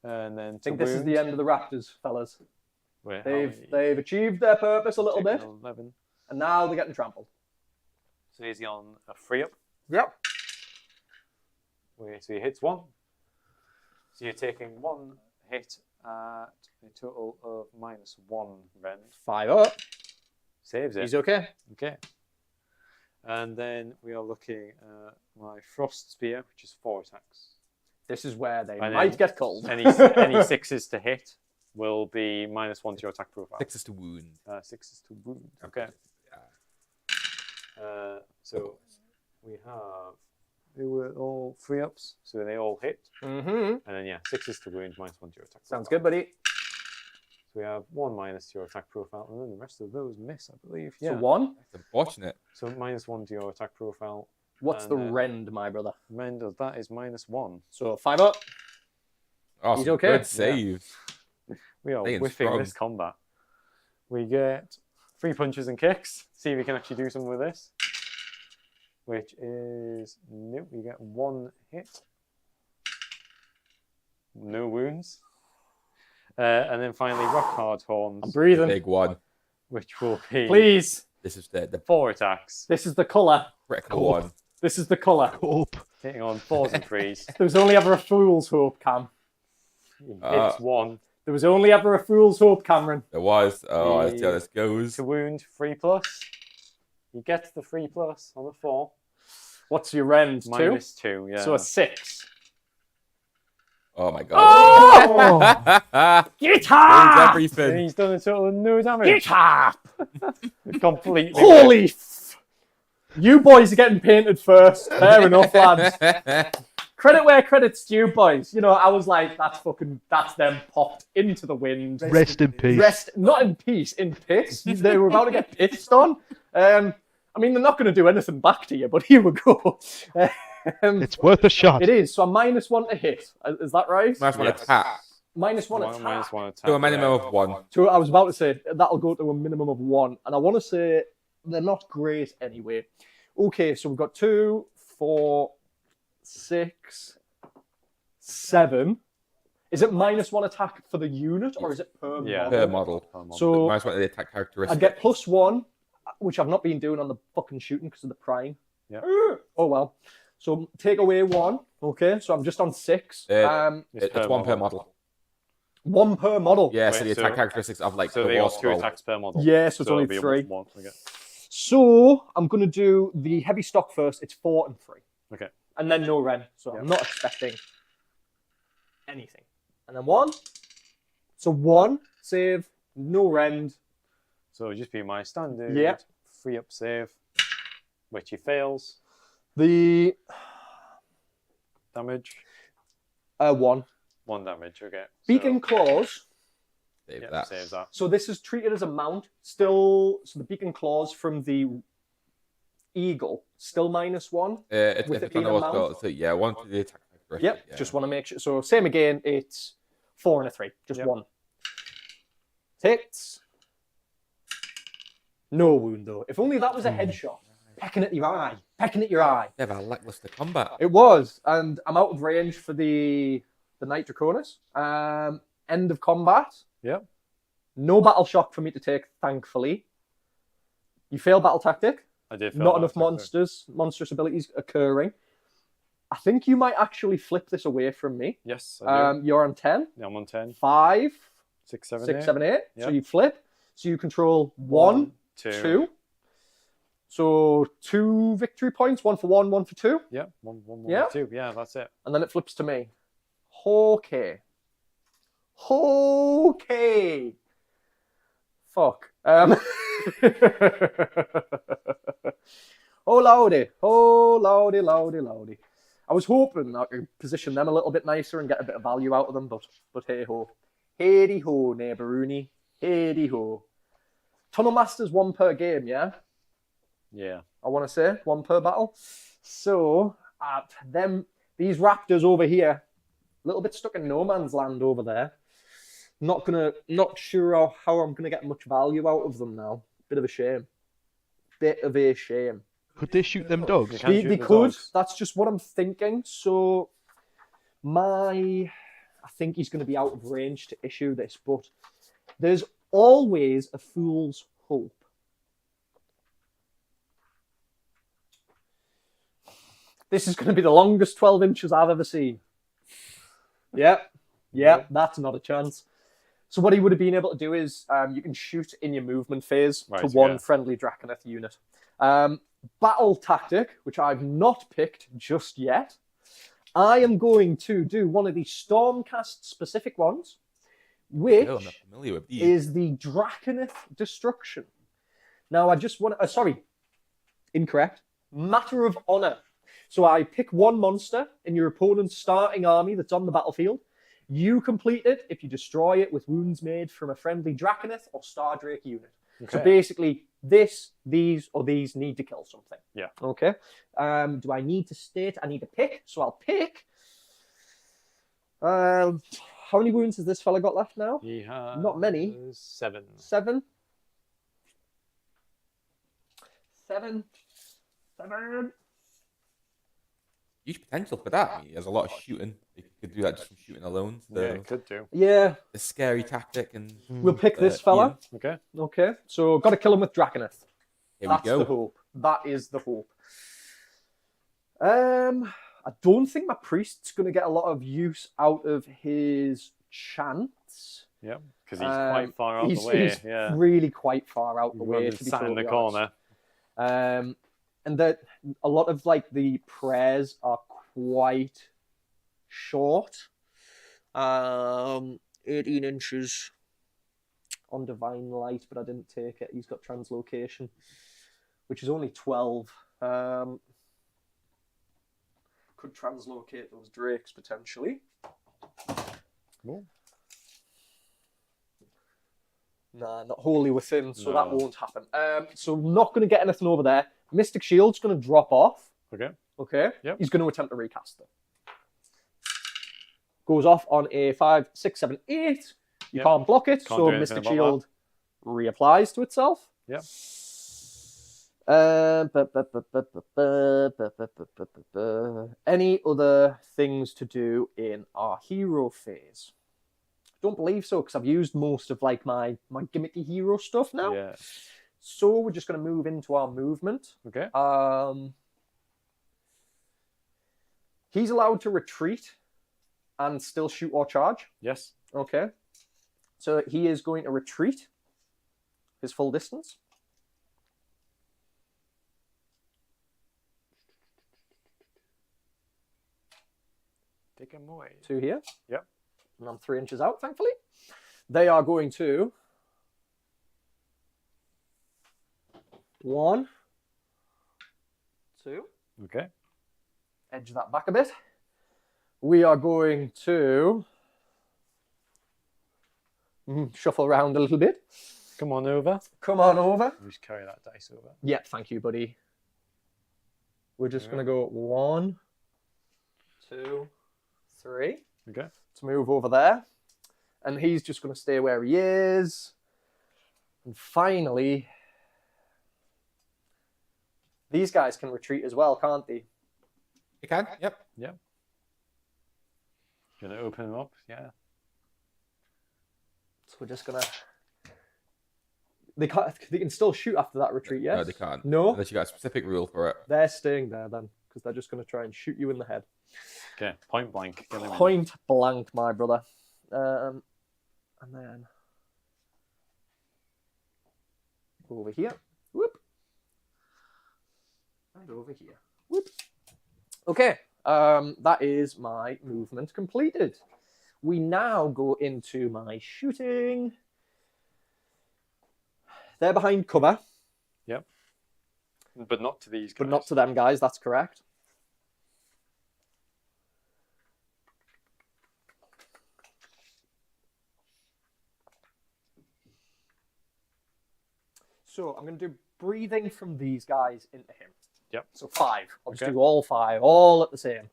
And then I think this is the end of the Raptors, fellas. Wait, They've achieved their purpose a little bit, 11. and now they're getting trampled. So he's on a 3 up. Yep. So he hits 1. So you're taking 1 hit at a total of -1 rend. 5 up. Saves it. He's okay. Okay. And then we are looking at my Frost Spear, which is 4 attacks. This is where they And might then get cold. Any 6s to hit will be -1 to your attack profile. 6 is to wound. 6s to wound. Okay. So we have, they were all 3 ups, so they all hit. Mm-hmm. And then 6s to wound, -1 to your attack. Sounds profile. good, buddy. So we have 1 minus to your attack profile, and then the rest of those miss, I believe. So 1. That's unfortunate. So -1 to your attack profile. What's the And, rend, my brother? Rend of that is -1. So 5 up. Oh, He's some okay. Good save. We are Staying whiffing strong. this combat. We get 3 punches and kicks. See if we can actually do something with this. Which is... Nope, we get 1 hit. No wounds. And then finally, Rock Hard Horns. I'm The breathing. big one. Which will be Please. This is the 4 attacks. This is the colour. critical one. This is the colour. Up. Hitting on 4s and 3s. There was only ever a fool's hope, Cam. Uh, It's 1. There was only ever a fool's hope, Cameron. There was. Oh, let's see how this goes. To wound, 3+. You get the 3+ on the 4. What's your rend? 2? -2, yeah. So a 6. Oh my god. Oh! Get Lose up! And everything. he's done a total of no damage. Get up! Completely. Holy You boys are getting painted first. Fair enough, lads. Credit where credit's due, boys. You know, I was like, that's them popped into the wind. Rest in peace. Rest, not in peace, in piss. They were about to get pissed on. I mean, they're not going to do anything back to you, but here we go. It's worth a shot. It is. So I'm -1 to hit. Is that right? -1 Yes. attack. -1 One, attack. -1 attack. To a minimum of 1. So I was about to say that'll go to a minimum of 1, and I want to say they're not great anyway. Okay, so we've got 2, 4, 6, 7. Is it -1 attack for the unit, or is it per Yeah. model? Per model. So -1 of the attack characteristic. I'd get +1, which I've not been doing on the fucking shooting because of the prime. Yeah. Oh well. So take away 1. Okay, so I'm just on 6. It's 1 per model. 1 per model. Yeah, so Wait, the attack so- characteristics of like So the they war got 2 scroll. attacks per model. Yeah, so it's only it'll be 3. 1. Okay. So I'm going to do the heavy stock first. It's 4 and 3. Okay. And then no ren. So I'm not expecting anything. And then 1. So 1, save, no rend. So it'll just be my standard. Yeah. 3 up save, which he fails. The Damage. 1. 1 damage. Okay. Beacon claws. Save Yeah, that. saves that. So this is treated as a mount. Still, so the beacon claws from the eagle, still -1. It's With it it's on being the a war mount? scroll. So yeah, 1 to the attack characteristic. Yep, yeah. just want to make sure. So same again, it's 4 and a 3. Just Yep. 1. Hits. No wound though. If only that was a headshot. Pecking at your eye. Pecking at your eye. Never a lackluster combat. It was, and I'm out of range for the Knight Draconis. End of combat. Yep. No battle shock for me to take, thankfully. You fail battle tactic. I did fail Not that enough attack. monstrous abilities occurring. I think you might actually flip this away from me. Yes, I do. You're on 10. Yeah, I'm on 10. 5, 6, 7, 6, 8. 7, 8. So Yep. you flip. So you control 1, 2. So 2 victory points, 1 for 1, 1 for 2. Yeah, 1, 1, 1, Yeah. 2. Yeah, that's it. And then it flips to me. Okay. Okay. Fuck. Oh lordy. Oh lordy, lordy, lordy. I was hoping I could position them a little bit nicer and get a bit of value out of them, but hey ho. Hey ho, neighbouroonie. Hey ho. Tunnel Master's 1 per game, yeah? Yeah. I want to say 1 per battle. So these raptors over here, a little bit stuck in no man's land over there. Not sure how I'm gonna get much value out of them now. Bit of a shame. Bit of a shame. Could they shoot them dogs? Can't They shoot the could. dogs. That's just what I'm thinking. So I think he's going to be out of range to issue this, but there's always a fool's hope. This is going to be the longest 12 inches I've ever seen. Yep, that's not a chance. So what he would have been able to do is you can shoot in your movement phase to Right, one yeah. friendly Draconeth unit. Battle tactic, which I've not picked just yet. I am going to do one of the Stormcast specific ones, which Oh, I'm not familiar with these. is the Draconeth Destruction. Now, I just want to... incorrect. Matter of Honor. So I pick one monster in your opponent's starting army that's on the battlefield. You complete it if you destroy it with wounds made from a friendly Draconith or Stardrake unit. Okay. So basically, these, or these need to kill something. Yeah. Okay. Do I need to state? I need to pick. So I'll pick. How many wounds has this fella got left now? He has Not many. 7. 7. Huge potential for that. I mean, he has a lot of shooting. He could do that just from shooting alone. So Yeah, could do. Yeah. a scary tactic. And We'll pick this fella. Okay. Okay. So got to kill him with Draconith. Here That's we go. the hope. That is the hope. I don't think my priest's going to get a lot of use out of his chants. Yeah, because he's quite far out the way. He's Yeah, really quite far out the way. He's To be sat in the totally honest. corner. And that a lot of like the prayers are quite short. 18 inches on Divine Light, but I didn't take it. He's got Translocation, which is only 12. Could translocate those drakes potentially. Cool. Nah, not wholly within, so that No. won't happen. So not going to get anything over there. Mystic Shield's going to drop off. Okay. Okay. Yep. He's going to attempt to recast them. Goes off on a 5, 6, 7, 8. You Yep. can't block it, Can't so do anything Mystic about Shield reapplies to itself. Yep. Any other things to do in our hero phase? Don't believe so, because I've used most of like my gimmicky hero stuff now. Yeah. So we're just going to move into our movement. Okay. He's allowed to retreat and still shoot or charge. Yes. Okay. So he is going to retreat his full distance. Take him away. To here. Yep. And I'm 3 inches out, thankfully. They are going to 1, 2. Okay. Edge that back a bit. We are going to shuffle around a little bit. Come on over. Come on over. Just carry that dice over. Yep, thank you, buddy. We're just going to go 1, 2, 3 Okay. to move over there. And he's just going to stay where he is. And finally, these guys can retreat as well, can't they? You can? Yep. Yep. Gonna open them up. Yeah. So we're just going to... They can still shoot after that retreat, yes? No, they can't. No? Unless you got a specific rule for it. They're staying there then, because they're just going to try and shoot you in the head. Okay. Point blank. Get him in. Point blank, my brother. And then over here. Whoop. And over here. Whoop. Okay. That is my movement completed. We now go into my shooting. They're behind cover. Yep. But not to these guys. But not to them guys, that's correct. So I'm going to do breathing from these guys into him. Yep. So 5. I'll just Okay. do all 5, all at the same.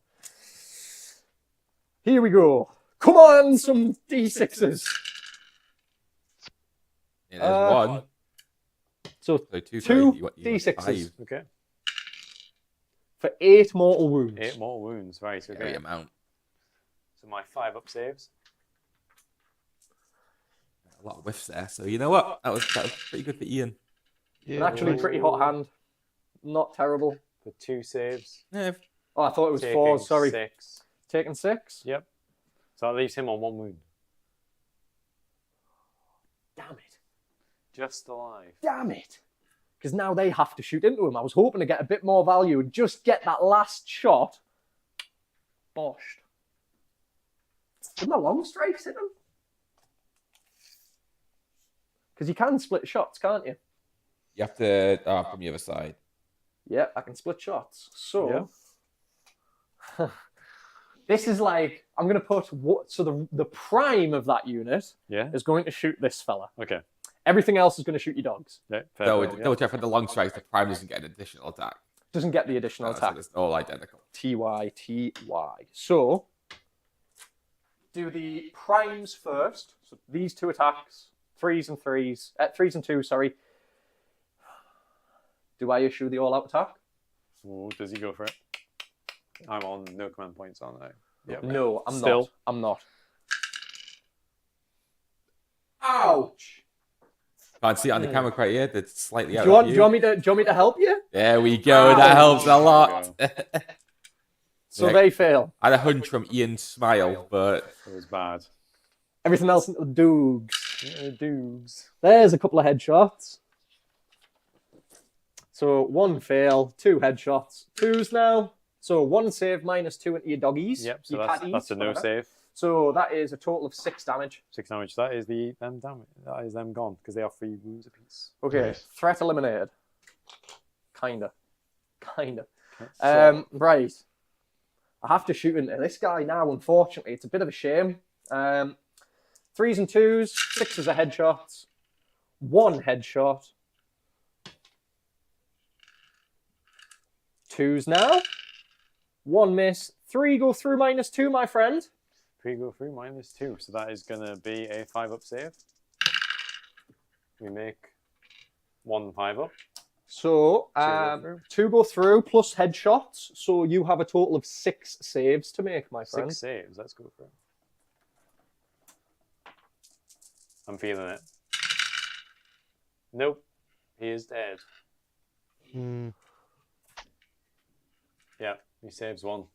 Here we go. Come on, some D6s. Yeah, there's one. So So two, 2 sorry, you want D6s 5. Okay. for 8 mortal wounds. 8 more wounds. Right. Scary Okay. amount. So my 5 up saves. A lot of whiffs there. So you know what? That was pretty good for Ian. An actually pretty hot hand. Not terrible. For 2 saves. Yeah, Oh, I thought it was Taking 4. Sorry. 6. Taking 6? Yep. So that leaves him on 1 wound. Damn it. Just alive. Damn it. Because now they have to shoot into him. I was hoping to get a bit more value and just get that last shot. Boshed. Did my long strikes hit him? Because you can split shots, can't you? you have to from the other side. Yeah, I can split shots. So, This is like, I'm going to put, so the prime of that unit Yeah. is going to shoot this fella. Okay. Everything else is going to shoot your dogs. Yeah, Double check for the long strikes, the prime doesn't get an additional attack. Doesn't get the additional So attack. it's all identical. TY. So, do the primes first. So these 2 attacks, 3s and 2, sorry. Do I issue the all-out attack? Ooh, does he go for it? I'm on no command points, aren't I? Yeah. No, I'm Still. not. I'm not. Ouch! Can't see it on the camera quite yet. It's slightly out Do you of view. want me to help you? There we go. That helps a lot. So Yeah. they fail. I had a hunch from Ian's smile, but It was bad. Everything else into the doogs. Dudes. There's a couple of headshots. So 1 fail, 2 headshots. 2s now. So 1 save -2 into your doggies. Yep, so your that's patties, a no whatever. save. So that is a total of 6 damage. 6 damage. That is them damage. That is them gone because they are 3 wounds apiece. Okay, Nice. threat eliminated. Kinda. So, Right. I have to shoot into this guy now, unfortunately. It's a bit of a shame. 3s and 2s, 6s are headshots. 1 headshot. 2s now. 1 miss. 3 go through -2, my friend. 3 go through -2. So that is going to be a 5-up save. We make 1 5-up. So, go through. 2 go through plus headshots. So you have a total of 6 saves to make, my friend. 6 saves. Let's go through. I'm feeling it. Nope. He is dead. Hmm. Yeah, he saves 1.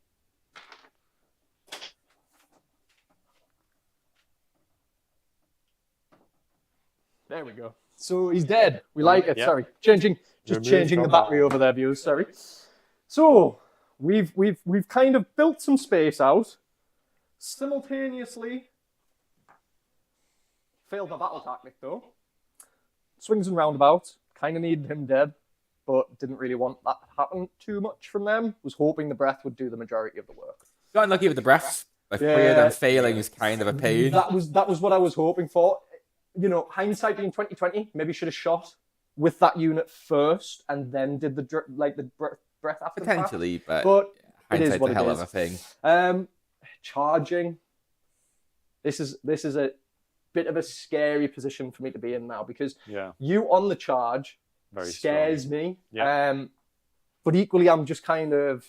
There we go. So he's dead. We like it. Yep. Sorry, changing Removed the from battery that. over there, viewers. Sorry. So we've kind of built some space out. Simultaneously failed my battle tactic though. Swings and roundabouts. Kind of needed him dead, but didn't really want that to happen too much from them. Was hoping the breath would do the majority of the work. got unlucky with the breaths. Like 3 of Yeah. them failing is kind of a pain. That was what I was hoping for. You know, hindsight being 2020, maybe should have shot with that unit first and then did the breath after the fact. Potentially, but But it is hindsight's what a it hell is. of a thing. Charging. This is a bit of a scary position for me to be in now because Yeah, you on the charge very scares strong. me. Yeah. But equally, I'm just kind of,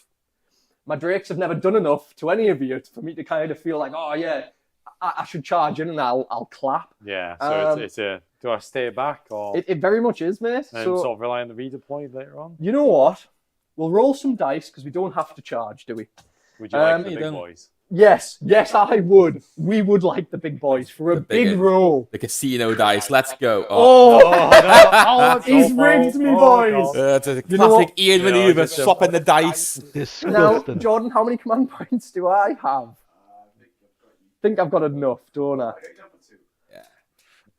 my drakes have never done enough to any of you for me to kind of feel like, oh yeah, I should charge in and I'll clap. Yeah, so Um, it's a, do I stay back or It very much is, mate. and So sort of rely on the redeploy later on? you know what? We'll roll some dice because we don't have to charge, do we? Would you like the you big don't- boys? Yes, I would. We would like the big boys for a The big big- roll. The casino dice. Let's go. Oh, he's rigged me, boys. God. It's a You know classic what? Ian You know, maneuver, just a- swapping the dice. Now, Disgusting. Jordan, how many command points do I have? I think I've got enough, don't I?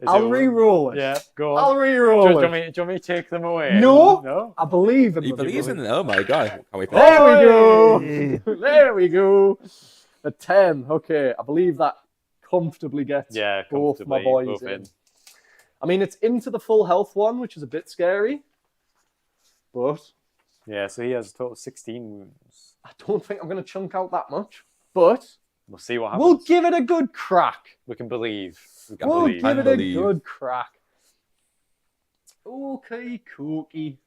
Is I'll it- re-roll it. Yeah, go I'll on. re-roll Do you it. want me to take them away? No. No? I believe in He them. believes in it. Oh my god. Can we play? There we go. Hey. There we go. A 10. Okay, I believe that comfortably gets Yeah, both my comfortably, boys both in. in. I mean, it's into the full health one, which is a bit scary. But Yeah, so he has a total of 16 wounds. I don't think I'm going to chunk out that much. But We'll see what happens. we'll give it a good crack. We can believe. We can We'll believe. give it believe. a good crack. Okay, cookie.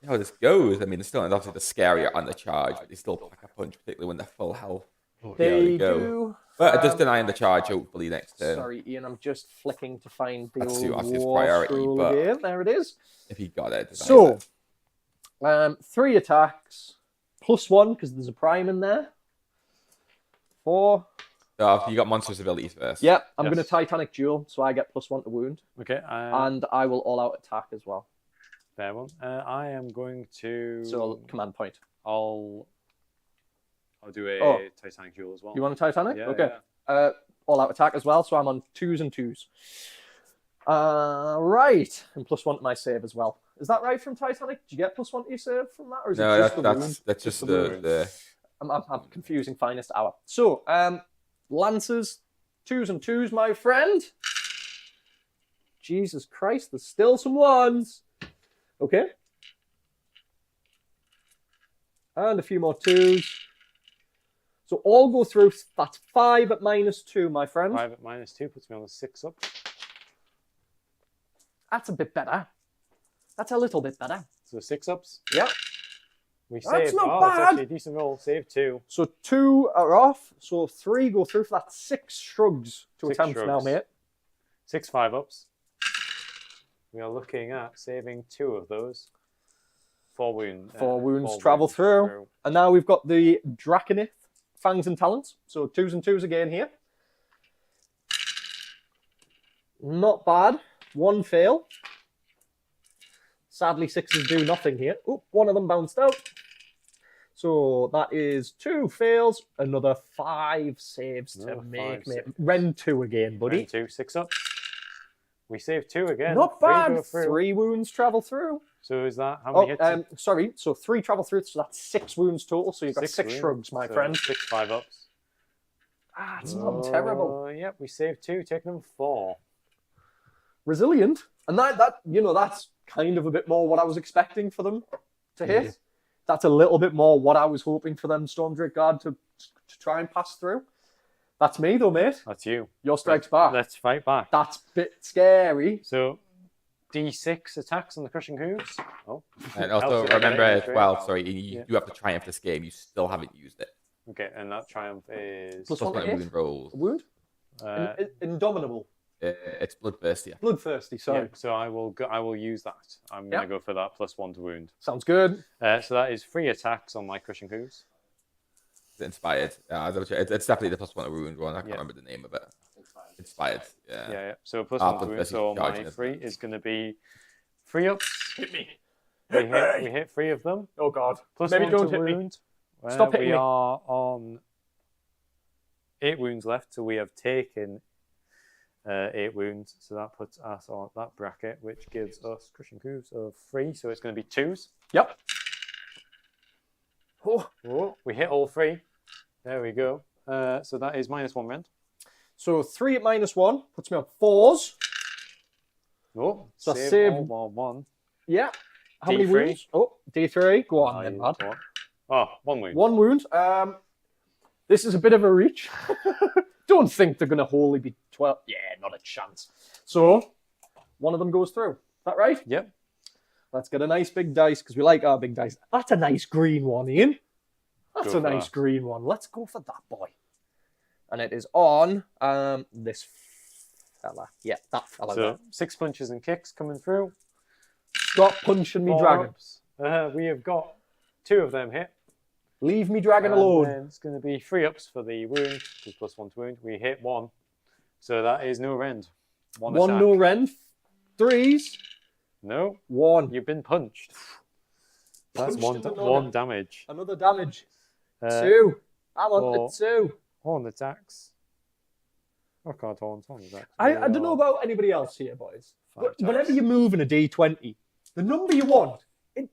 How this goes. I mean, it's still obviously the scarier on the charge, but they still pack a punch, particularly when they're full health. They we go. do. But it does deny in the charge, hopefully, next turn. Sorry, Ian, I'm just flicking to find the That's old his war priority, scroll but- again. There it is. If he got it. denies So, it. 3 attacks, +1 because there's a prime in there. 4. So you got monstrous abilities first. Yep, I'm Yes. going to Titanic Duel, so I get +1 to wound, Okay, and I will all-out attack as well. fair one. I am going to... So command point. I'll do a Oh. Titanic Duel as well. You want a Titanic? Yeah, Okay. yeah. All-out attack as well, so I'm on 2s and 2s. Right, and +1 to my save as well. Is that right from Titanic? Do you get +1 to your save from that, or is it No, just the wound? that's just the the, wound. the I'm confusing finest hour. So, Lancers, 2s and 2s, my friend. Jesus Christ, there's still some 1s. Okay. And a few more 2s. So all go through. That's 5 at -2, my friend. 5 at -2 puts me on the 6 up. That's a bit better. That's a little bit better. So 6 ups. Yep. We That's saved. not Oh, bad. that's actually a decent roll. Save 2. So 2 are off. So 3 go through. So that's 6 shrugs to 6 attempt now, shrugs. mate. 6 5-ups. We are looking at saving 2 of those. 4 wounds. 4 wounds travel through. And now we've got the Draconith, Fangs and Talons. So 2s and 2s again here. Not bad. 1 fail. Sadly, 6s do nothing here. Oh, 1 of them bounced out. So that is 2 fails. Another 5 saves to make, mate. Ren 2 again, buddy. Ren 2, 6 up. We save 2 again. Not 3 bad. go through. 3 wounds travel through. So is that how many hits? Sorry. So 3 travel through. So that's 6 wounds total. So you've got 6 wounds. shrugs, my So friend. 6 5-ups. Ah, it's not terrible. Yep, we saved 2, taking them 4. Resilient, and that's kind of a bit more what I was expecting for them to hit. Yeah. That's a little bit more what I was hoping for them Stormdrake Guard to try and pass through. That's me though, mate. That's you. Your strike's back. Let's fight back. That's a bit scary. So, D6 attacks on the Crushing Hooves. Oh, And also Helps with remember as everything, well, right? sorry, you do have to triumph this game. You still haven't used it. okay, and that triumph is Plus Plus 1 one to hit. wound rolls. A wound? uh, Indomitable. It's bloodthirsty. Bloodthirsty, sorry. yeah, so I will use that. I'm gonna go for that plus 1 to wound. Sounds good. So that is 3 attacks on my Crushing Hooves. It's inspired. It's definitely the plus 1 to wound one. I can't Yeah. remember the name of it. Inspired. Yeah. Yeah. So plus Ah, 1 to wound. bloodthirsty So charging, my isn't 3 it? is gonna be 3 ups. Hit me. We hit 3 of them. Oh God. Plus Maybe 1 don't to hit me. wound. Stop hitting we me. are on 8 wounds left, so we have taken 8 wounds. So that puts us on that bracket, which gives us Crushing Hooves of 3. So it's going to be 2s. Yep. Oh. Oh, we hit all 3. There we go. So that is -1 rend. So 3 at -1 puts me on 4s. Oh, So save save- all while 1. Yeah. How many D3. wounds? Oh, D3. Go on then, lad. Oh, 1 wound. 1 wound. This is a bit of a reach. Don't think they're going to wholly be 12. Yeah, not a chance. So, 1 of them goes through. Is that right? Yep. Let's get a nice big dice, because we like our big dice. That's a nice green one, Ian. That's Go a for nice that. green one. Let's go for that boy. And it is on this fella. Yeah, that fella So there. 6 punches and kicks coming through. Stop punching me, 4 dragon. ups. We have got 2 of them hit. Leave me, dragon, And alone. then it's going to be 3 ups for the wound, which is plus 1 to wound. We hit 1. So that is no rend. 1 1 attack. no rend. 3s. No, 1. you've been punched. That's Punched in the one noggin. damage. Another damage. 2 2. I'm on four. to 2. horn attacks. Oh god, horn attacks. I don't know about anybody else here, boys. But 5 whenever attacks. you're moving a D20, the number you want,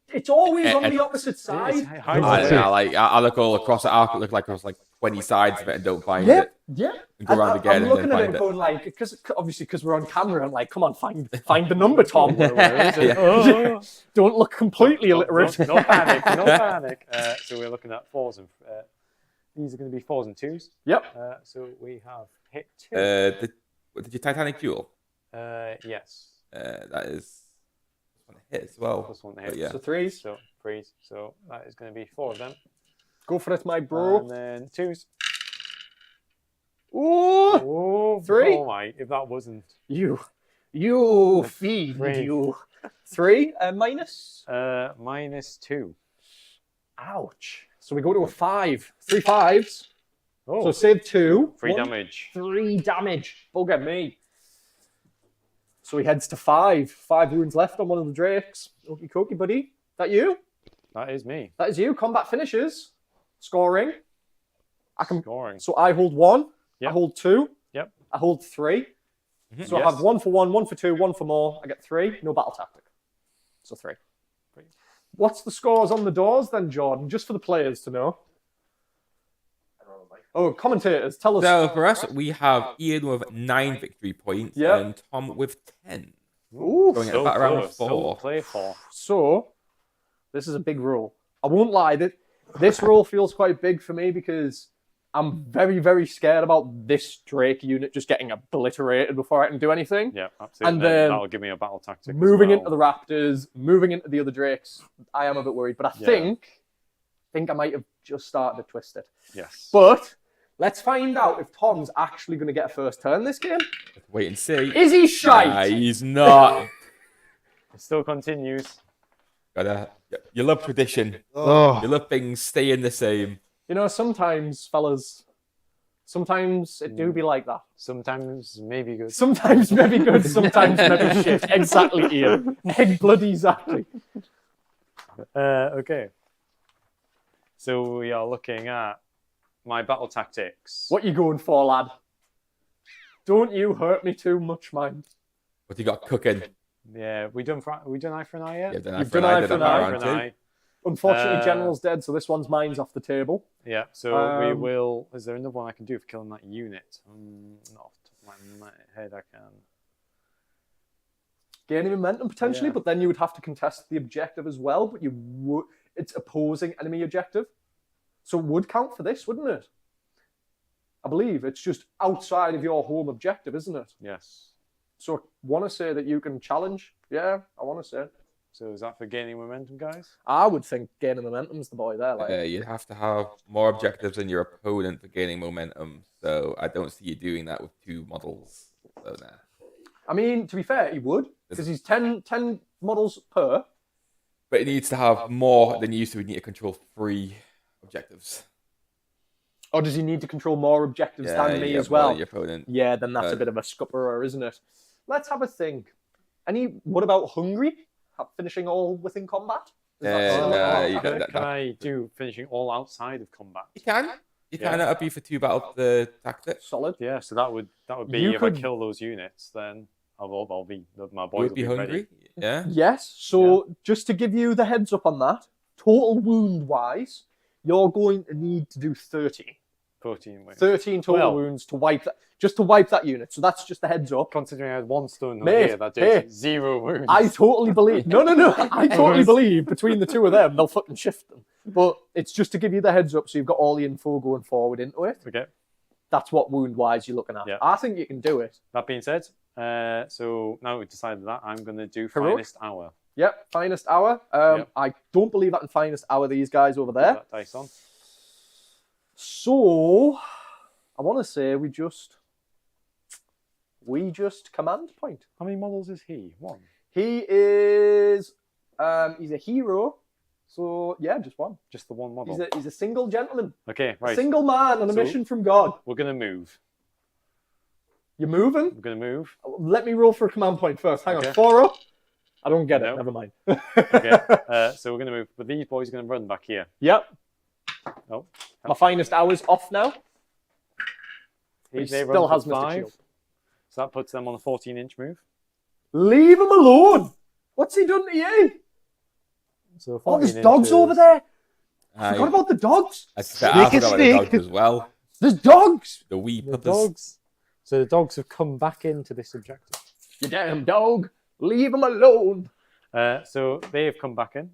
it's always on the opposite side. I look all across it. I look like across like 20 sides of it and don't find Yeah, it. yeah. And go around again I'm and looking then at find it it. going like, because we're on camera, I'm like, come on, find the number, Tom. Yeah. Oh, don't look completely illiterate. No panic, no panic. So we're looking at 4s and these are going to be 4s and 2s. Yep. So we have hit 2. Did you Titanic Duel? Yes. That is one to hit as well. Plus 1 to But hit. yeah. So 3s. So 3s. So that is going to be 4 of them. Go for it, my bro. And then 2s. Ooh, Oh, 3. Oh my! If that wasn't you fiend, 3. you. 3 minus. -2. Ouch. So we go to a 5. 3 5s. Oh, So save 2. 3 1, damage. 3 damage. Bugger me. So he heads to 5. 5 wounds left on one of the drakes. Okie dokie, buddy. That you? That is me. That is you. Combat finishes. Scoring. I can. Scoring. So I hold 1. Yep. I hold 2. Yep. I hold 3. So I Yes. have 1 for 1, 1 for 2, 1 for more. I get 3. No battle tactic. So 3. Great. What's the scores on the doors then, Jordan? Just for the players to know. Oh, commentators, tell us. So for us, we have Ian with 9 victory points Yep. and Tom with 10. Ooh, Going at So about around close. 4. Don't play 4. so this is a big roll. I won't lie, this roll feels quite big for me because I'm very, very scared about this Drake unit just getting obliterated before I can do anything. Yeah, absolutely. And then that'll give me a battle tactic. Moving as well. into the Raptors, moving into the other Drakes, I am a bit worried. But I Yeah. think I might have just started to twist it. Yes. But let's find out if Tom's actually going to get a first turn this game. Wait and see. Is he Nah, shite? he's not. It still continues. You love tradition. Oh, You love things staying the same. You know, sometimes, fellas, sometimes it do be like that. Sometimes maybe good. Sometimes maybe good, sometimes maybe shit. Exactly, Ian. Bloody exactly. Okay. So we are looking at my battle tactics. What you going for, lad? Don't you hurt me too much, man. What you got cooking? Yeah, we done eye for an eye yet? You've done You've eye for done an eye, eye did for that an eye. round Eye for an two. eye. Unfortunately, General's dead, so this one's mine's off the table. Yeah, so we Um, will. Is there another one I can do for killing that unit? Not off the top of my head, I can. Gaining momentum potentially, Yeah. but then you would have to contest the objective as well. But it's opposing enemy objective, so it would count for this, wouldn't it? I believe it's just outside of your home objective, isn't it? Yes. So I want to say that you can challenge. Yeah, I want to say. So is that for gaining momentum, guys? I would think gaining momentum's the boy there. Like, You have to have more objectives than your opponent for gaining momentum. So I don't see you doing that with 2 models. So nah. I mean, to be fair, he would because he's 10 models per. But it needs to have more than you used to. We need to control 3 objectives. Or does he need to control more objectives than me yeah, as more than well? your opponent. Yeah, then that's a bit of a scupperer, isn't it? Let's have a think. What about hungry? Finishing all within combat? Is that still- no, you okay. don't. Can I do finishing all outside of combat? You can. You Yeah. can. That'd be for 2 battle tactics. Solid. Yeah, so that would be You if could- I kill those units, then I'll be my boys Would will be be hungry. ready. Yeah. Yes. So just to give you the heads up on that, total wound wise, you're going to need to do 30. 14 wins. 13 total Well- wounds to wipe that, just to wipe that unit. So that's just the heads up. Considering I had 1 stone Mate, here that hey. did 0 wounds. I totally believe. No. I totally believe between the two of them, they'll fucking shift them. But it's just to give you the heads up so you've got all the info going forward into it. Okay. That's what wound wise you're looking at. Yeah. I think you can do it. That being said, so now we've decided that I'm going to do Heroic? Finest Hour. Yep, finest hour. Yep. I don't believe I can finest hour these guys over Put there. that dice on. So I want to say we just command point. How many models is he? 1. He is he's a hero. So yeah, just one. Just the 1 model. He's a single gentleman, Okay, a right. single man on a So- mission from God. We're going to move. You're moving. We're going to move. Let me roll for a command point first. Hang Okay. on, 4 up. I don't get it. No. Never mind. Okay. So we're going to move. But these boys are going to run back here. Yep. Oh. My finest hour's off now. He They still run has for Mr. 5. Shield. So that puts them on a 14-inch move. Leave him alone. What's he done to you? So Oh, there's 14 dogs inches. over there. I I forgot about the dogs. forgot about the Snake. dogs as well. There's dogs. The wee The puppers. dogs. So the dogs have come back into this objective. You damn dog. Leave him alone. So they have come back in.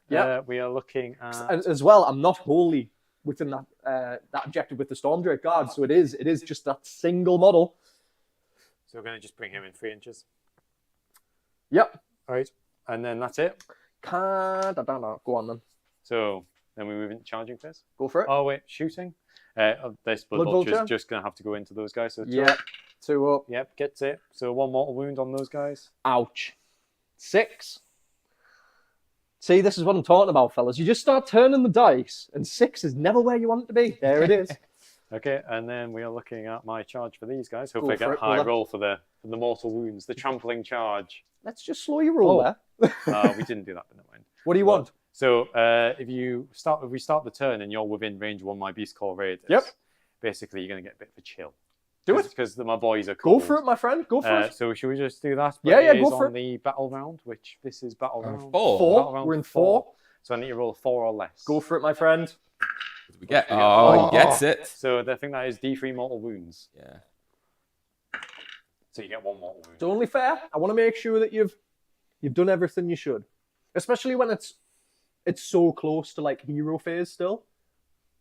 Yeah. We are looking at. As well, I'm not wholly within that that objective with the Stormdrake Guard, so it is just that single model. So we're going to just bring him in 3 inches. Yep. All right. And then that's it. Go on then. So then we move into charging phase. Go for it. Oh, wait. Shooting. This Blood Blood Vulture is Vulture? just going to have to go into those guys. So Yeah. 2 up. Yep, gets it. So 1 mortal wound on those guys. Ouch. 6. See, this is what I'm talking about, fellas. You just start turning the dice, and 6 is never where you want it to be. There it is. Okay, and then we are looking at my charge for these guys. Hopefully I Go get for a it, high brother. roll for the mortal wounds, the trampling charge. Let's just slow your roll Oh. there. We didn't do that, but never mind. What do you want? So if we start the turn and you're within range of 1 of my Beast Core Raiders, Yep. basically you're going to get a bit of a chill. Do it. Because my boys are Go cold. for it, my friend. Go for it. So should we just do that? Yeah, But yeah, it go is for on the battle round, which this is battle round. 4. Four. Battle round We're in 4. So I need to roll a 4 or less. Go for it, my friend. We get. Oh, he gets it. So I think that is D3 mortal wounds. Yeah. So you get 1 mortal wound. It's only fair. I want to make sure that you've done everything you should, especially when it's so close to like hero phase still.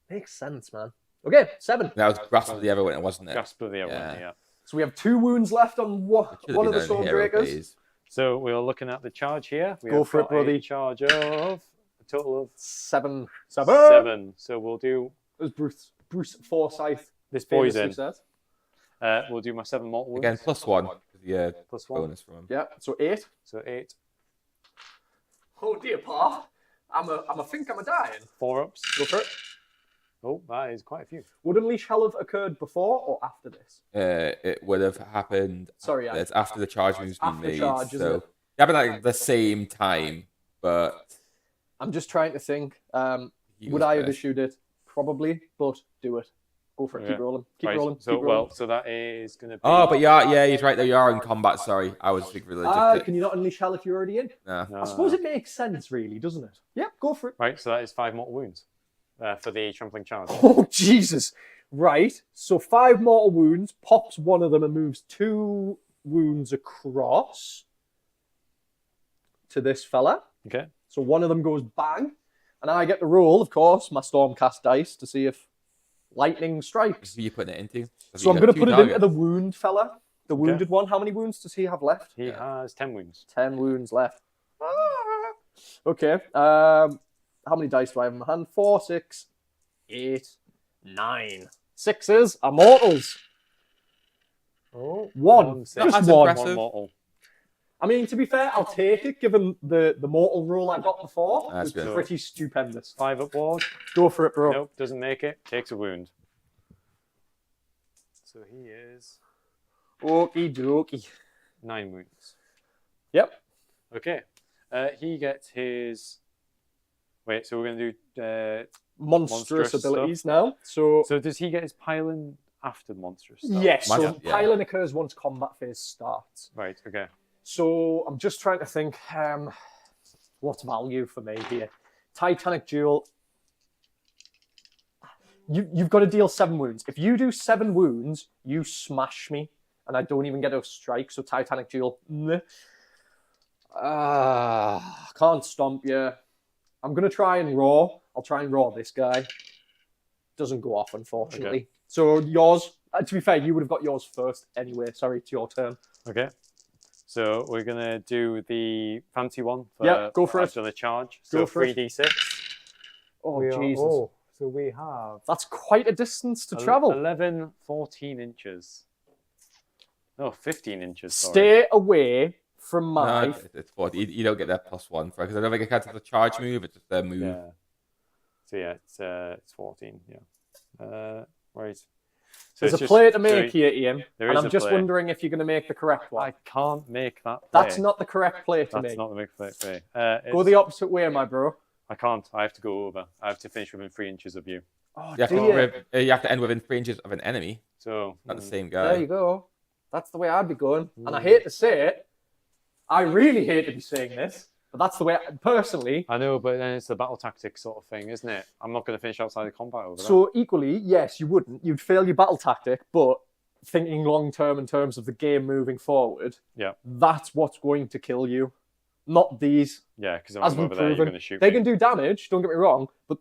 Makes sense, man. Okay, 7. That was Grasp of the Everwinter, wasn't it? Grasp of the Everwinter, yeah. So we have 2 wounds left on one of the Should've been hero Stormbreakers. phase. So we're looking at the charge here. We Go have for it, got brother. a charge of a total of 7. 7. So we'll do As Bruce Forsyth this famously poison. says. We'll do my 7 mortal wounds. Again, +1. Yeah, +1. bonus from him. Yeah, so 8. So 8. Oh dear, Pa. I'm a think I'm a dying. 4 ups. Go for it. Oh, that is quite a few. Would Unleash Hell have occurred before or after this? It would have happened. Sorry, yeah. It's after the charge move's been After made. charge, isn't So it? it happened at the same time, but I'm just trying to think. he Would was I have first. issued it? Probably, but do it. Go for it. Okay. Keep rolling. Keep Right, rolling. So keep rolling. so that is going to be. Oh, but yeah, he's right there. You are in combat. Sorry, I was thinking religious. Can you not unleash hell if you're already in? Nah. No, I suppose it makes sense, really, doesn't it? Yeah, go for it. Right, so that is 5 mortal wounds for the trampling charge. Oh, Jesus. Right. So 5 mortal wounds, pops one of them and moves 2 wounds across to this fella. Okay. So one of them goes bang. And I get to roll, of course, my Stormcast dice to see if lightning strikes. Who are you putting it into? So I'm going to put it into the wound fella. The Okay. wounded one. How many wounds does he have left? He has 10 wounds. 10 wounds left. Okay. How many dice do I have in my hand? 4, 6, 8, 9. 6s are mortals. Oh, One. six. Just That's one. impressive. One mortal. I mean, to be fair, I'll take it given the mortal roll I got before. That's It's good. pretty stupendous. 5 up ward. Go for it, bro. Nope, doesn't make it. Takes a wound. So he is Okie dokie. 9 wounds. Yep. Okay. He gets his. Wait, so we're going to do. Monstrous Monstrous abilities now. So, So does he get his piling after the monstrous stuff? yes, so Mine- yeah. piling occurs once combat phase starts. Right, okay. So I'm just trying to think, what's value for me here? Titanic Duel. You've got to deal 7 wounds. If you do 7 wounds, you smash me, and I don't even get a strike. So Titanic Duel. Can't stomp you. I'm going to try and raw. I'll try and raw this guy. Doesn't go off, unfortunately. Okay. So yours, to be fair, you would have got yours first anyway. Sorry, it's your turn. Okay. So we're going to do the fancy one. For, Yeah, go for it. after the charge. Go So for it. 3d6. Oh, We are- Jesus. so we have That's quite a distance to travel. 11, 14 inches. No, 15 inches. Sorry. Stay away from my... No, it's 40. You don't get that +1 for it because I don't think it counts as a charge move. It's just their move. Yeah. So yeah, it's 14. Yeah. Right. So There's it's a just play to make three- here, Ian, There and is I'm a just play. wondering if you're going to make the correct one. I can't make that play. That's not the correct play to That's make. not the make play. Go It's- the opposite way, my bro. I can't. I have to go over. I have to finish within 3 inches of you. Oh, You have, dear. you have to end within 3 inches of an enemy, So not the same There you guy. go. That's the way I'd be going. And I hate to say it. I really hate to be saying this, but that's the way, personally. I know, but then it's the battle tactic sort of thing, isn't it? I'm not going to finish outside the combat over that. So equally, yes, you wouldn't. You'd fail your battle tactic, but thinking long term in terms of the game moving forward, Yeah. that's what's going to kill you. Not these. Yeah, because As I'm we've over there, you're proven, going to shoot they me. can do damage, don't get me wrong, but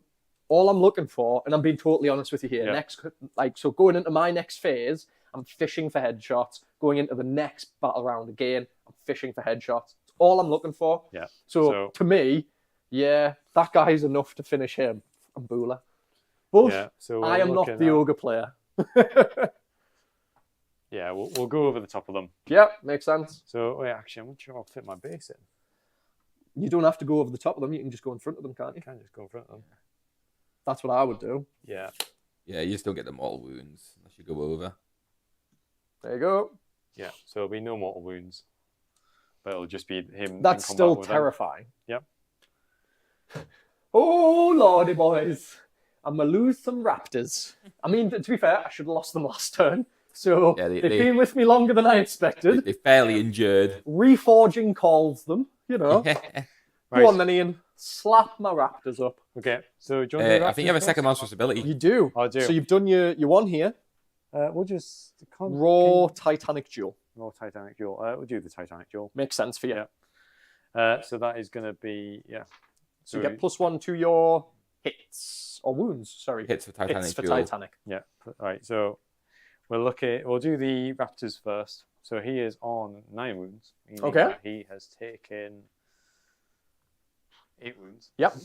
all I'm looking for, and I'm being totally honest with you here, Yeah. so going into my next phase, I'm fishing for headshots. Going into the next battle round again, I'm fishing for headshots. It's all I'm looking for. Yeah. So to me, yeah, that guy's enough to finish him. I'm Bula. But Yeah, so I we're am not looking the at- ogre player. Yeah, we'll go over the top of them. Yeah, makes sense. So wait, actually, I'm not sure I'll fit my base in. You don't have to go over the top of them. You can just go in front of them, can't you? I can just go in front of them. That's what I would do. Yeah. Yeah, you just don't get the mortal wounds unless you go over. There you go. Yeah. So it'll be no mortal wounds, but it'll just be him. That's in combat still with them. terrifying. Yep. Oh, lordy boys. I'm going to lose some raptors. I mean, to be fair, I should have lost them last turn. So Yeah, they've they- been with me longer than I expected. They fairly injured. Reforging calls them, you know. Right. Go on then, Ian. slap my raptors up. Okay, so do you want to do I think you have a Raptors second first? monstrous ability. You do. I do. So you've done your one here. We'll just... Raw Titanic Duel. Raw Titanic Duel. We'll do the Titanic Duel. Makes sense for you. Yeah. So that is going to be... Yeah. So you get +1 to your hits. Or wounds, sorry. Hits for Titanic Hits for Duel. Titanic. Yeah. Right, so we'll do the Raptors first. So he is on 9 wounds. Meaning Okay. that he has taken 8 wounds. Yep.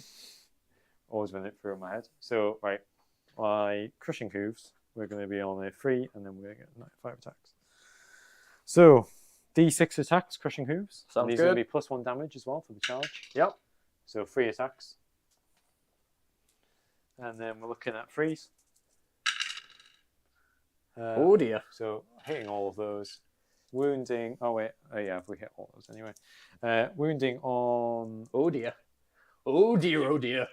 Always been it through my head. So, right, by Crushing Hooves, we're going to be on a 3, and then we're going to get 5 attacks. So, D6 attacks, Crushing Hooves. Sounds and these good. are going to be +1 damage as well for the charge. Yep. So, 3 attacks. And then we're looking at freeze. Oh dear. So, hitting all of those. Wounding. Oh, wait. Oh, yeah, we hit all those anyway. Wounding on. Oh dear. Oh dear, oh dear.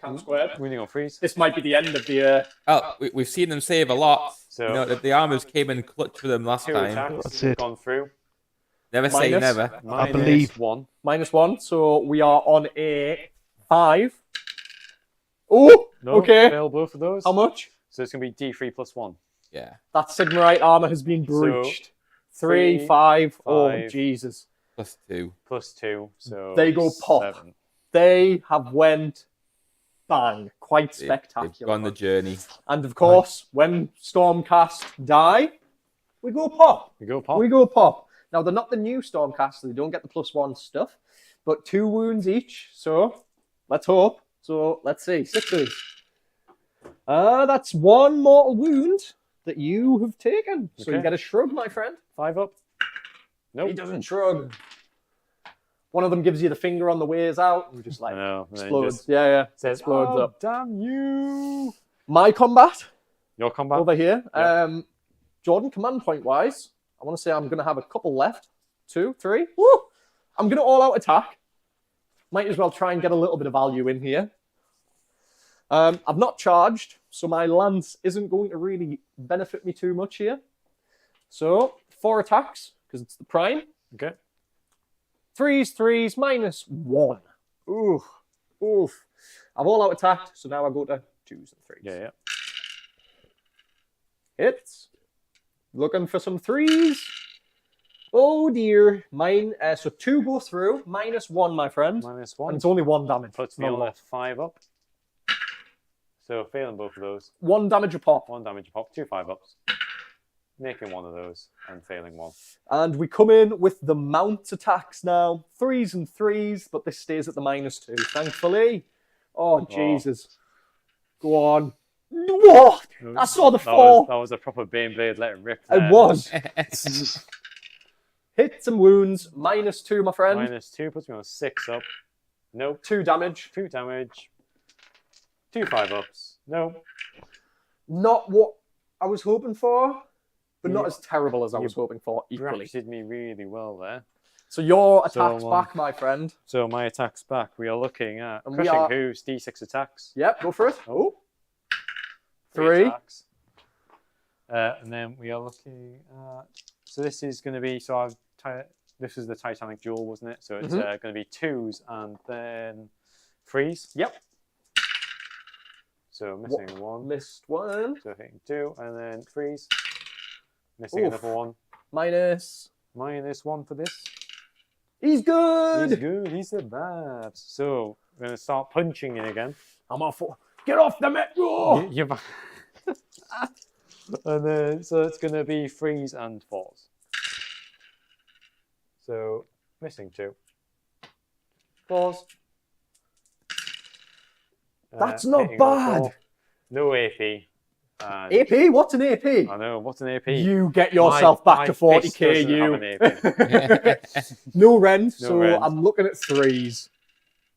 Cam squared. Wounding on freeze. This might be the end of the... Oh, we've seen them save a lot. So, You know, the armors came in clutch for them last 2 time. attacks That's have it. gone through. Never say Minus. never. I believe. -1. -1, so we are on a 5. Oh, No, okay. fail both of those. How much? So it's going to be D3 +1. Yeah. That Sigmarite armor has been breached. 3, 3, 5. Oh, 5. Jesus. +2. +2. So They go pop. 7. They have went bang. Quite They've spectacular. gone the journey. And of course, when Stormcast die, we go pop. We go pop. We go pop. Now, they're not the new Stormcast, so they don't get the +1 stuff, but 2 wounds each. So, let's hope. So, let's see. 6s. That's 1 mortal wound that you have taken. So, you Okay. get a shrug, my friend. 5 up. Nope. He doesn't shrug. One of them gives you the finger on the ways out. And just I like know. And then explodes. just Yeah. says, explodes "Oh, up. damn you!" My combat Your combat. over here. Yeah. Jordan, command point wise, I want to say I'm going to have a couple left. 2, 3. Woo! I'm going to all out attack. Might as well try and get a little bit of value in here. I've not charged, so my lance isn't going to really benefit me too much here. So, 4 attacks, because it's the prime. Okay. 3s, -1. Oof. I've all out attacked, so now I go to 2s and 3s. Yeah. Hits. Looking for some 3s. Oh dear. So 2 go through. -1, my friend. -1. And it's only 1 damage. Puts me Not a on a lot. 5 up. So failing both of those. 1 damage a pop. 1 damage a pop. 2 5-ups. Making 1 of those and failing 1. And we come in with the mount attacks now. 3s and 3s, but this stays at the -2, thankfully. Oh, Jesus. Go on. What? I saw the 4. That was a proper Baneblade let it rip. It there. was. Hits and wounds. -2, my friend. -2 puts me on a 6 up. Nope. 2 damage. 2 damage. 2 5-ups. No. Not what I was hoping for, but not You- as terrible as I was hoping for equally. Bracketed me really well there. So your attack's So, back, my friend. So my attack's back. We are looking at And we Crushing are- Hooves, D6 attacks. Yep, go for it. Oh. 3 3. attacks. And then we are looking at... So this is going to be... This is the Titanic Duel, wasn't it? So it's going to be 2s and then 3s. Yep. So missing 1. Missed 1. So hitting 2 and then 3s. Missing Oof. another 1. -. -1 for this. He's good. He's good. He's the bad. So we're going to start punching in again. I'm off. Get off the metro. You're back. And then, so it's going to be 3s and 4s. So missing 2. 4s. That's not hitting on bad. 4. No AP. And AP? What's an AP? I know. What's an AP? You get yourself back to my fist 40k, doesn't you. have an AP. No rent, No so rent. I'm looking at 3s.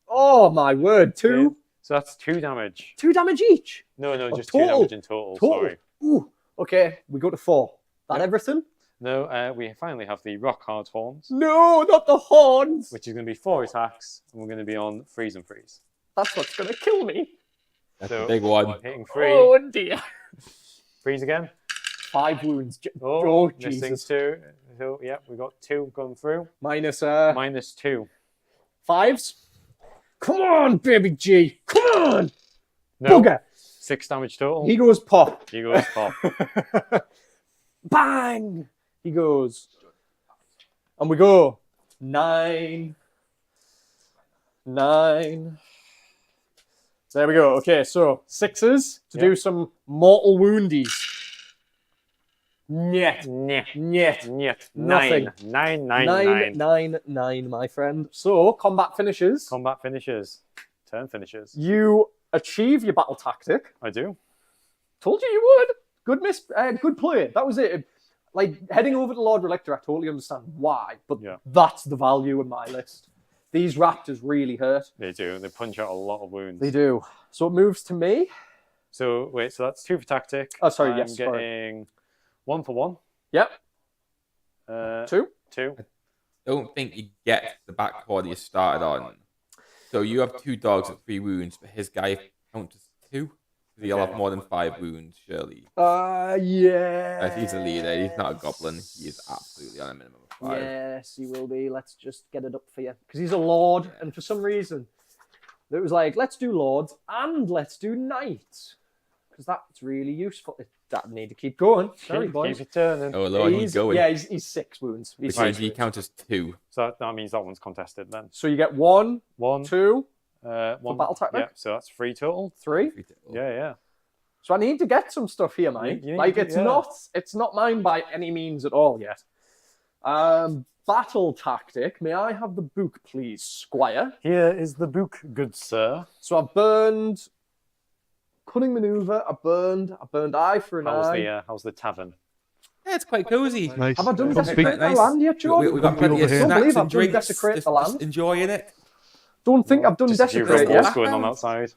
Oh my word, 2. So that's 2 damage. 2 damage each. No, Oh, just total. 2 damage in total. Sorry. Ooh. Okay, we go to 4. That Yep. everything? No, we finally have the rock hard horns, No, not the horns. which is going to be 4 attacks, and we're going to be on 3s and 3s. That's what's going to kill me. That's So, a big one. Hitting 3. Oh dear. 3s again. 5 wounds. Oh, Jesus. missing 2. So, yeah, we got 2 going through. Minus -2. 5s. Come on, baby G. Come on. No. Bugger. 6 damage total. He goes pop. He goes pop. Bang. He goes. And we go. 9. 9. There we go. Okay, so 6s to do some mortal woundies. Nyet. Nyet. Nothing. 9, my friend. So, combat finishes. Combat finishes. Turn finishes. You achieve your battle tactic. I do. Told you would. Good play. That was it. Like, heading over to Lord Relictor, I totally understand why, but that's the value in my list. These raptors really hurt. They do. They punch out a lot of wounds. They do. So it moves to me. So, wait, so that's 2 for tactic. Oh, sorry, I'm yes. getting 1 for 1. Yep. 2. 2. Don't think you get the back quarter you started on. So you have 2 dogs with 3 wounds, but his guy counts as 2. He'll have more than 5 wounds, surely. Yeah. He's a leader. He's not a goblin. He is absolutely on a minimum of 5. Yes, he will be. Let's just get it up for you. Because he's a lord, and for some reason, it was like, let's do lords and let's do knights. Because that's really useful. That need to keep going. Sorry, boys. Keep it turning. Oh, Lord, he's going. Yeah, he's 6 wounds. He's Which means he counts as 2. So that means that one's contested then. So you get 1, 1, 2, 1 battle tactic? Yeah, so that's 3 total. 3. Yeah. So I need to get some stuff here, mate. You need Like to- it's not mine by any means at all yet. Battle tactic. May I have the book, please, Squire? Here is the book, good sir. So I've burned cunning maneuver. I burned eye for an eye. How's the tavern? Yeah, it's quite cozy. Nice. Have I done Come desecrate speak. the land yet, John? We've got plenty of Don't snacks believe I've and done drinks. desecrate the land. Enjoying it. Don't think I've done Just a few desecrate rumbles yet. going on outside.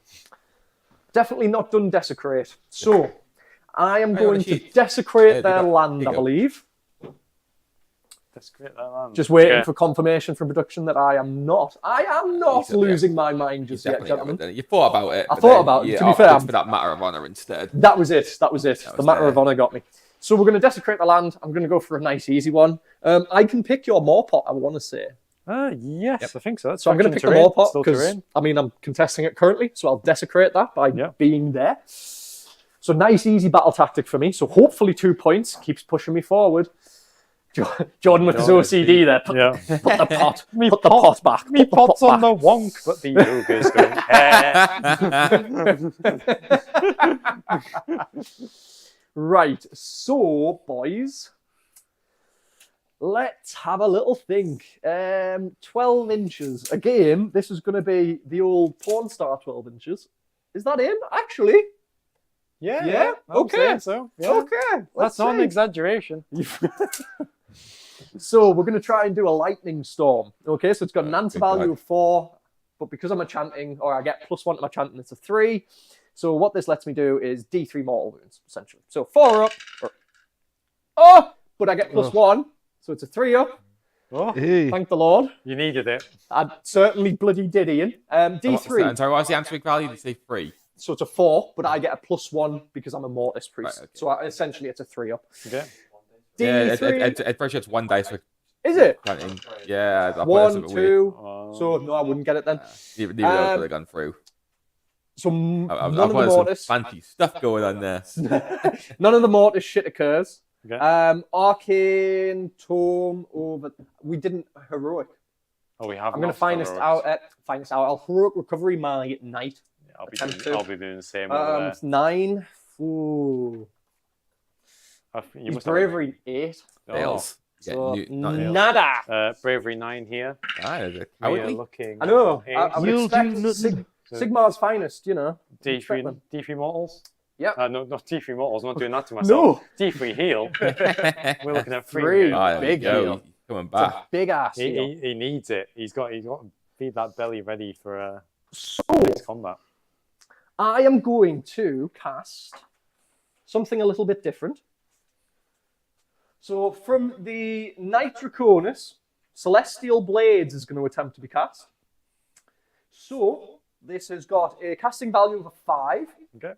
Definitely not done desecrate. So I am Hey, going what to is she? desecrate their Here land, you I go. believe. Desecrate that land. Just waiting Okay. for confirmation from production that I am not losing my mind just yet, Definitely gentlemen. haven't done it. You thought about it. I but thought then about it, you to be fair, opted I'm- for that matter of honor instead. That was it. The was matter of there. honor got me. So we're going to desecrate the land. I'm going to go for a nice, easy one. I can pick your Morpot, I want to say. Yes, I think so. That's So I'm going to pick the faction Morpot Still because, terrain. I mean, I'm contesting it currently, so I'll desecrate that by being there. So nice, easy battle tactic for me. So hopefully 2 points. Keeps pushing me forward. Jordan with his OCD there. Put the pot. Put the pot back. Me Put the pot pot's on back. the wonk, but the ogres don't care. Right, so boys, let's have a little think. 12 inches. Again, this is going to be the old porn star 12 inches. Is that in? Actually, Yeah. Okay. So yeah. okay. That's not an exaggeration. So we're going to try and do a lightning storm. Okay, so it's got an answer good value God. of 4, but because I'm a chanting, or I get +1 to my chanting, it's a 3. So what this lets me do is D3 mortal wounds, essentially. So 4 up. But I get +1, so it's a 3 up. Oh, Hey. Thank the Lord. you needed it. I certainly bloody did, Ian. D3. I'm sorry, what's the answering value? Did you say 3? So it's a 4, but I get a +1 because I'm a Mortis priest. Right, okay. So essentially it's a 3 up. Okay. Yeah, D3. at first it's 1 dice for Is it? planting. Yeah, I thought 1, that's a bit weird. 2. So no, I wouldn't get it then. Neither of those would have gone through. So I've none of the some Mortis. fancy stuff going on there. None of the Mortis shit occurs. Okay. Arcane Tome over. We didn't heroic. Oh, we have. I'm going to find this out. I'll heroic recovery my knight. Yeah, I'll attempt to. be doing the same over It's 9. Ooh. there. You His must have bravery 8. Fails. So Not nails. nada. bravery 9 here. There's a We are cowardly. looking. I know. at I would You'll expect do nothing. Sigmar's finest, you know. Expect them. D3 mortals. Yep. No, not D3 mortals. I'm not doing that to myself. No. D3 heal. We're looking at 3. Three. here. Ah, there we Big go. heal. He's coming It's a back. big ass. heal. He needs it. He's got to feed that belly ready for So next combat. I am going to cast something a little bit different. So from the Knight Draconis, Celestial Blades is going to attempt to be cast. So this has got a casting value of a 5. Okay.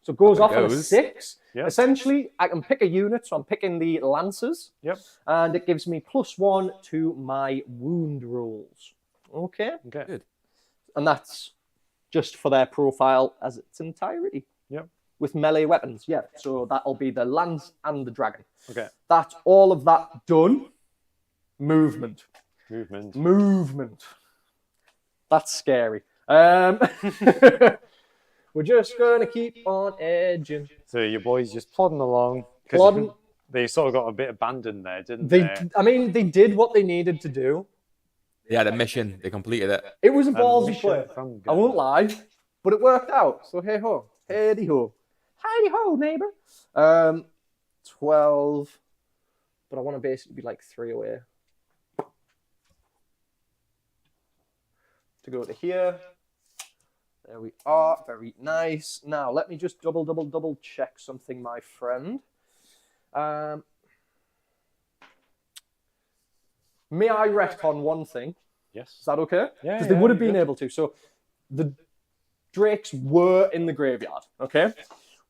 So it goes There off on a goes. 6. Yep. Essentially, I can pick a unit, so I'm picking the Lancers. Yep. And it gives me +1 to my wound rolls. Okay. Okay. Good. And that's just for their profile as its entirety. Yep. With melee weapons, yeah. So that'll be the lance and the dragon. Okay. That's all of that done. Movement. Movement. That's scary. We're just going to keep on edging. So your boys just plodding along. 'Cause Plodding. They sort of got a bit abandoned there, didn't they? I mean, they did what they needed to do. They had a mission. They completed it. It was a And ballsy mission play. from I won't lie, but it worked out. So hey ho, heady ho, heidi ho, neighbor. 12, but I want to basically be like 3 away. To go to here. There we are. Very nice. Now let me just double check something, my friend. May I retcon one thing? Yes. Is that okay? Yeah. Because they would have been able to. So the drakes were in the graveyard. Okay.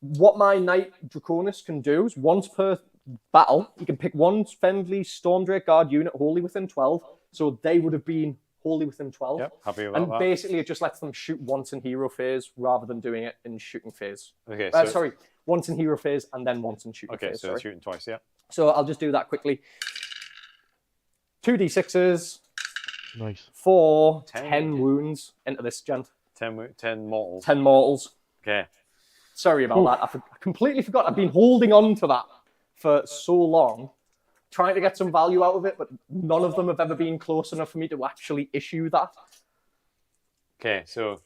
What my Knight Draconis can do is once per battle, you can pick one friendly Storm Drake Guard unit wholly within 12. So they would have been wholly within 12. Yep. Happy with And that. basically, it just lets them shoot once in hero phase rather than doing it in shooting phase. Okay. Sorry, once in hero phase and then once in shooting Okay. phase. So Sorry. shooting twice. Yeah. So I'll just do that quickly. 2d6s. Nice. For 10. 10 wounds into this gent. 10 mortals. 10 mortals. Okay. Sorry about that. I completely forgot. I've been holding on to that for so long, trying to get some value out of it, but none of them have ever been close enough for me to actually issue that. Okay. So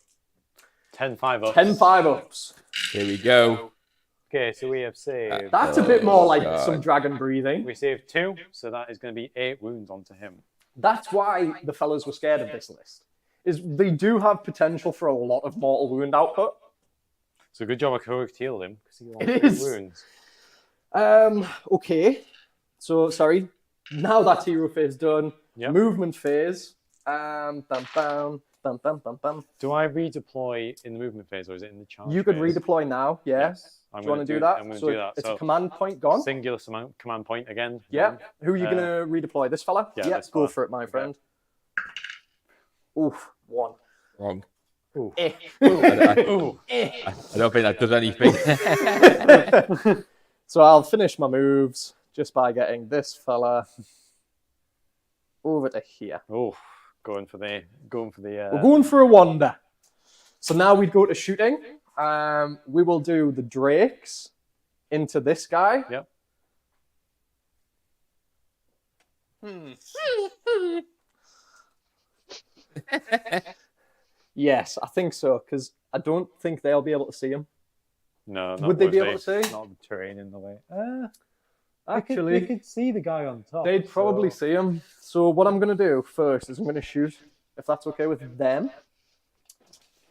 10 5-ups. 10 5-ups. Here we go. Okay. So we have saved. That's a bit more like some dragon breathing. We saved 2, so that is going to be 8 wounds onto him. That's why the fellas were scared of this list. Is they do have potential for a lot of mortal wound output. So good job I correct healed him because he lost It 3 is. wounds. Okay. So sorry. Now that hero phase done. Yep. Movement phase. Bam bam bam bam bam. Do I redeploy in the movement phase or is it in the charge You could phase? redeploy now. Yeah. Yes. Do you want to do that? I'm going to So do that. it's So a command point gone. singular command point again. Yeah. Who are you going to redeploy? This fella? Yeah, this Go fella. for it, my friend. Oof. 1. Wrong. Ooh. Eh. Ooh. I don't think that does anything. So I'll finish my moves just by getting this fella over to here. Oh, going for the. We're going for a wander. So now we'd go to shooting. We will do the drakes into this guy. Yep. Yes, I think so, because I don't think they'll be able to see him. No, not Would they be able to see? Not the terrain in the way. Actually, you could see the guy on top. they'd probably see him. So what I'm going to do first is I'm going to shoot, if that's okay with them.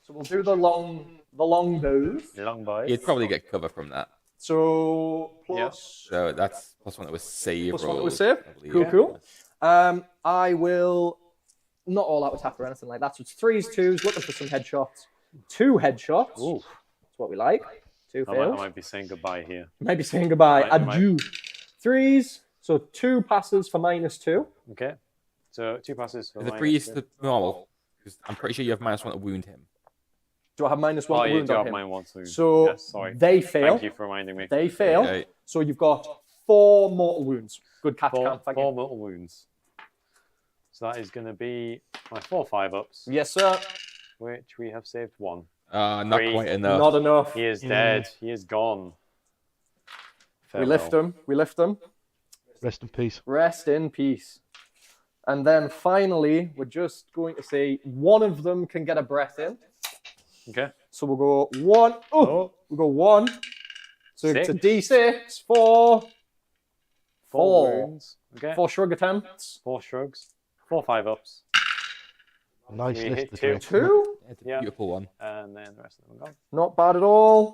So we'll do the long bows. Long boys. You'd probably get cover from that. So plus So that's +1 that was save. plus 1 that was rolls, save. I believe. Cool, Yeah. cool. I will not all out attack or anything like that. So it's 3s, 2s, looking for some headshots. 2 headshots. Ooh. That's what we like. 2 I fails. might be saying goodbye here. Maybe saying goodbye. Might- might- Adieu. 3s. So 2 passes for -2. Okay. So 2 passes for Is the minus priest 2. the normal? Because I'm pretty sure you have -1 to wound him. Do I have -1 Oh, to you wound do on have him? mine once. So yes, sorry. they fail. Thank you for reminding me. They fail. Okay. So you've got 4 mortal wounds. Good catch, Cam. Thank Four you. mortal wounds. So that is going to be my 4 5-ups, Yes, sir. which we have saved 1. Not 3. quite enough. Not enough. He is dead. He is gone. We lift him. We lift him. Rest in peace. Rest in peace. And then finally, we're just going to say one of them can get a breath in. Okay. So we'll go 1. Oh, we'll go 1. So it's a D6 for 4. wounds. Okay. 4 shrug attempts. 4 shrugs. 4 5-ups. Nice We list. hit the 2. Drake. 2. It's a Yeah. beautiful one. And then the rest of them are gone. Not bad at all.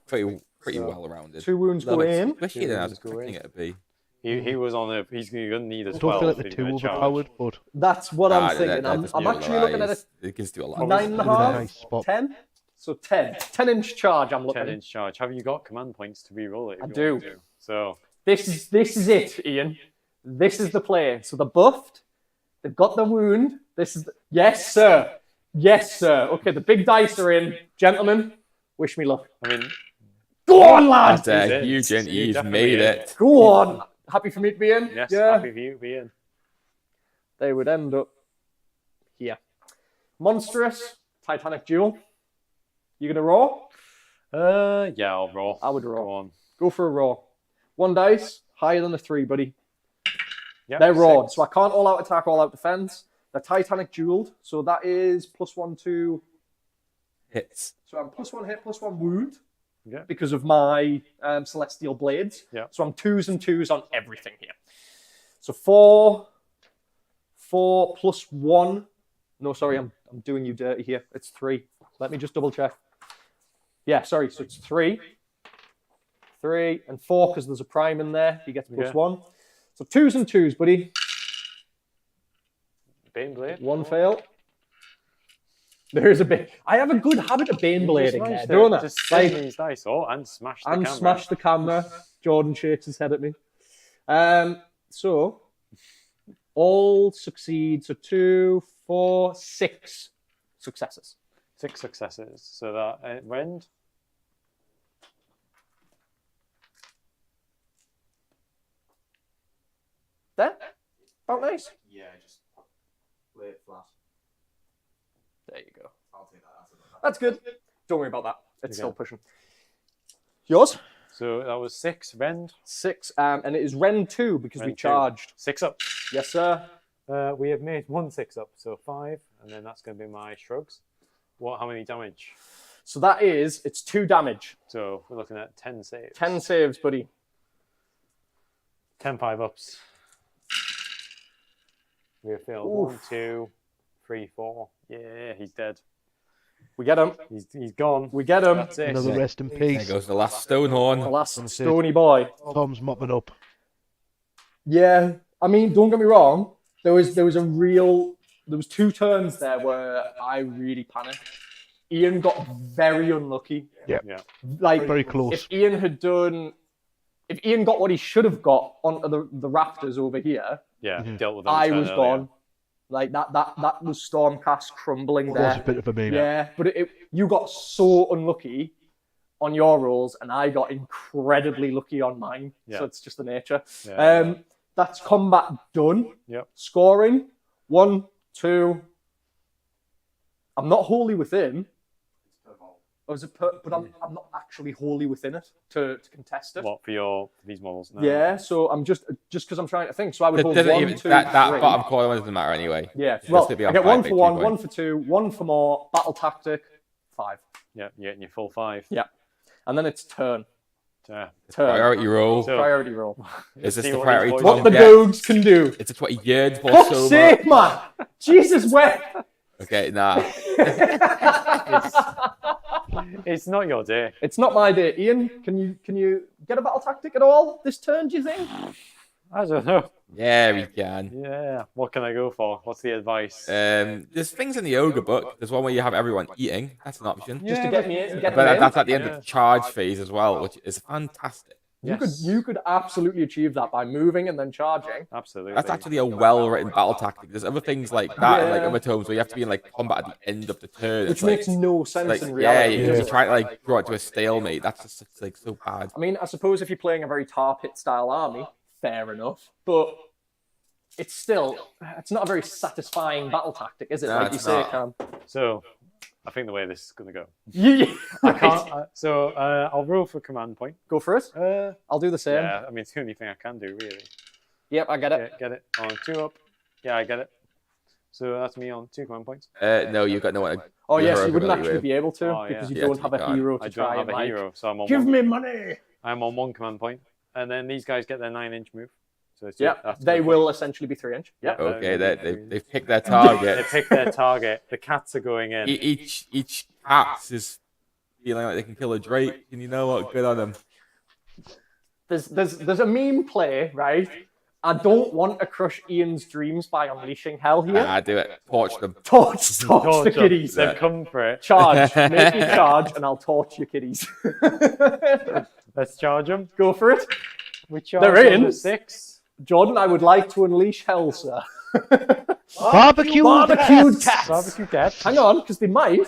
Pretty So, well rounded. 2 wounds go in. Especially than I was wounds go expecting in. it to be. He was on a. He's going to need a I 12. don't feel like if the he's 2 gonna charge. overpowered, but That's what I'm thinking. That I'm just actually looking at neutralise. a It can do a lot. 9.5. nice spot. 10. So 10. 10-inch charge I'm looking 10-inch charge. Have you got command points to re-roll it? if I you do. want to? So This is it, Ian. This is the play. So they're buffed. They've got the wound. This is yes, sir. Yes, sir. Okay, the big dice are in, gentlemen. Wish me luck. I mean, Go on, lad. That's in. huge, and He's he's definitely made in. it. Go on. Happy for me to be in? yes, Yeah. happy for you to be in. They would end up here. Monstrous Titanic Duel. You gonna roll? Yeah, I'll roll. I would roll. Go on. Go for a roll. 1 dice, higher than a 3, buddy. Yep, They're rawed, 6. so I can't all out attack, all out defense. They're Titanic Dueled, so that is +1 to. Hits. So I'm +1 hit, +1 wound. Yeah. Because of my Celestial Blades. Yeah. So I'm 2s and 2s on everything here. So 4 +1. No, sorry, I'm doing you dirty here. It's 3. Let me just double check. Yeah, sorry, so it's 3. 3 and 4 because there's a prime in there. He gets +1. So 2s and 2s, buddy. Baneblade. 1 fail. There's a bit. I have a good habit of Baneblading there, don't I? Just Like, these dice, and smash the and camera. smash the camera. Jordan shakes his head at me. So all succeed. So 2, 4, 6 successes. 6 successes. So that rend. There. About nice. Yeah, just lay it flat. There you go. I'll take that. That's good. Don't worry about that. It's Okay. still pushing. Yours? So that was 6 rend. 6. And it is Rend 2 because we Rend 2. charged. 6 up. Yes, sir. We have made 1 6 up, so 5, and then that's going to be my shrugs. How many damage? So that is, it's 2 damage. So we're looking at 10 saves. 10 saves, buddy. 10 5 ups. We have failed Oof. 1, 2, 3, 4. Yeah, he's dead. We get him. He's gone. We get him. That's it. Another rest in There peace. goes the last The Stonehorn. last stony boy. Tom's mopping up. Yeah, I mean, don't get me wrong. There was 2 turns there where I really panicked. Ian got very unlucky. Yeah. Yeah. Like, Very close. if Ian got what he should have got onto the Raptors over here, Yeah, dealt with them. I turn was earlier. gone. Like that was Stormcast crumbling It was a there. bit of a meme. Yeah, but you got so unlucky on your rolls, and I got incredibly lucky on mine. Yeah. So it's just the nature. Yeah. That's combat done. Yep. Scoring 1, 2. I'm not wholly within. But I'm not actually wholly within it to contest it. What for these models? No. Yeah, so I'm just because I'm trying to think. So I would That hold doesn't 1, even, 2, that 3. bottom corner one doesn't matter anyway. Yeah, It's well, gonna be I on get 1 5, for 1, 2 1 for 2, 1 for more, battle tactic, 5. Yeah, you're getting your full 5. Yeah. And then it's turn. Yeah. Turn. Priority roll. So- Priority roll. Is this See the what priority these boys Tom What the gets? dogs can do. It's a 20 years for Fuck's silver. sake, man! Jesus, where? Okay, nah. It's not your day. It's not my day. Ian, can you get a battle tactic at all this turn, do you think? I don't know. Yeah, we can. Yeah. What can I go for? What's the advice? There's things in the ogre book. There's one where you have everyone eating. That's an option. Just to get me in. Get But me in. that's at the end Yeah. of the charge phase as well, which is fantastic. You could absolutely achieve that by moving and then charging. Absolutely. That's actually a well-written battle tactic. There's other things like that in like Yeah. other tomes where you have to be in like combat at the end of the turn. Which It's like, makes no sense like in yeah, reality. you try to like draw it to a stalemate. That's just it's, like so bad. I mean, I suppose if you're playing a very tar pit style army, fair enough. But it's not a very satisfying battle tactic, is it? No, Like you it's say, not. Cam. So, I think the way this is going to go. I can't. I'll roll for command point. Go for it. I'll do the same. Yeah, I mean, it's the only thing I can do, really. Yep, I get it. Get it. On 2 up. Yeah, I get it. So that's me on 2 command points. No, you've got no one. Oh, Your yes, hero you wouldn't ability actually with. be able to Oh, yeah. because you Yeah, don't you have a can't. hero to I try don't have and a like, hero, so I'm on give one. me money. I'm on 1 command point, and then these guys get their 9-inch move. So it's Yeah, that's they 2 will essentially be 3-inch. Yeah. Yeah. Okay, they've picked their They target. pick their target. The cats are going in. Each cat is feeling like they can kill a drake, and you know what? Good on them. There's a meme play, right? I don't want to crush Ian's dreams by unleashing hell here. Ah, do it. Torch them. Torch the Torch them. kiddies. They've come for it. Charge. Make me charge and I'll torch your kiddies. Let's charge them. Go for it. We charge They're on in. the 6. Jordan, I would like to unleash hell, sir. Barbecued cats. Barbecue cats. Hang on, because they might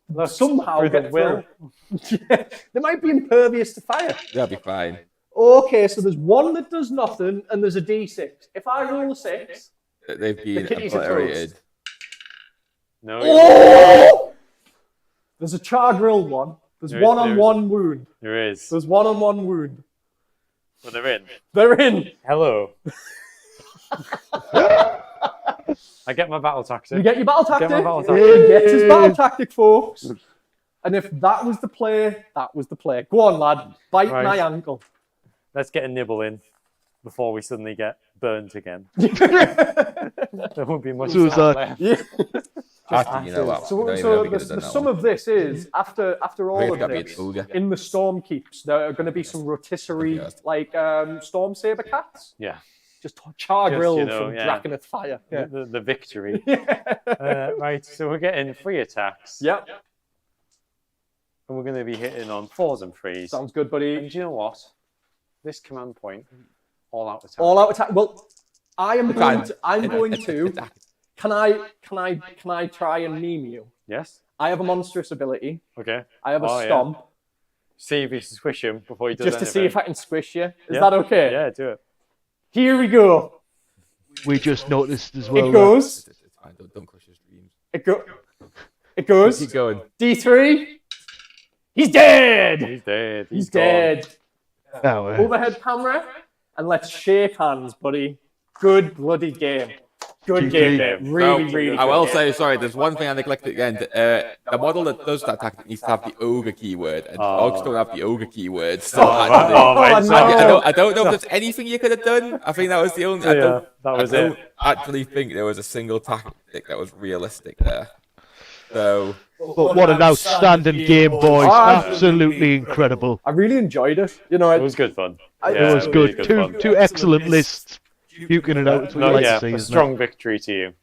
Look, somehow through the get will. through. They might be impervious to fire. That'll be fine. Okay, so there's one that does nothing, and there's a D6. If I roll a 6, They've been kitties are obliterated. toast. No. oh! There's a char grill one. There's There is- one-on-one wound. There is. There's one-on-one wound. But they're in. They're in. Hello. I get my battle tactic. You get your battle tactic. Get my battle tactic. He gets his battle tactic, folks. And if that was the play, that was the play. Go on, lad. Bite Right. my ankle. Let's get a nibble in before we suddenly get burnt again. There won't be much So is time that- left. Yeah. Actually, you know what? So, We don't even so know if we the, could have done the that sum one. of this is after all We've of got to be this, an ogre. in the storm keeps, there are going to be some rotisserie like storm saber cats. Yeah. Just char Just, grilled you know, from yeah. Draconith fire. Yeah. The victory. Right, so we're getting 3 attacks. Yep. And we're going to be hitting on 4s and 3s. Sounds good, buddy. And do you know what? This command point, all out attack. All out attack. Well, I'm Fine. going to. Can I try and meme you? Yes? I have a monstrous ability. Okay. I have a Oh, yeah. stomp, See if you squish him before he does just to see anything. if I can squish you. Is Yeah. that okay? Yeah, do it. Here we go. We just noticed as well. It goes. It's fine. Don't crush his dreams. It goes. Keep going. D3. He's dead. He's dead. He's gone. dead. Oh, Overhead camera, and let's shake hands, buddy. Good bloody game. Good game, mate. Really, Now, really. I good will game. say, sorry, there's one thing I neglected again. The model that does that tactic needs to have the ogre keyword, and dogs don't have the ogre keyword. So actually, no. I don't know if there's anything you could have done. I think that was the only. I Yeah, don't, that was I don't it. actually think there was a single tactic that was realistic there. So, but what an outstanding game, boys! Ah, Absolutely incredible. I really enjoyed it. You know, It was good fun. It was really good. fun. Two excellent lists. Puking it out. It's what No, you like yeah, to see, a isn't strong victory to you.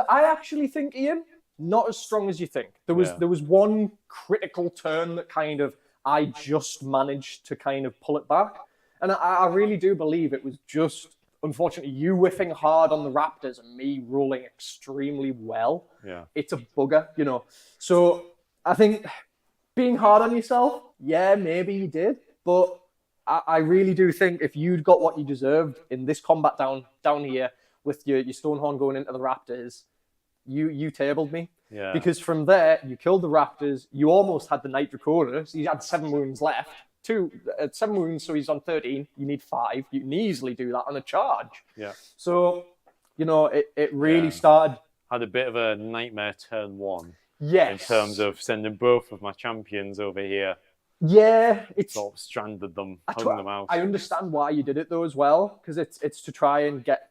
I actually think, Ian, not as strong as you think. There was one critical turn that kind of I just managed to kind of pull it back, and I really do believe it was just unfortunately you whiffing hard on the Raptors and me rolling extremely well. Yeah. It's a bugger, you know. So I think being hard on yourself, yeah, maybe you did, but I really do think if you'd got what you deserved in this combat down here with your Stonehorn going into the Raptors, you tabled me. Yeah. Because from there, you killed the Raptors, you almost had the Knight Draconis, he had 7 wounds left. 7 wounds, so he's on 13. You need 5. You can easily do that on a charge. Yeah. So, you know, it really started. Had a bit of a nightmare turn 1 Yes. in terms of sending both of my champions over here. Yeah, it's. Sort of stranded them, I hung them out. I understand why you did it though as well, because it's to try and get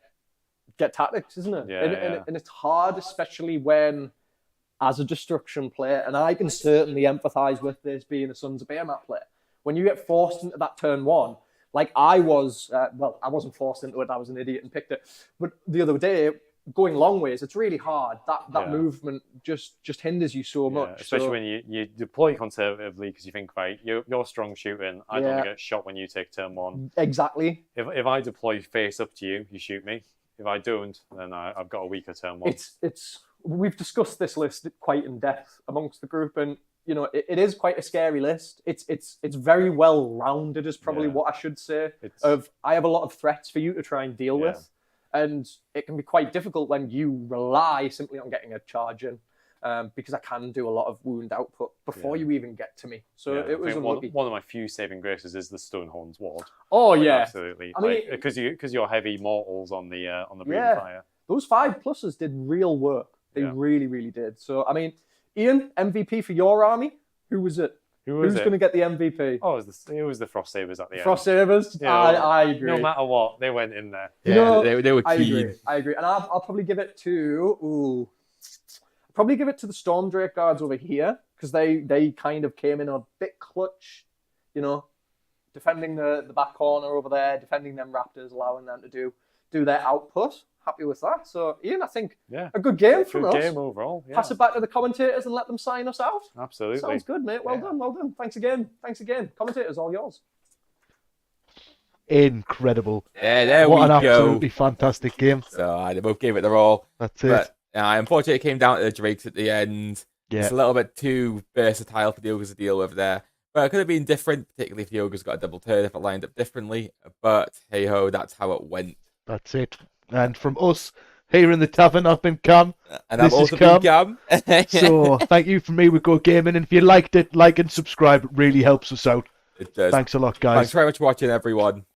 tactics, isn't it? Yeah, and it's hard, especially when, as a destruction player, and I can certainly empathise with this being a Sons of Behemoth player. When you get forced into that turn 1, like I was, well, I wasn't forced into it. I was an idiot and picked it. But the other day, going long ways, it's really hard. That movement just hinders you so much. Especially when you deploy conservatively because you think, right, you're strong shooting. I don't want to get shot when you take turn 1. Exactly. If I deploy face up to you, you shoot me. If I don't, then I've got a weaker turn 1. We've discussed this list quite in depth amongst the group, and you know it is quite a scary list. It's very well rounded, is probably what I should say. I have a lot of threats for you to try and deal with. And it can be quite difficult when you rely simply on getting a charge in, because I can do a lot of wound output before you even get to me. So it was unlucky. One of my few saving graces is the Stonehorn's Ward. Oh yeah, absolutely. I mean, because you're heavy mortals on the breathing fire. Those 5 pluses did real work. They really, really did. So I mean, Ian, MVP for your army. Who was it? Who's going to get the MVP? Oh, it was the Frost Sabers at the end. Frost Sabers? Yeah, I agree. No matter what, they went in there. yeah, You know, they were keen. I agree. And I'll probably give it to... probably give it to the Storm Drake Guards over here, because they kind of came in a bit clutch, you know, defending the back corner over there, defending them Raptors, allowing them to do their output. Happy with that. So, Ian, I think a good game from us. Good game overall. Yeah. Pass it back to the commentators and let them sign us out. Absolutely. Sounds good, mate. Well done. Thanks again. Commentators, all yours. incredible. Yeah, there What we an go. absolutely fantastic game. So they both gave it their all. That's it. But unfortunately, it came down to the Drakes at the end. Yeah. It's a little bit too versatile for the Ogres to deal with there. But it could have been different, particularly if the Ogres got a double turn, if it lined up differently. But hey ho, that's how it went. That's it. And from us here in the tavern, I've been Cam. And This I've is also been Cam. So thank you from me with Go Gaming. And if you liked it, like and subscribe. It really helps us out. It does. Thanks a lot, guys. Thanks very much for watching, everyone.